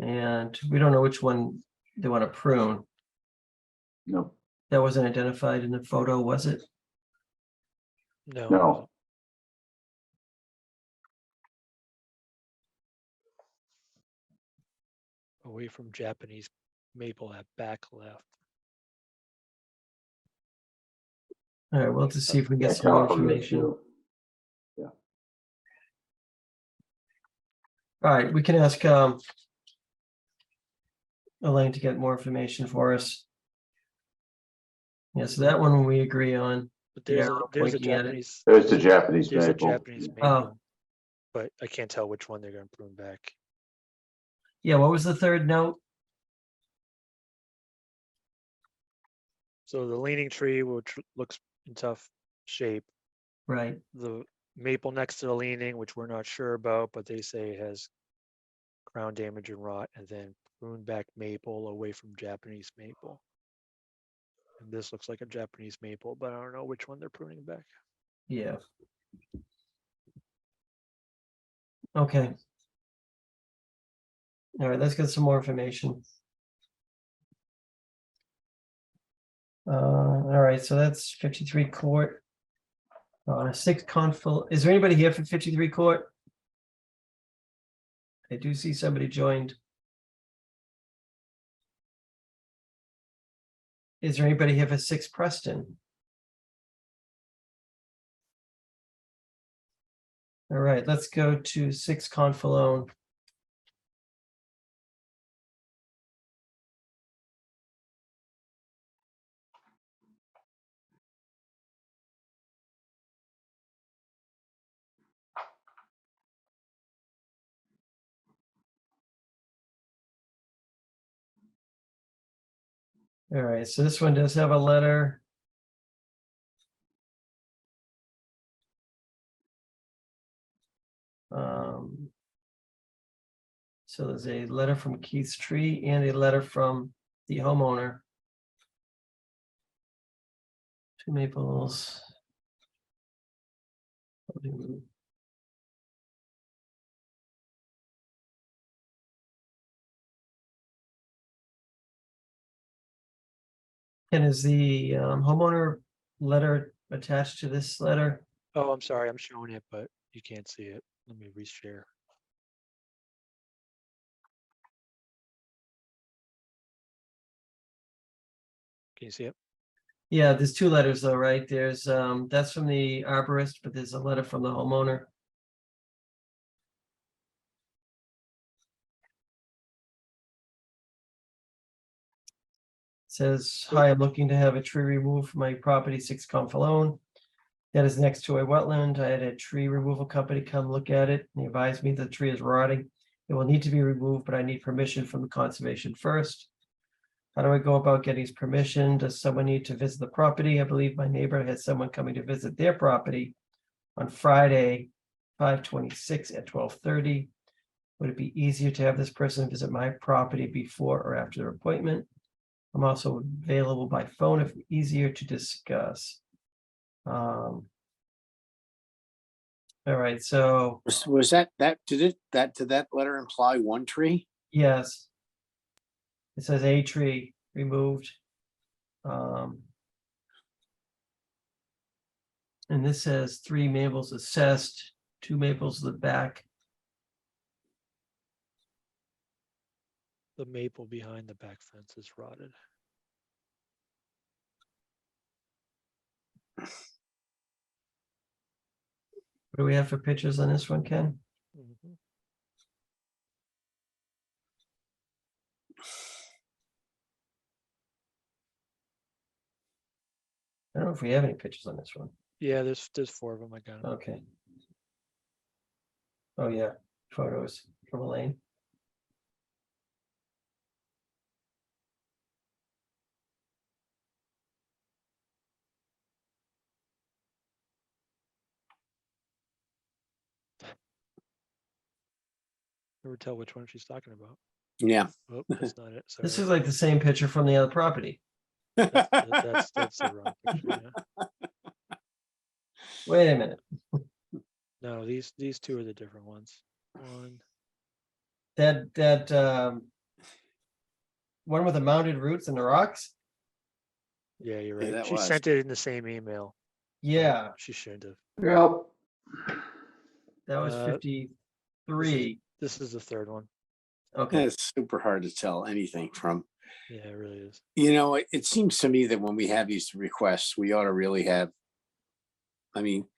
And we don't know which one they want to prune. No, That wasn't identified in the photo, was it? No. no, Away from Japanese maple at back left. All right, we'll have to see if we get yeah, some more California information. too. All right, we can ask Elaine to get more information for us. Yeah, so that one we agree on. But The there's a arrow there's a pointing at it. Japanese There's the Japanese there's a maple. Japanese Yeah. Oh. maple, but I can't tell which one they're gonna prune back. Yeah, what was the third note? So the leaning tree, which looks in tough shape, Right, the maple next to the leaning, which we're not sure about, but they say has crown damage and rot, and then prune back maple away from Japanese maple. And this looks like a Japanese maple, but I don't know which one they're pruning back. yeah. Okay. All right, let's get some more information. All right, so that's 53 Court. 6 Confil, is there anybody here for 53 Court? I do see somebody joined. Is there anybody here for 6 Preston? All right, let's go to 6 Confilone. All right, so this one does have a letter. So there's a letter from Keith's Tree and a letter from the homeowner. 2 maples. And is the homeowner letter attached to this letter? Oh, I'm sorry, I'm showing it, but you can't see it. Let me reshare. Can you see it? Yeah, there's 2 letters though, right? There's that's from the arborist, but there's a letter from the homeowner. Says, hi, I'm looking to have a tree removed from my property, 6 Confalone. That is next to a wetland. I had a tree removal company come look at it. They advised me the tree is rotting. It will need to be removed, but I need permission from the conservation first. How do I go about getting his permission? Does someone need to visit the property? I believe my neighbor has someone coming to visit their property on Friday, 5/26 at 12:30. Would it be easier to have this person visit my property before or after their appointment? I'm also available by phone if easier to discuss. All right, so Was that, did that letter imply one tree? yes. It says a tree removed. And this says 3 maples assessed, 2 maples in the back. The maple behind the back fence is rotted. What do we have for pictures on this one, Ken? Mhm. I don't know if we have any pictures on this one. Yeah, there's 4 of them. I got 'em. Okay. Oh, yeah, photos from Elaine. Never tell which one she's talking about. Yeah. Oh, that's not it. This Sorry. is like the same picture from the other property. That's the wrong picture. Yeah. Wait a minute. No, these 2 are the different ones. One. That one with the mounted roots and the rocks? Yeah, you're Yeah, right. that She was. sent it in the same email. Yeah, She shouldn't have. Yep. that was Uh, 53. This is the third one. Okay, It's super hard to tell anything from, Yeah, it really is. it seems to me that when we have these requests, we ought to really have, I mean,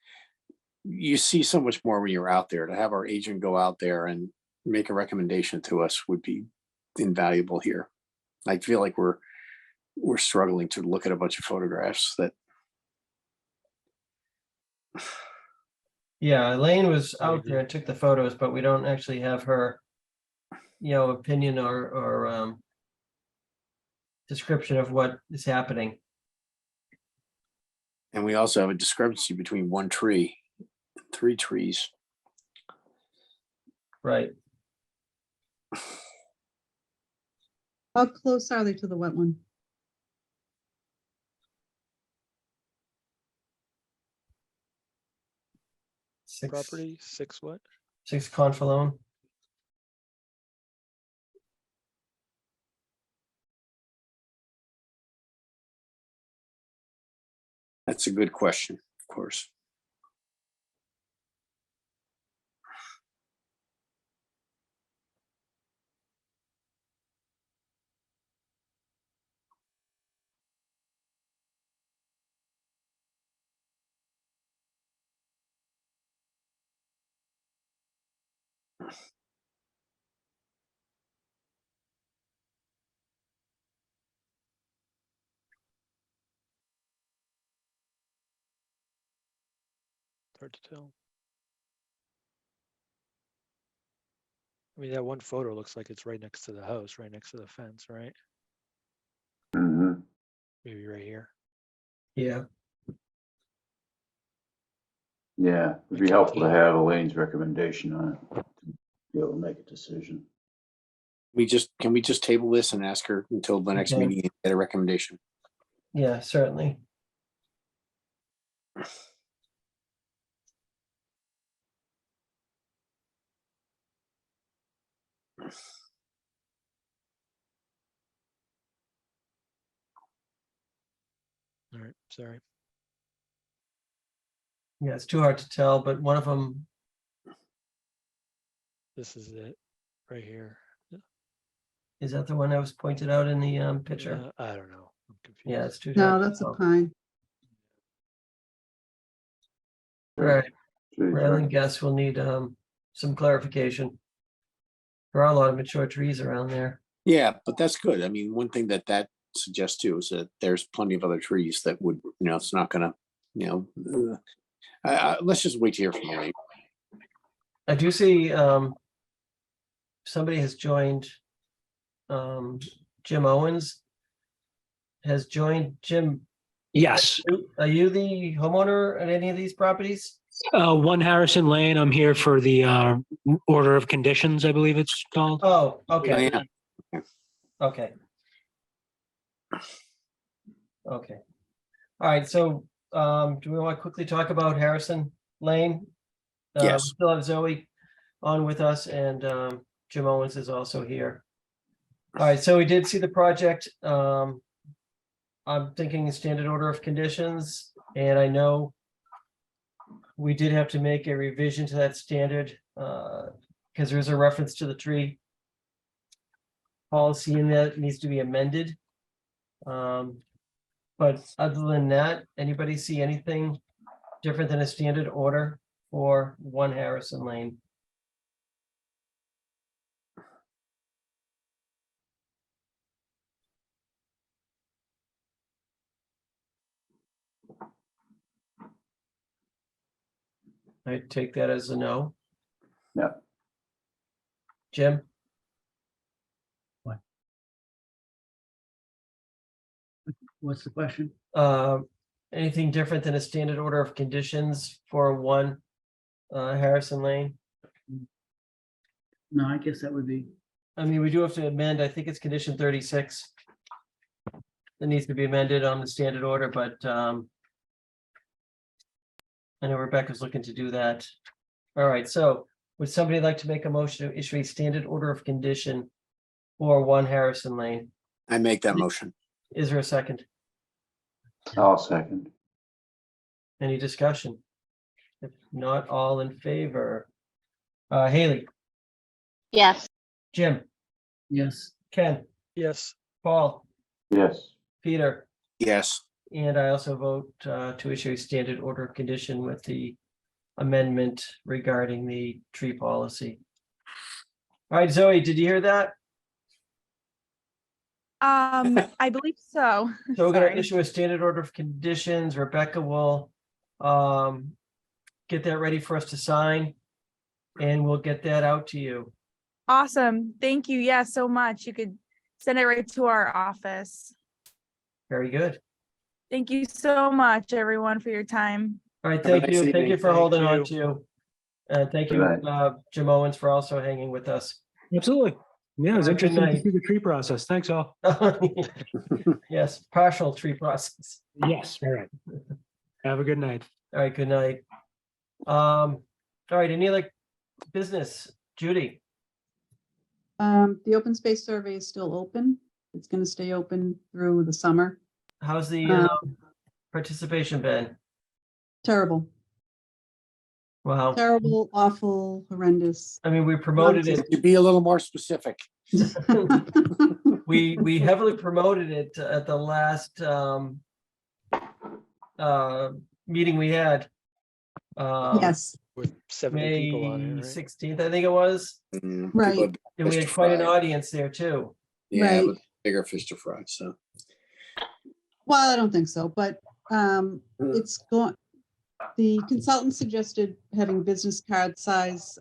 you see so much more when you're out there. To have our agent go out there and make a recommendation to us would be invaluable here. I feel like we're struggling to look at a bunch of photographs that, yeah, Elaine was I out agree. there and took the photos, but we don't actually have her, opinion or description of what is happening. and we also have a discrepancy between one tree and 3 trees. Right. How close are they to the wetland? Six, Property, 6 what? 6 Confalone. That's a good question, of course. Hard to tell. I mean, that one photo looks like it's right next to the house, right next to the fence, right? Mhm. Maybe right here. Yeah, Yeah, it'd be can't helpful to tell. have Elaine's recommendation on it, to be able to make a decision. Can we just table this and ask her until the next Okay. meeting and get a recommendation? yeah, certainly. All right, sorry. Yeah, it's too hard to tell, but one of them, This is it, right here. is that the one that was pointed out in the picture? I don't know. I'm confused. Yeah, it's too No, hard to that's a tell. pine. All right, Trees, railing right? guess we'll need some clarification. There are a lot of mature trees around there. Yeah, but that's good. I mean, one thing that suggests too is that there's plenty of other trees that would, it's not gonna, let's just wait to hear from Elaine. I do see somebody has joined, Jim Owens has joined. Jim, Yes, are you the homeowner at any of these properties? 1 Harrison Lane. I'm here for the order of conditions, I believe it's called. Oh, Oh, okay, yeah. okay. Okay. All right, so do we want to quickly talk about Harrison Lane? We Yes. still have Zoe on with us, and Jim Owens is also here. All right, so we did see the project. I'm thinking standard order of conditions, and I know we did have to make a revision to that standard because there's a reference to the tree policy in that needs to be amended. But other than that, anybody see anything different than a standard order for 1 Harrison Lane? I take that as a no. Yeah. Jim? What's the question? Anything different than a standard order of conditions for 1 Harrison Lane? No, I guess that would be, I mean, we do have to amend, I think it's condition 36. That needs to be amended on the standard order, but I know Rebecca's looking to do that. All right, so would somebody like to make a motion to issue a standard order of condition for 1 Harrison Lane? I make that motion. Is there a second? I'll second. Any discussion? If not, all in favor? Haley, Yes. Jim, Yes. Ken, Yes, Paul, Yes, Peter, Yes. and I also vote to issue a standard order of condition with the amendment regarding the tree policy. All right, Zoe, did you hear that? I believe so. So we're gonna Sorry. issue a standard order of conditions. Rebecca will get that ready for us to sign. And we'll get that out to you. Awesome. Thank you. Yeah, so much. You could send it right to our office. Very good. Thank you so much, everyone, for your time. All right, Have a thank nice you. Thank you evening. for Thank holding on you. to. And thank you, Good Jim Owens, for also hanging with us. Absolutely. Yeah, it was Have a good interesting to night. see the tree process. Thanks all. Yes, partial tree process. Yes, all right. Have a good night. All right, good night. All right, any other business? Judy? The open space survey is still open. It's gonna stay open through the summer. How's the participation been? Terrible, Wow. terrible, awful, horrendous. I mean, we promoted it. To be a little more specific. We heavily promoted it at the last meeting we had. Yes, with 70 people on it, May right? 16th, I think it was. right, And we had quite an audience there too. Yeah, right. but bigger fish to fry, so. Well, I don't think so, but it's going, the consultant suggested having business card size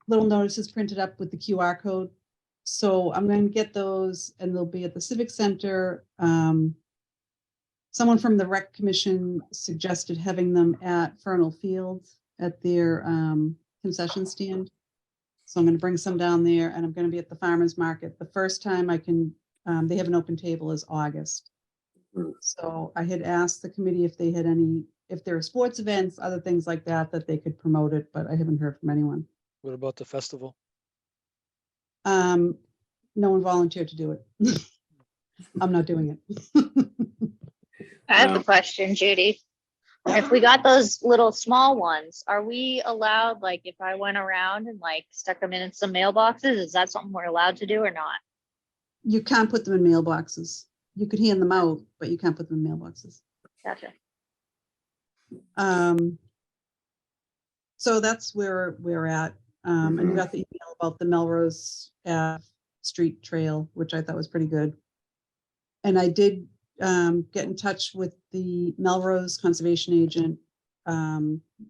little notices printed up with the QR code. So I'm going to get those and they'll be at the Civic Center. Someone from the Rec Commission suggested having them at Fernal Field at their concession stand. So I'm going to bring some down there and I'm going to be at the farmer's market. The first time I can, they have an open table is August. So I had asked the committee if they had any, if there are sports events, other things like that, that they could promote it, but I haven't heard from anyone. What about the festival? No one volunteered to do it. I'm not doing it. I have a question, Judy. If we got those little small ones, are we allowed, like, if I went around and like stuck them in some mailboxes, is that something we're allowed to do or not? You can't put them in mailboxes. You could hand them out, but you can't put them in mailboxes. Gotcha. So that's where we're at. And you got the email about the Melrose Street Trail, which I thought was pretty good. And I did get in touch with the Melrose Conservation Agent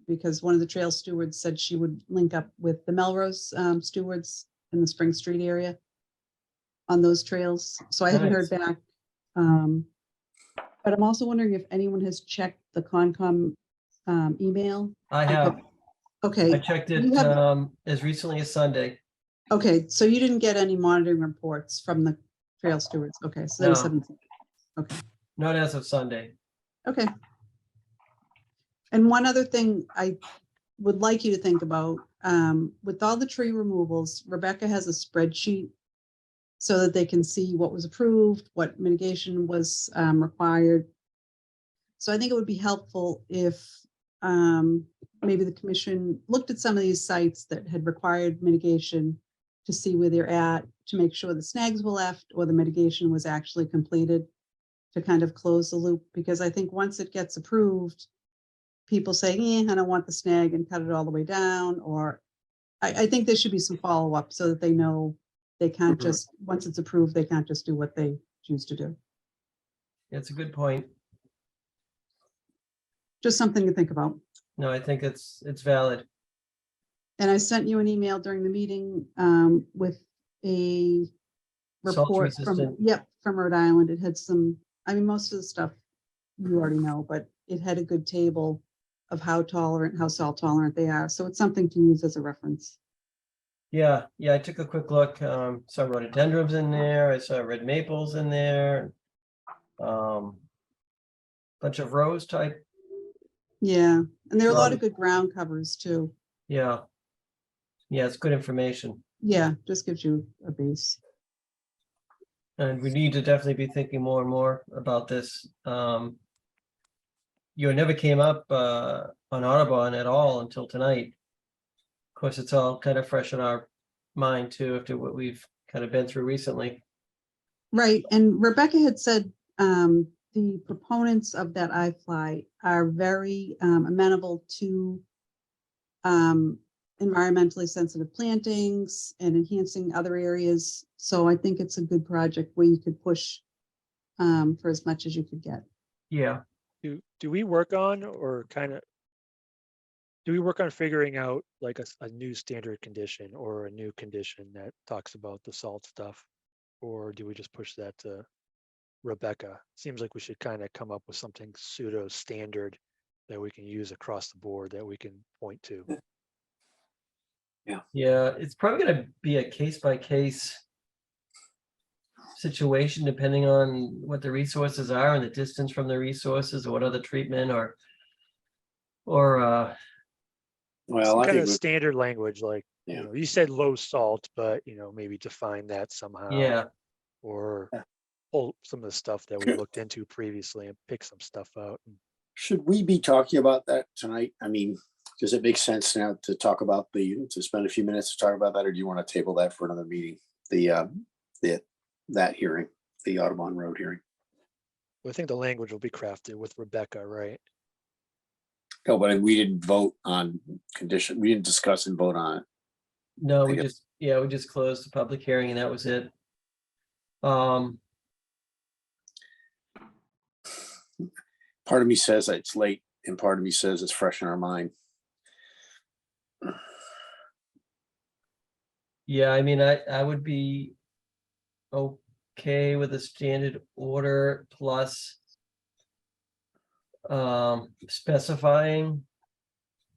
because one of the trail stewards said she would link up with the Melrose stewards in the Spring Street area on those trails. So I haven't heard back. But I'm also wondering if anyone has checked the Concom email. I have. Okay. I checked it You have- as recently as Sunday. Okay, so you didn't get any monitoring reports from the trail stewards. Okay, so those No. haven't. Okay, Not as of Sunday. okay. And one other thing I would like you to think about, with all the tree removals, Rebecca has a spreadsheet so that they can see what was approved, what mitigation was required. So I think it would be helpful if maybe the commission looked at some of these sites that had required mitigation to see where they're at, to make sure the snags were left or the mitigation was actually completed, to kind of close the loop. Because I think once it gets approved, people say, I don't want the snag and cut it all the way down. Or I think there should be some follow-up so that they know they can't just, once it's approved, they can't just do what they choose to do. It's a good point. Just something to think about. No, I think it's valid. And I sent you an email during the meeting with a Salt report from, resistant. yep, from Rhode Island. It had some, I mean, most of the stuff you already know, but it had a good table of how tolerant, how salt tolerant they are. So it's something to use as a reference. Yeah, I took a quick look. Saw rhododendrons in there. I saw red maples in there. Bunch of rose type. Yeah, and there are a lot of good ground covers too. Yeah, it's good information. Yeah, just gives you a base. And we need to definitely be thinking more and more about this. You never came up on Audubon at all until tonight. Of course, it's all kind of fresh in our mind too, after what we've kind of been through recently. Right, and Rebecca had said the proponents of that iFly are very amenable to environmentally sensitive plantings and enhancing other areas. So I think it's a good project where you could push for as much as you could get. Yeah, Do we work on do we work on figuring out like a new standard condition or a new condition that talks about the salt stuff? Or do we just push that to Rebecca? Seems like we should kind of come up with something pseudo standard that we can use across the board that we can point to. yeah, it's probably gonna be a case by case situation, depending on what the resources are and the distance from the resources, or what other treatment or Well, Some I kind think of we- standard language, like, Yeah. you said low salt, but maybe define that somehow. yeah. Or pull some of the stuff that we looked into previously and pick some stuff out. should we be talking about that tonight? I mean, does it make sense now to talk about to spend a few minutes to talk about that, or do you want to table that for another meeting? That hearing, the Audubon Road hearing. I think the language will be crafted with Rebecca, right? No, but we didn't vote on condition. We didn't discuss and vote on it. No, we guess- just closed the public hearing and that was it. Part of me says that it's late and part of me says it's fresh in our mind. Yeah, I mean, I would be okay with a standard order plus specifying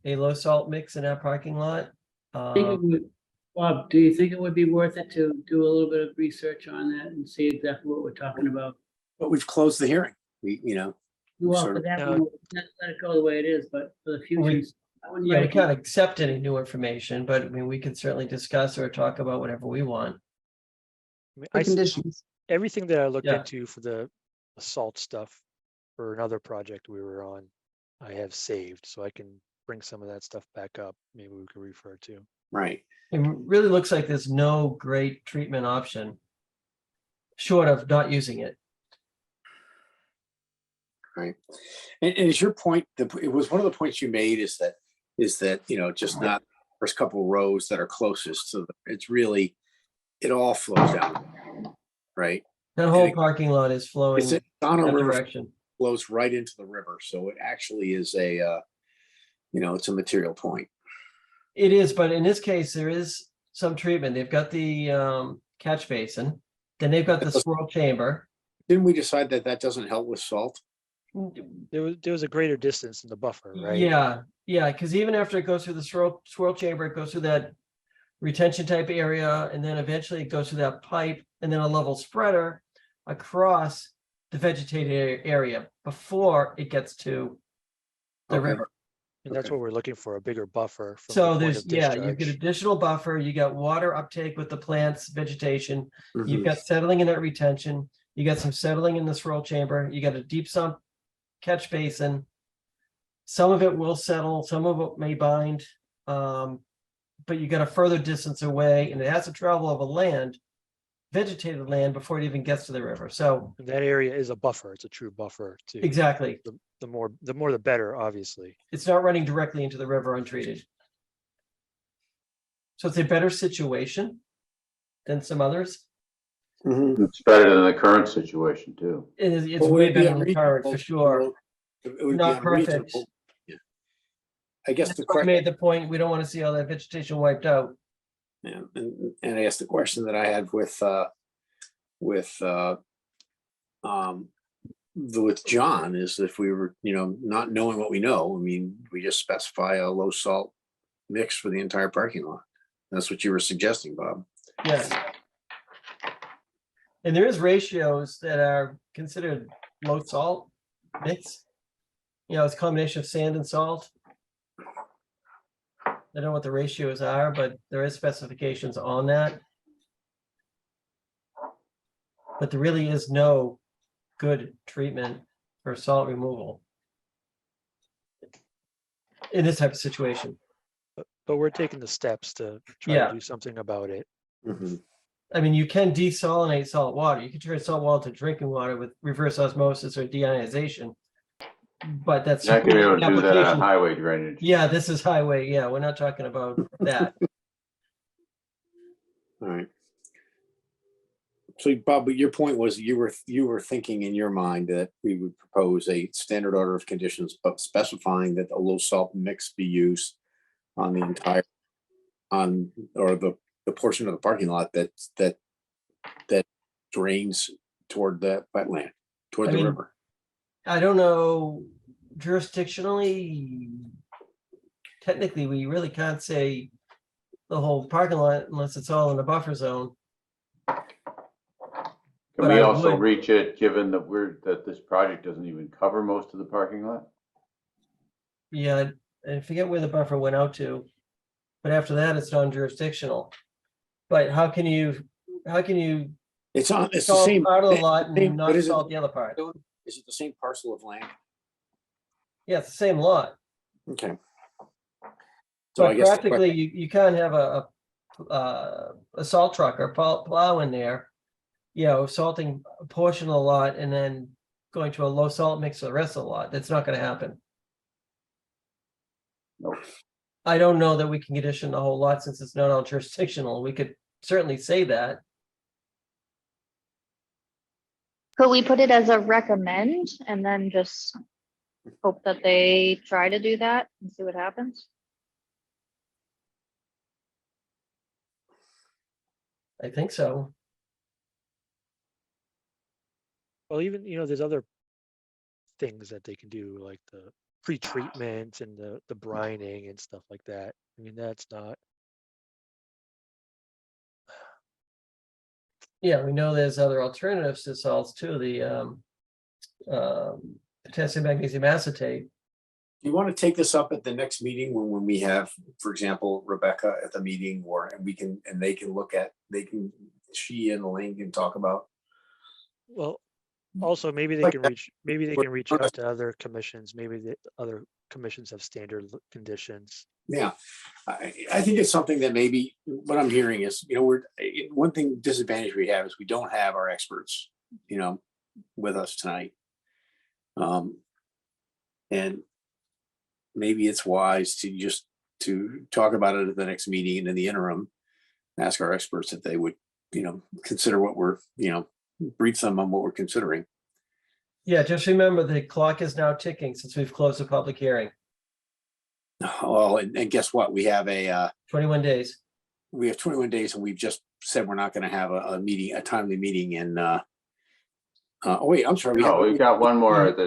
a low salt mix in that parking lot. Think it would- Bob, do you think it would be worth it to do a little bit of research on that and see exactly what we're talking about? But we've closed the hearing. Well, sort for of- that No. one, let it go the way it is, but for the future. I wouldn't Yeah, we write- can't accept any new information, but I mean, we can certainly discuss or talk about whatever we want. I mean, The conditions. everything that I looked Yeah. into for the salt stuff for another project we were on, I have saved, so I can bring some of that stuff back up. Maybe we could refer to. Right. It really looks like there's no great treatment option short of not using it. Right. And is your point, it was one of the points you made is that, just not first couple of rows that are closest to it's really, it all flows down. Right. That whole parking lot is flowing It's on a that river, direction. flows right into the river. So it actually is it's a material point. It is, but in this case, there is some treatment. They've got the catch basin, then they've got the swirl chamber. Didn't we decide that doesn't help with salt? There was a greater distance in the buffer, right? Yeah, because even after it goes through the swirl chamber, it goes through that retention type area, and then eventually it goes through that pipe, and then a level spreader across the vegetated area before it gets to the Okay. river. And that's what we're looking for, a bigger buffer. From the So point there's, of you get discharge. additional buffer, you got water uptake with the plants, vegetation, you've Mhm. got settling in that retention, you got some settling in the swirl chamber, you got a deep sump catch basin. Some of it will settle, some of it may bind, but you got a further distance away and it has to travel over land, vegetated land before it even gets to the river. So And that area is a buffer. It's a true buffer too. exactly, The more the better, obviously. it's not running directly into the river untreated. So it's a better situation than some others. It's better than the current situation too. It's But would way it be better than the current, for unreasonable- sure. It would be Not perfect. unreasonable. Yeah. I guess That's the why I question, made the point, we don't want to see all that vegetation wiped out. yeah, and I guess the question that I had with John is if we were, not knowing what we know, I mean, we just specify a low salt mix for the entire parking lot. That's what you were suggesting, Bob. Yes. And there is ratios that are considered low salt mix. It's a combination of sand and salt. I don't know what the ratios are, but there is specifications on that. but there really is no good treatment for salt removal in this type of situation. But we're taking the steps to try Yeah. to do something about it. Mhm. I mean, you can desalinate salt water. You can turn salt water to drinking water with reverse osmosis or deionization. But that's You're not gonna be able to do that on application. highway drainage. Yeah, this is highway. Yeah, we're not talking about that. All right. So Bob, but your point was you were thinking in your mind that we would propose a standard order of conditions, but specifying that a low salt mix be used on the entire, or the portion of the parking lot that drains toward the wetland, toward I the mean, river. I don't know, jurisdictionally, technically, we really can't say the whole parking lot unless it's all in the buffer zone. Can But we I also would- reach it, given that this project doesn't even cover most of the parking lot? Yeah, I forget where the buffer went out to, but after that, it's non-jurisdictional. But how can you It's the salt same. part of the lot same- and not but is it- salt the other part? Is it the same parcel of land? Yeah, it's the same lot. Okay. So I But guess the practically, you can't have a salt truck or plow in there, you know, salting a portion of the lot and then going to a low salt mix for the rest of the lot. That's not gonna happen. Nope. I don't know that we can condition the whole lot since it's not all jurisdictional. We could certainly say that. Could we put it as a recommend and then just hope that they try to do that and see what happens? I think so. Well, even, there's other things that they can do, like the pre-treatment and the brining and stuff like that. I mean, that's not, Yeah, we know there's other alternatives to salts too, the potassium magnesium acetate. Do you want to take this up at the next meeting when we have, for example, Rebecca at the meeting, she and Elaine can talk about? well, also maybe they Like can that. reach out to other commissions. Maybe the other commissions have standard conditions. Yeah, I think it's something that maybe what I'm hearing is, one thing disadvantage we have is we don't have our experts, with us tonight. And maybe it's wise to talk about it at the next meeting, and in the interim, ask our experts if they would, consider what we're, brief them on what we're considering. Yeah, just remember the clock is now ticking since we've closed the public hearing. Well, and guess what? We have 21 days. we have 21 days, and we've just said we're not going to have a timely meeting. And oh wait, I'm sorry. No, we've got one more We have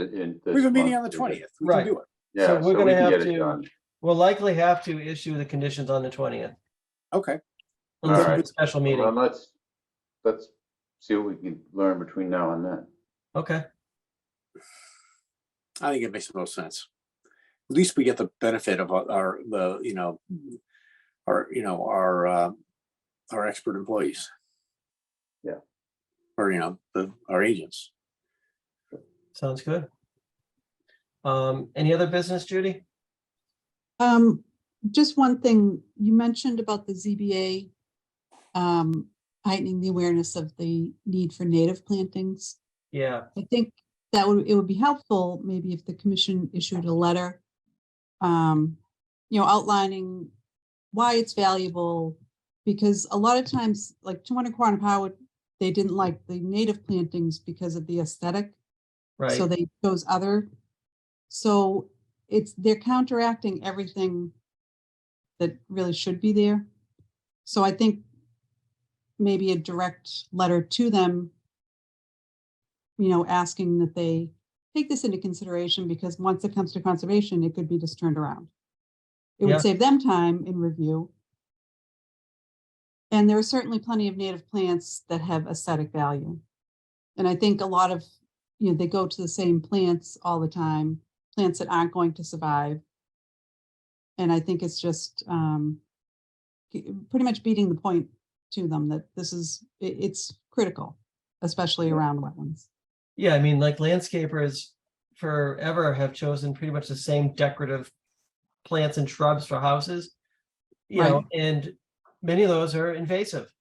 a meeting on the 20th. We Right. can do it. Yeah, So we're so gonna we can have get it to, done. we'll likely have to issue the conditions on the 20th. Okay. Unless we right. do a special Well, meeting. let's see what we can learn between now and then. Okay, I think it makes the most sense. At least we get the benefit of our expert employees. Yeah. Or our agents. sounds good. Any other business, Judy? Just one thing, you mentioned about the ZBA heightening the awareness of the need for native plantings. Yeah, I think it would be helpful maybe if the commission issued a letter, outlining why it's valuable, because a lot of times, like 200 Quantipower, they didn't like the native plantings because of the aesthetic. right. So they chose other. So they're counteracting everything that really should be there. So I think maybe a direct letter to them, asking that they take this into consideration, because once it comes to conservation, it could be just turned around. It Yeah. would save them time in review. And there are certainly plenty of native plants that have aesthetic value. And I think a lot of, they go to the same plants all the time, plants that aren't going to survive. And I think it's just pretty much beating the point to them that it's critical. especially around wetlands. Yeah, I mean, like landscapers forever have chosen pretty much the same decorative plants and shrubs for houses. You know, Right. and many of those are invasive.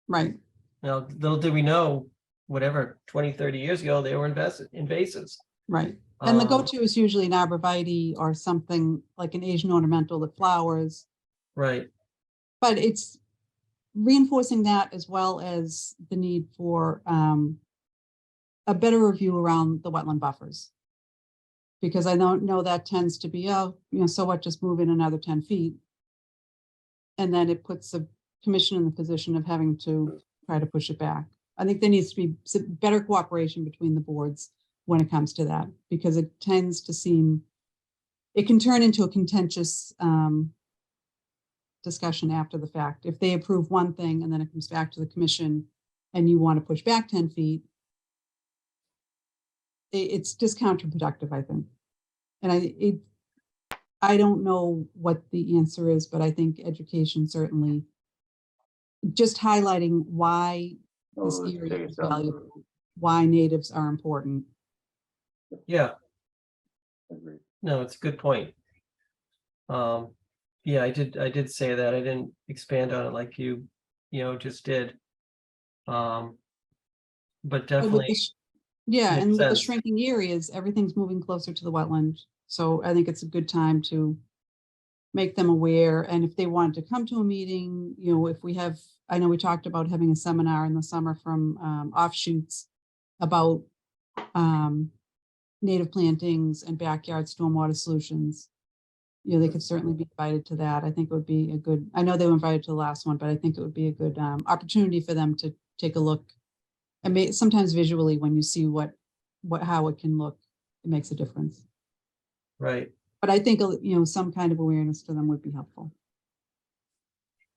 Right, Now, little did we know, whatever, 20, 30 years ago, they were invasives. right. And the Um, go-to is usually an arborvitae or something like an Asian ornamental that flowers, Right, but it's reinforcing that as well as the need for a better review around the wetland buffers. Because I don't know that tends to be, oh, so what, just move in another 10 feet. And then it puts the commission in the position of having to try to push it back. I think there needs to be some better cooperation between the boards when it comes to that, because it tends to seem, it can turn into a contentious discussion after the fact. If they approve one thing and then it comes back to the commission and you want to push back 10 feet, it's just counterproductive, I think. And I don't know what the answer is, but I think education certainly just highlighting why this Oh, area take is it down. valuable, why natives are important. yeah, Agreed. no, it's a good point. Yeah, I did say that. I didn't expand on it like you just did. But But with definitely yeah, makes and with the sense. shrinking areas, everything's moving closer to the wetland. So I think it's a good time to make them aware. And if they want to come to a meeting, if we have, I know we talked about having a seminar in the summer from offshoots about native plantings and backyard stormwater solutions. They could certainly be invited to that. I think it would be a good, I know they were invited to the last one, but I think it would be a good opportunity for them to take a look. And sometimes visually, when you see how it can look, it makes a difference. Right. But I think, some kind of awareness to them would be helpful.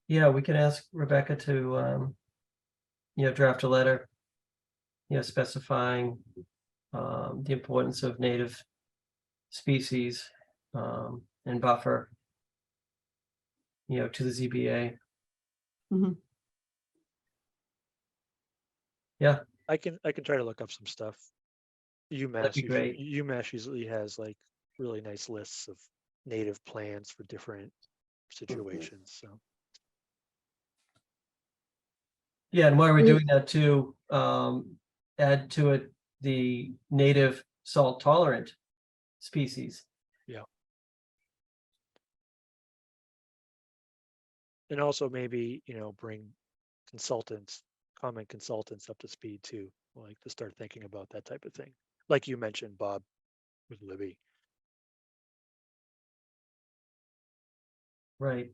Yeah, we can ask Rebecca to, draft a letter, specifying the importance of native species and buffer, to the ZBA. Mhm. Yeah, I can try to look up some stuff. that'd be great. UMass usually has like really nice lists of native plants for different situations, so. Yeah, and while we're doing that too, add to it the native salt tolerant species. Yeah. And also maybe, bring common consultants up to speed too, like to start thinking about that type of thing. Like you mentioned, Bob, with Libby. Right.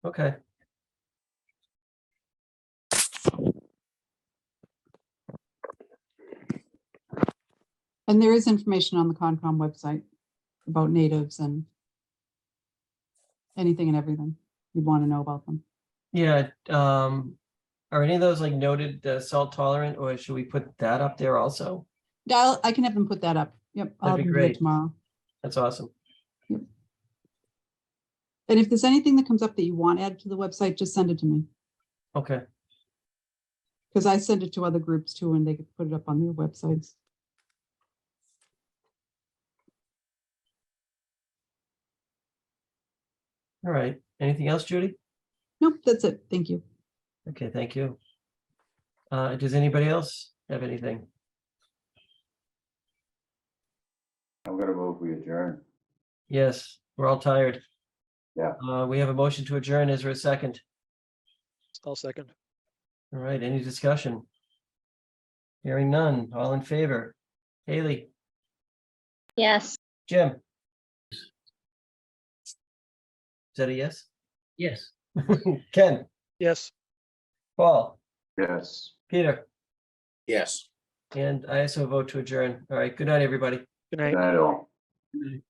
Okay. And there is information on the Concom website about natives and anything and everything you'd want to know about them. Yeah, are any of those like noted salt tolerant, or should we put that up there also? Yeah, I can have them put that up. Yep, I'll That'd have be them do it great. tomorrow. That's awesome. Yep. And if there's anything that comes up that you want added to the website, just send it to me. Okay. Because I send it to other groups too, and they could put it up on their websites. All right. Anything else, Judy? Nope, that's it. Thank you. Okay, thank you. Does anybody else have anything? I'm gonna move, we adjourn. Yes, we're all tired. Yeah. We have a motion to adjourn. Is there a second? I'll second. All right, any discussion? Hearing none. All in favor? Haley, Yes. Jim? Is that a yes? Yes. Ken, Yes. Paul, Yes. Peter, Yes. and I also vote to adjourn. All right, good night, everybody. Good night. Good night all. Good night.